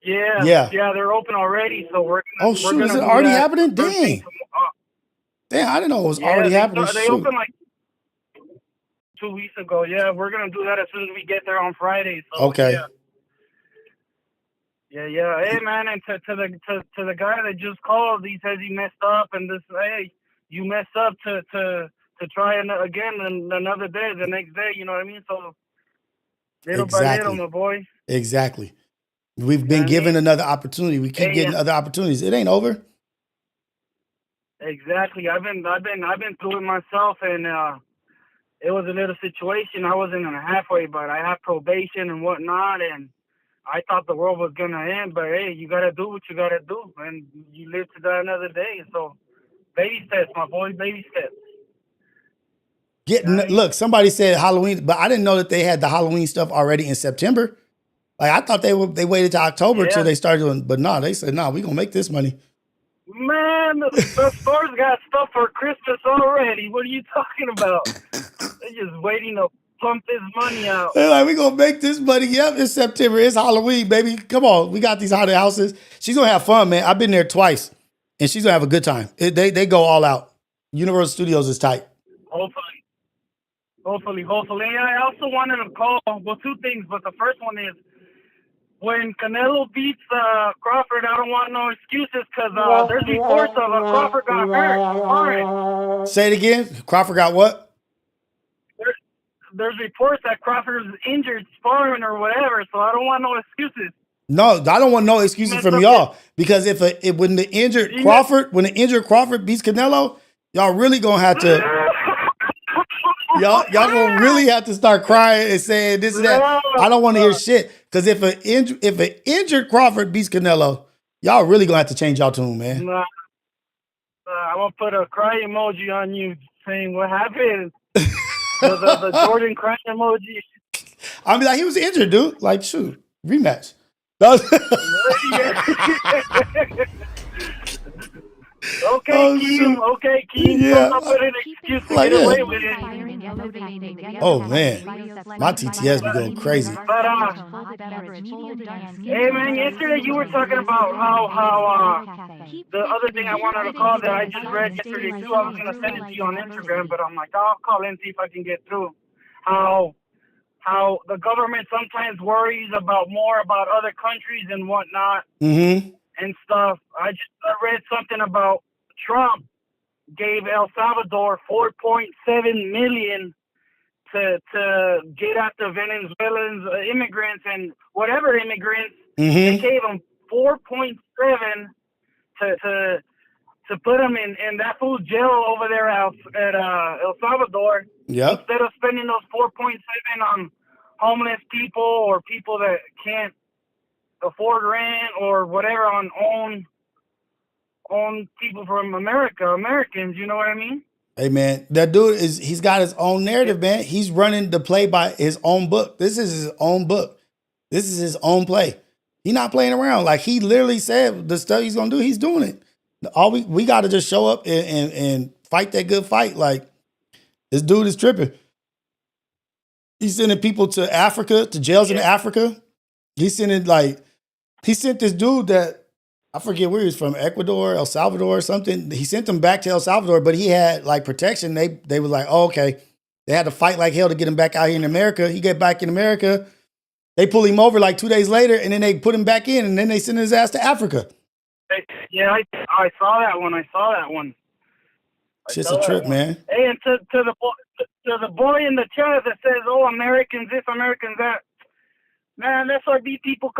Yeah, they're open already. So we're gonna. Oh, shoot, is it already happening? Dang. Damn, I didn't know it was already happening. They opened like 2 weeks ago. Yeah, we're gonna do that as soon as we get there on Friday. So, okay. Yeah. Hey, man, and to the guy that just called, he says he messed up, and hey, you messed up to try again another day, the next day. You know what I mean? So little by little, my boy. Exactly. We've been given another opportunity. We keep getting other opportunities. It ain't over. Exactly. I've been through it myself, and it was a little situation. I wasn't in a halfway, but I have probation and whatnot, and I thought the world was gonna end. But hey, you gotta do what you gotta do, and you live to die another day. So, baby steps, my boy, baby steps. Look, somebody said Halloween, but I didn't know that they had the Halloween stuff already in September. Like I thought they waited till October till they started doing, but no, they said, no, we gonna make this money. Man, the stores got stuff for Christmas already. What are you talking about? They're just waiting to pump this money out. They're like, we gonna make this money. Yep, it's September. It's Halloween, baby. Come on, we got these haunted houses. She's gonna have fun, man. I've been there twice, and she's gonna have a good time. They go all out. Universal Studios is tight. Hopefully. I also wanted to call, well, two things, but the first one is, when Canelo beats Crawford, I don't want no excuses because there's reports of Crawford got hurt. Say it again. Crawford got what? There's reports that Crawford is injured sparring or whatever, so I don't want no excuses. No, I don't want no excuses from y'all because when the injured Crawford beats Canelo, y'all really gonna have to. Y'all gonna really have to start crying and saying this and that. I don't want to hear shit because if an injured Crawford beats Canelo, y'all really gonna have to change y'all tune, man. Nah, I'm gonna put a cry emoji on you saying what happened. the Jordan cry emoji. I mean, like he was injured, dude. Like, shoot, rematch. Okay, Oh, Keem. shit. Okay, Keem. Yeah. Don't put an excuse to Like, get yeah. away with it. Oh, man. My TTS be going crazy. But hey man, yesterday you were talking about how the other thing I wanted to call that I just read yesterday too. I was gonna send it to you on Instagram, but I'm like, I'll call in see if I can get through. How the government sometimes worries about more about other countries and whatnot and stuff. I read something about Trump gave El Salvador $4.7 million to get at the Venezuelans, immigrants and whatever immigrants. They gave them 4.7 to put them in that fool's jail over there at El Salvador. Yep. Instead of spending those 4.7 on homeless people or people that can't afford rent or whatever on own people from Americans, you know what I mean? Hey, man, that dude he's got his own narrative, man. He's running the play by his own book. This is his own book. This is his own play. He's not playing around. Like, he literally said the stuff he's going to do, he's doing it. All we got to just show up and fight that good fight. Like, this dude is tripping. He's sending people to Africa, to jails in Africa. He sent this dude that, I forget where he was from, Ecuador, El Salvador or something. He sent them back to El Salvador, but he had like protection. They was like, oh, okay. They had to fight like hell to get him back out here in America. He get back in America. They pull him over like 2 days later, and then they put him back in, and then they send his ass to Africa. Yeah, I saw that one. Shit's a trip, man. Hey, and to the boy in the chat that says, "Oh, Americans this, Americans that," man, that's why people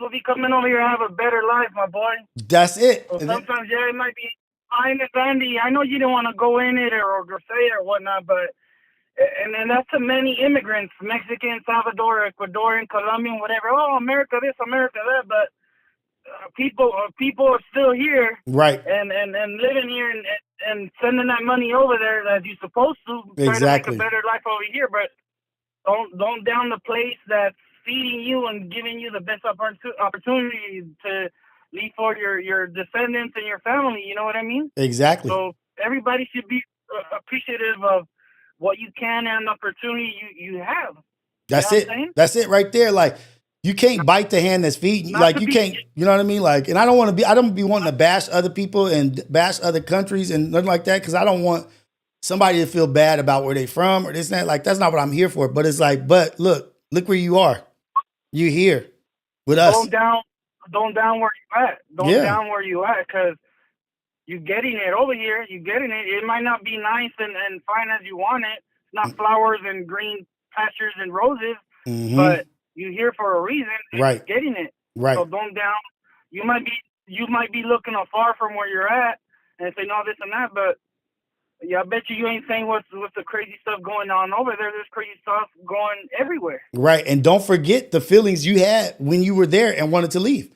be coming over here and have a better life, my boy. That's it. So sometimes, it might be fine and dandy. I know you don't want to go in it or say it or whatnot, but and that's to many immigrants, Mexican, Salvador, Ecuadorian, Colombian, whatever. Oh, America this, America that, but people are still here, right? And living here and sending that money over there as you're supposed to, try to make a better life over here. But don't down the place that's feeding you and giving you the best opportunity to leave for your descendants and your family. You know what I mean? Exactly. So everybody should be appreciative of what you can and the opportunity you have. That's it. That's it right there. Like, you can't bite the hand that's feeding you. Like, you can't, you know what I mean? Like, and I don't be wanting to bash other people and bash other countries and nothing like that, because I don't want somebody to feel bad about where they from or this and that. Like, that's not what I'm here for. But it's like, but look where you are. You're here with us. Don't down where you at. Down where you at, because you're getting it over here. You're getting it. It might not be nice and fine as you want it. It's not flowers and green pastures and roses, but you're here for a reason. And right. You're getting it. Right. So don't down. You might be looking afar from where you're at and say no, this and that, but yeah, I bet you ain't saying what's the crazy stuff going on over there. There's crazy stuff going everywhere. Right. And don't forget the feelings you had when you were there and wanted to leave.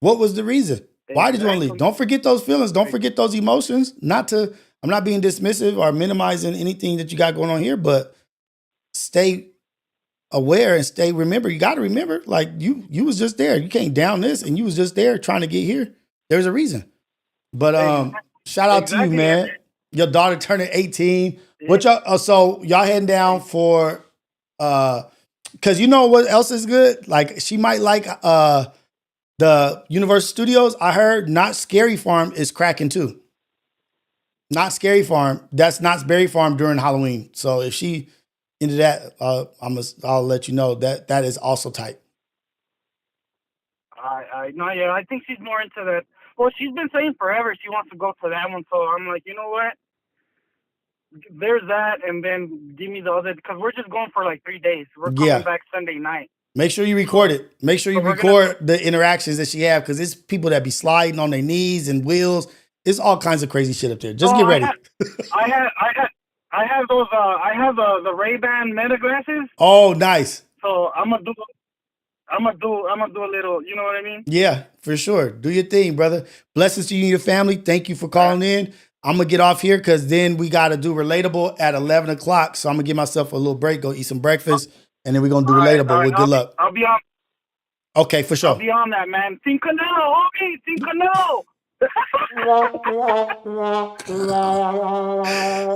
What was the reason? Why did you want to leave? Don't forget those feelings. Don't forget those emotions. I'm not being dismissive or minimizing anything that you got going on here, but stay aware and remember. You got to remember, like, you was just there. You can't down this, and you was just there trying to get here. There's a reason. But shout out to you, man. Your daughter turning 18. What y'all? So y'all heading down for? Because you know what else is good? Like, she might like the Universal Studios. I heard Not Scary Farm is cracking too. Not Scary Farm. That's Knott's Berry Farm during Halloween. So if she into that, I'll let you know that is also tight. I know. Yeah, I think she's more into that. Well, she's been saying forever she wants to go to that one. So I'm like, you know what? There's that, and then give me the other, because we're just going for like 3 days. We're coming back Sunday night. Make sure you record it. Make sure you record the interactions that she have, because it's people that be sliding on their knees and wheels. It's all kinds of crazy shit up there. Just get ready. I have those. I have the Ray-Ban Meta glasses. Oh, nice. So I'm gonna do a little. You know what I mean? Yeah, for sure. Do your thing, brother. Blessings to you and your family. Thank you for calling in. I'm going to get off here because then we got to do Relatable at 11 o'clock. So I'm going to give myself a little break, go eat some breakfast, and then we're going to do Relatable with good luck. I'll be on. Okay, for sure. I'll be on that, man. Cinco now. Okay, Cinco now.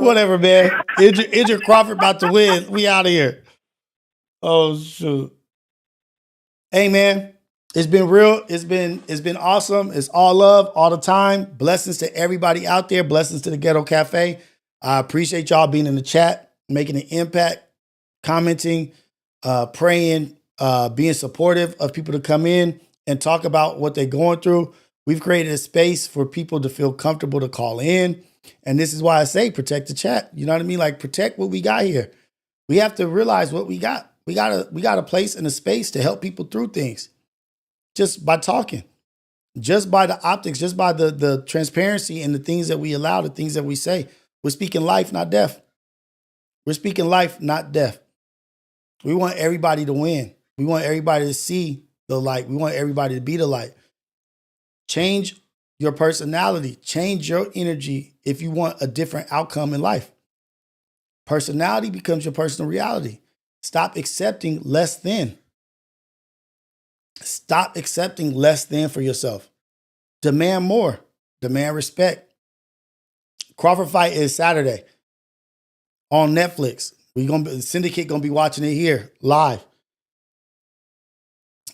Whatever, man. Idris Crawford about to win. We out of here. Oh shoot. Hey man, it's been real. It's been awesome. It's all love all the time. Blessings to everybody out there. Blessings to the Ghetto Cafe. I appreciate y'all being in the chat, making an impact, commenting, praying, being supportive of people to come in and talk about what they're going through. We've created a space for people to feel comfortable to call in. And this is why I say protect the chat. You know what I mean? Like protect what we got here. We have to realize what we got. We got a place and a space to help people through things just by talking, just by the optics, just by the transparency and the things that we allow, the things that we say. We're speaking life, not death. We're speaking life, not death. We want everybody to win. We want everybody to see the light. We want everybody to be the light. Change your personality. Change your energy if you want a different outcome in life. Personality becomes your personal reality. Stop accepting less than. Stop accepting less than for yourself. Demand more. Demand respect. Crawford fight is Saturday on Netflix. Syndicate gonna be watching it here live.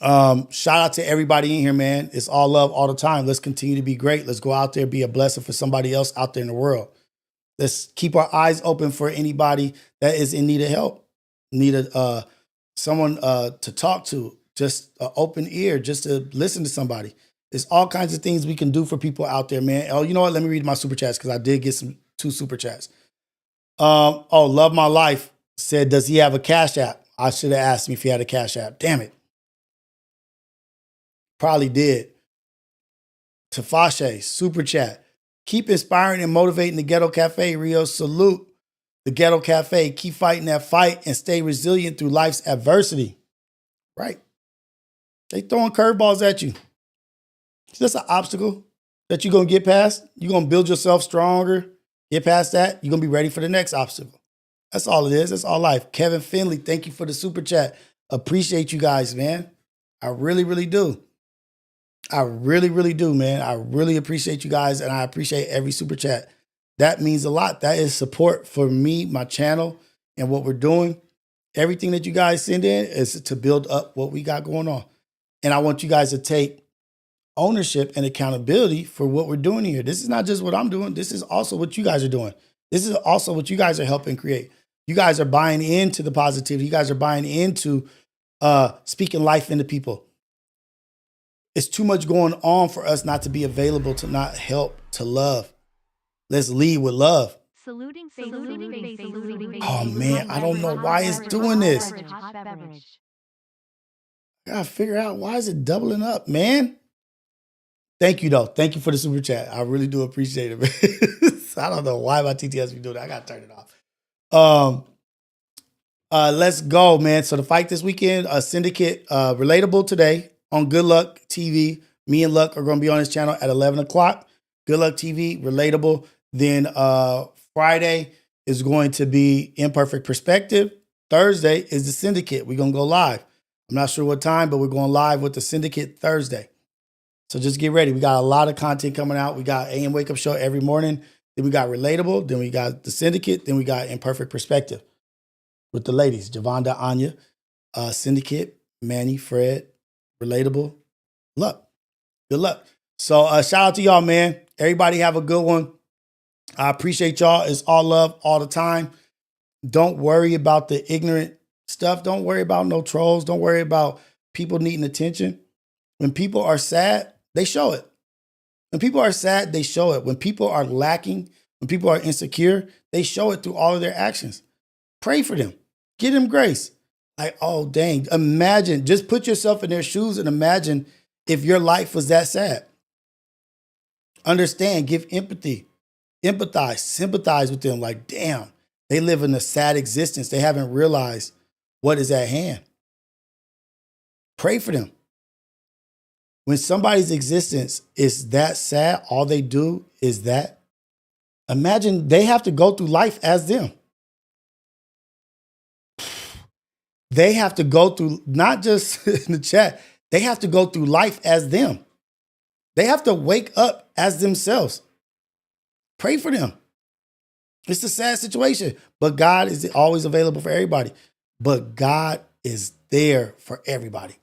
Shout out to everybody in here, man. It's all love all the time. Let's continue to be great. Let's go out there, be a blessing for somebody else out there in the world. Let's keep our eyes open for anybody that is in need of help. Need someone to talk to, just an open ear, just to listen to somebody. There's all kinds of things we can do for people out there, man. Oh, you know what? Let me read my super chats because I did get 2 super chats. Love My Life said, does he have a Cash App? I should have asked him if he had a Cash App. Damn it. Probably did. Tafashe, super chat. Keep inspiring and motivating the Ghetto Cafe, Rios. Salute the Ghetto Cafe. Keep fighting that fight and stay resilient through life's adversity. Right. They throwing curveballs at you. It's just an obstacle that you're going to get past. You're going to build yourself stronger. Get past that. You're going to be ready for the next obstacle. That's all it is. That's all life. Kevin Finley, thank you for the super chat. Appreciate you guys, man. I really, really do. I really, really do, man. I really appreciate you guys, and I appreciate every super chat. That means a lot. That is support for me, my channel, and what we're doing. Everything that you guys send in is to build up what we got going on. And I want you guys to take ownership and accountability for what we're doing here. This is not just what I'm doing. This is also what you guys are doing. This is also what you guys are helping create. You guys are buying into the positivity. You guys are buying into speaking life into people. It's too much going on for us not to be available, to not help, to love. Let's lead with love. Oh man, I don't know why it's doing this. I gotta figure out why is it doubling up, man. Thank you though. Thank you for the super chat. I really do appreciate it, man. I don't know why my TTS be doing that. I gotta turn it off. Let's go, man. So the fight this weekend, Syndicate, Relatable today on Good Luck TV. Me and Luck are going to be on his channel at 11 o'clock. Good Luck TV, Relatable. Then Friday is going to be Imperfect Perspective. Thursday is the Syndicate. We're going to go live. I'm not sure what time, but we're going live with the Syndicate Thursday. So just get ready. We got a lot of content coming out. We got AM Wake Up Show every morning. Then we got Relatable. Then we got the Syndicate. Then we got Imperfect Perspective with the ladies, Javonda, Anya, Syndicate, Manny, Fred, Relatable. Luck. Good luck. So shout out to y'all, man. Everybody have a good one. I appreciate y'all. It's all love all the time. Don't worry about the ignorant stuff. Don't worry about no trolls. Don't worry about people needing attention. When people are sad, they show it. When people are sad, they show it. When people are lacking, when people are insecure, they show it through all of their actions. Pray for them. Give them grace. Like, oh, dang. Imagine, just put yourself in their shoes and imagine if your life was that sad. Understand, give empathy, empathize, sympathize with them. Like, damn, they live in a sad existence. They haven't realized what is at hand. Pray for them. When somebody's existence is that sad, all they do is that. Imagine they have to go through life as them. They have to go through, not just in the chat, they have to go through life as them. They have to wake up as themselves. Pray for them. It's a sad situation, but God is always available for everybody. But God is there for everybody.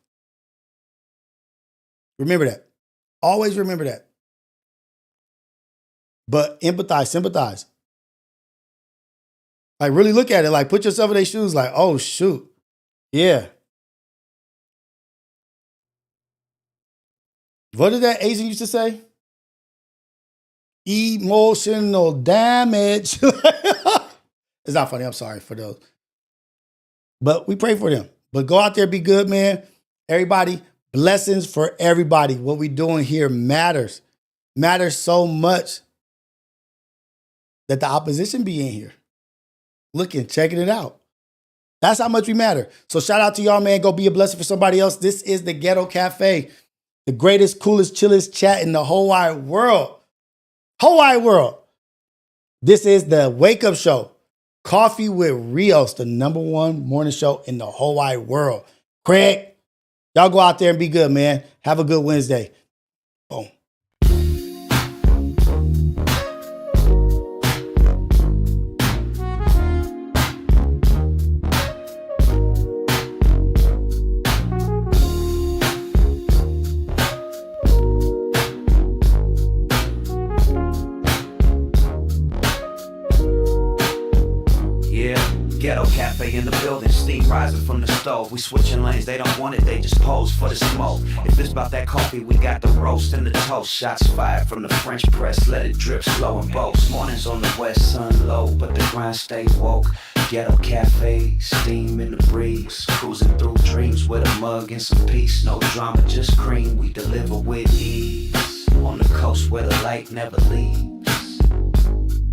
Remember that. Always remember that. But empathize, sympathize. Like really look at it. Like put yourself in their shoes. Like, oh shoot. Yeah. What did that Asian used to say? Emotional damage. It's not funny. I'm sorry for those. But we pray for them. But go out there, be good, man. Everybody, blessings for everybody. What we doing here matters. Matters so much that the opposition be in here. Looking, checking it out. That's how much we matter. So shout out to y'all, man. Go be a blessing for somebody else. This is the Ghetto Cafe. The greatest, coolest, chillest chat in the whole wide world. Whole wide world. This is the Wake Up Show. Coffee with Rios, the #1 morning show in the whole wide world. Craig, y'all go out there and be good, man. Have a good Wednesday. Boom. Ghetto cafe in the building, steam rising from the stove. We switching lanes, they don't want it, they just pose for the smoke. If it's about that coffee, we got the roast and the toast. Shots fired from the French press, let it drip slow and boast. Mornings on the west, sun low, but the grind stay woke. Ghetto cafe, steam in the breeze. Cruising through dreams with a mug and some peace. No drama, just cream, we deliver with ease. On the coast where the light never leaves.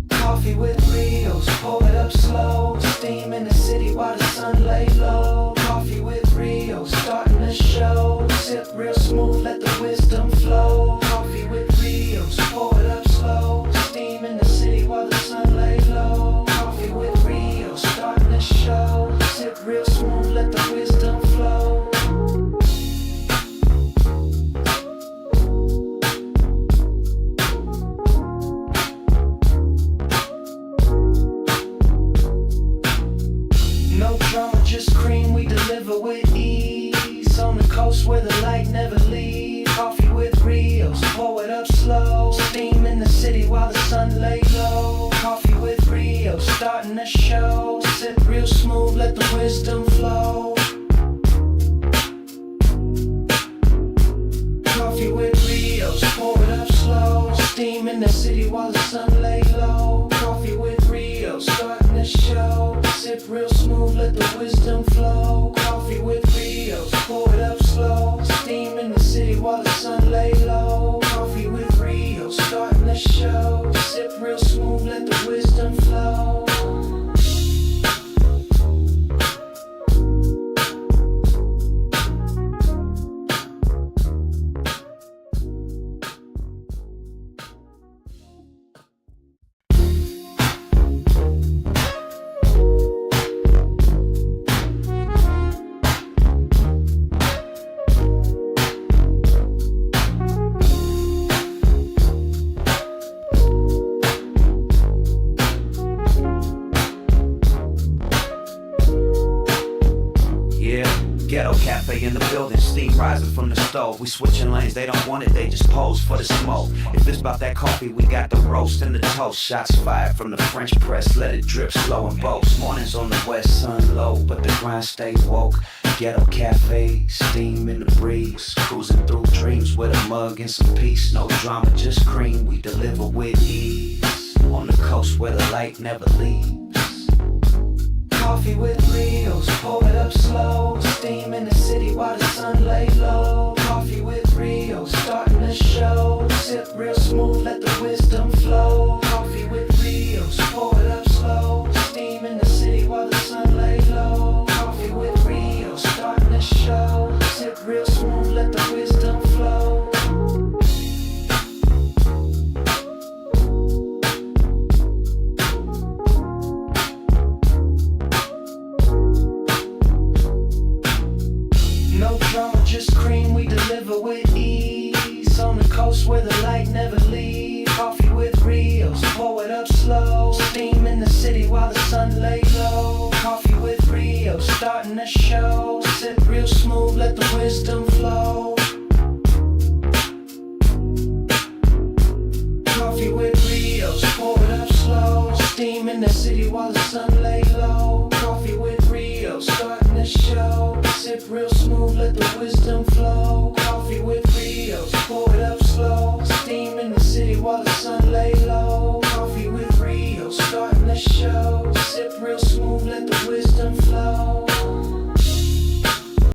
Coffee with Rios, pour it up slow. Steam in the city while the sun lay low. Coffee with Rios, starting the show. Sip real smooth, let the wisdom flow. Coffee with Rios, pour it up slow. Steam in the city while the sun lay low. Coffee with Rios, starting the show. Sip real smooth, let the wisdom flow. No drama, just cream, we deliver with ease. On the coast where the light never leaves. Coffee with Rios, pour it up slow. Steam in the city while the sun lay low. Coffee with Rios, starting the show. Sip real smooth, let the wisdom flow. Coffee with Rios, pour it up slow. Steam in the city while the sun lay low. Coffee with Rios, starting the show. Sip real smooth, let the wisdom flow. Coffee with Rios, pour it up slow. Steam in the city while the sun lay low. Coffee with Rios, starting the show. Sip real smooth, let the wisdom flow. Ghetto cafe in the building, steam rising from the stove. We switching lanes, they don't want it, they just pose for the smoke. If it's about that coffee, we got the roast and the toast. Shots fired from the French press, let it drip slow and boast. Mornings on the west, sun low, but the grind stay woke. Ghetto cafe, steam in the breeze. Cruising through dreams with a mug and some peace. No drama, just cream, we deliver with ease. On the coast where the light never leaves. Coffee with Rios, pour it up slow. Steam in the city while the sun lay low. Coffee with Rios, starting the show. Sip real smooth, let the wisdom flow. Coffee with Rios, pour it up slow. Steam in the city while the sun lay low. Coffee with Rios, starting the show. Sip real smooth, let the wisdom flow. No drama, just cream, we deliver with ease. On the coast where the light never leaves. Coffee with Rios, pour shade while the sun lay low.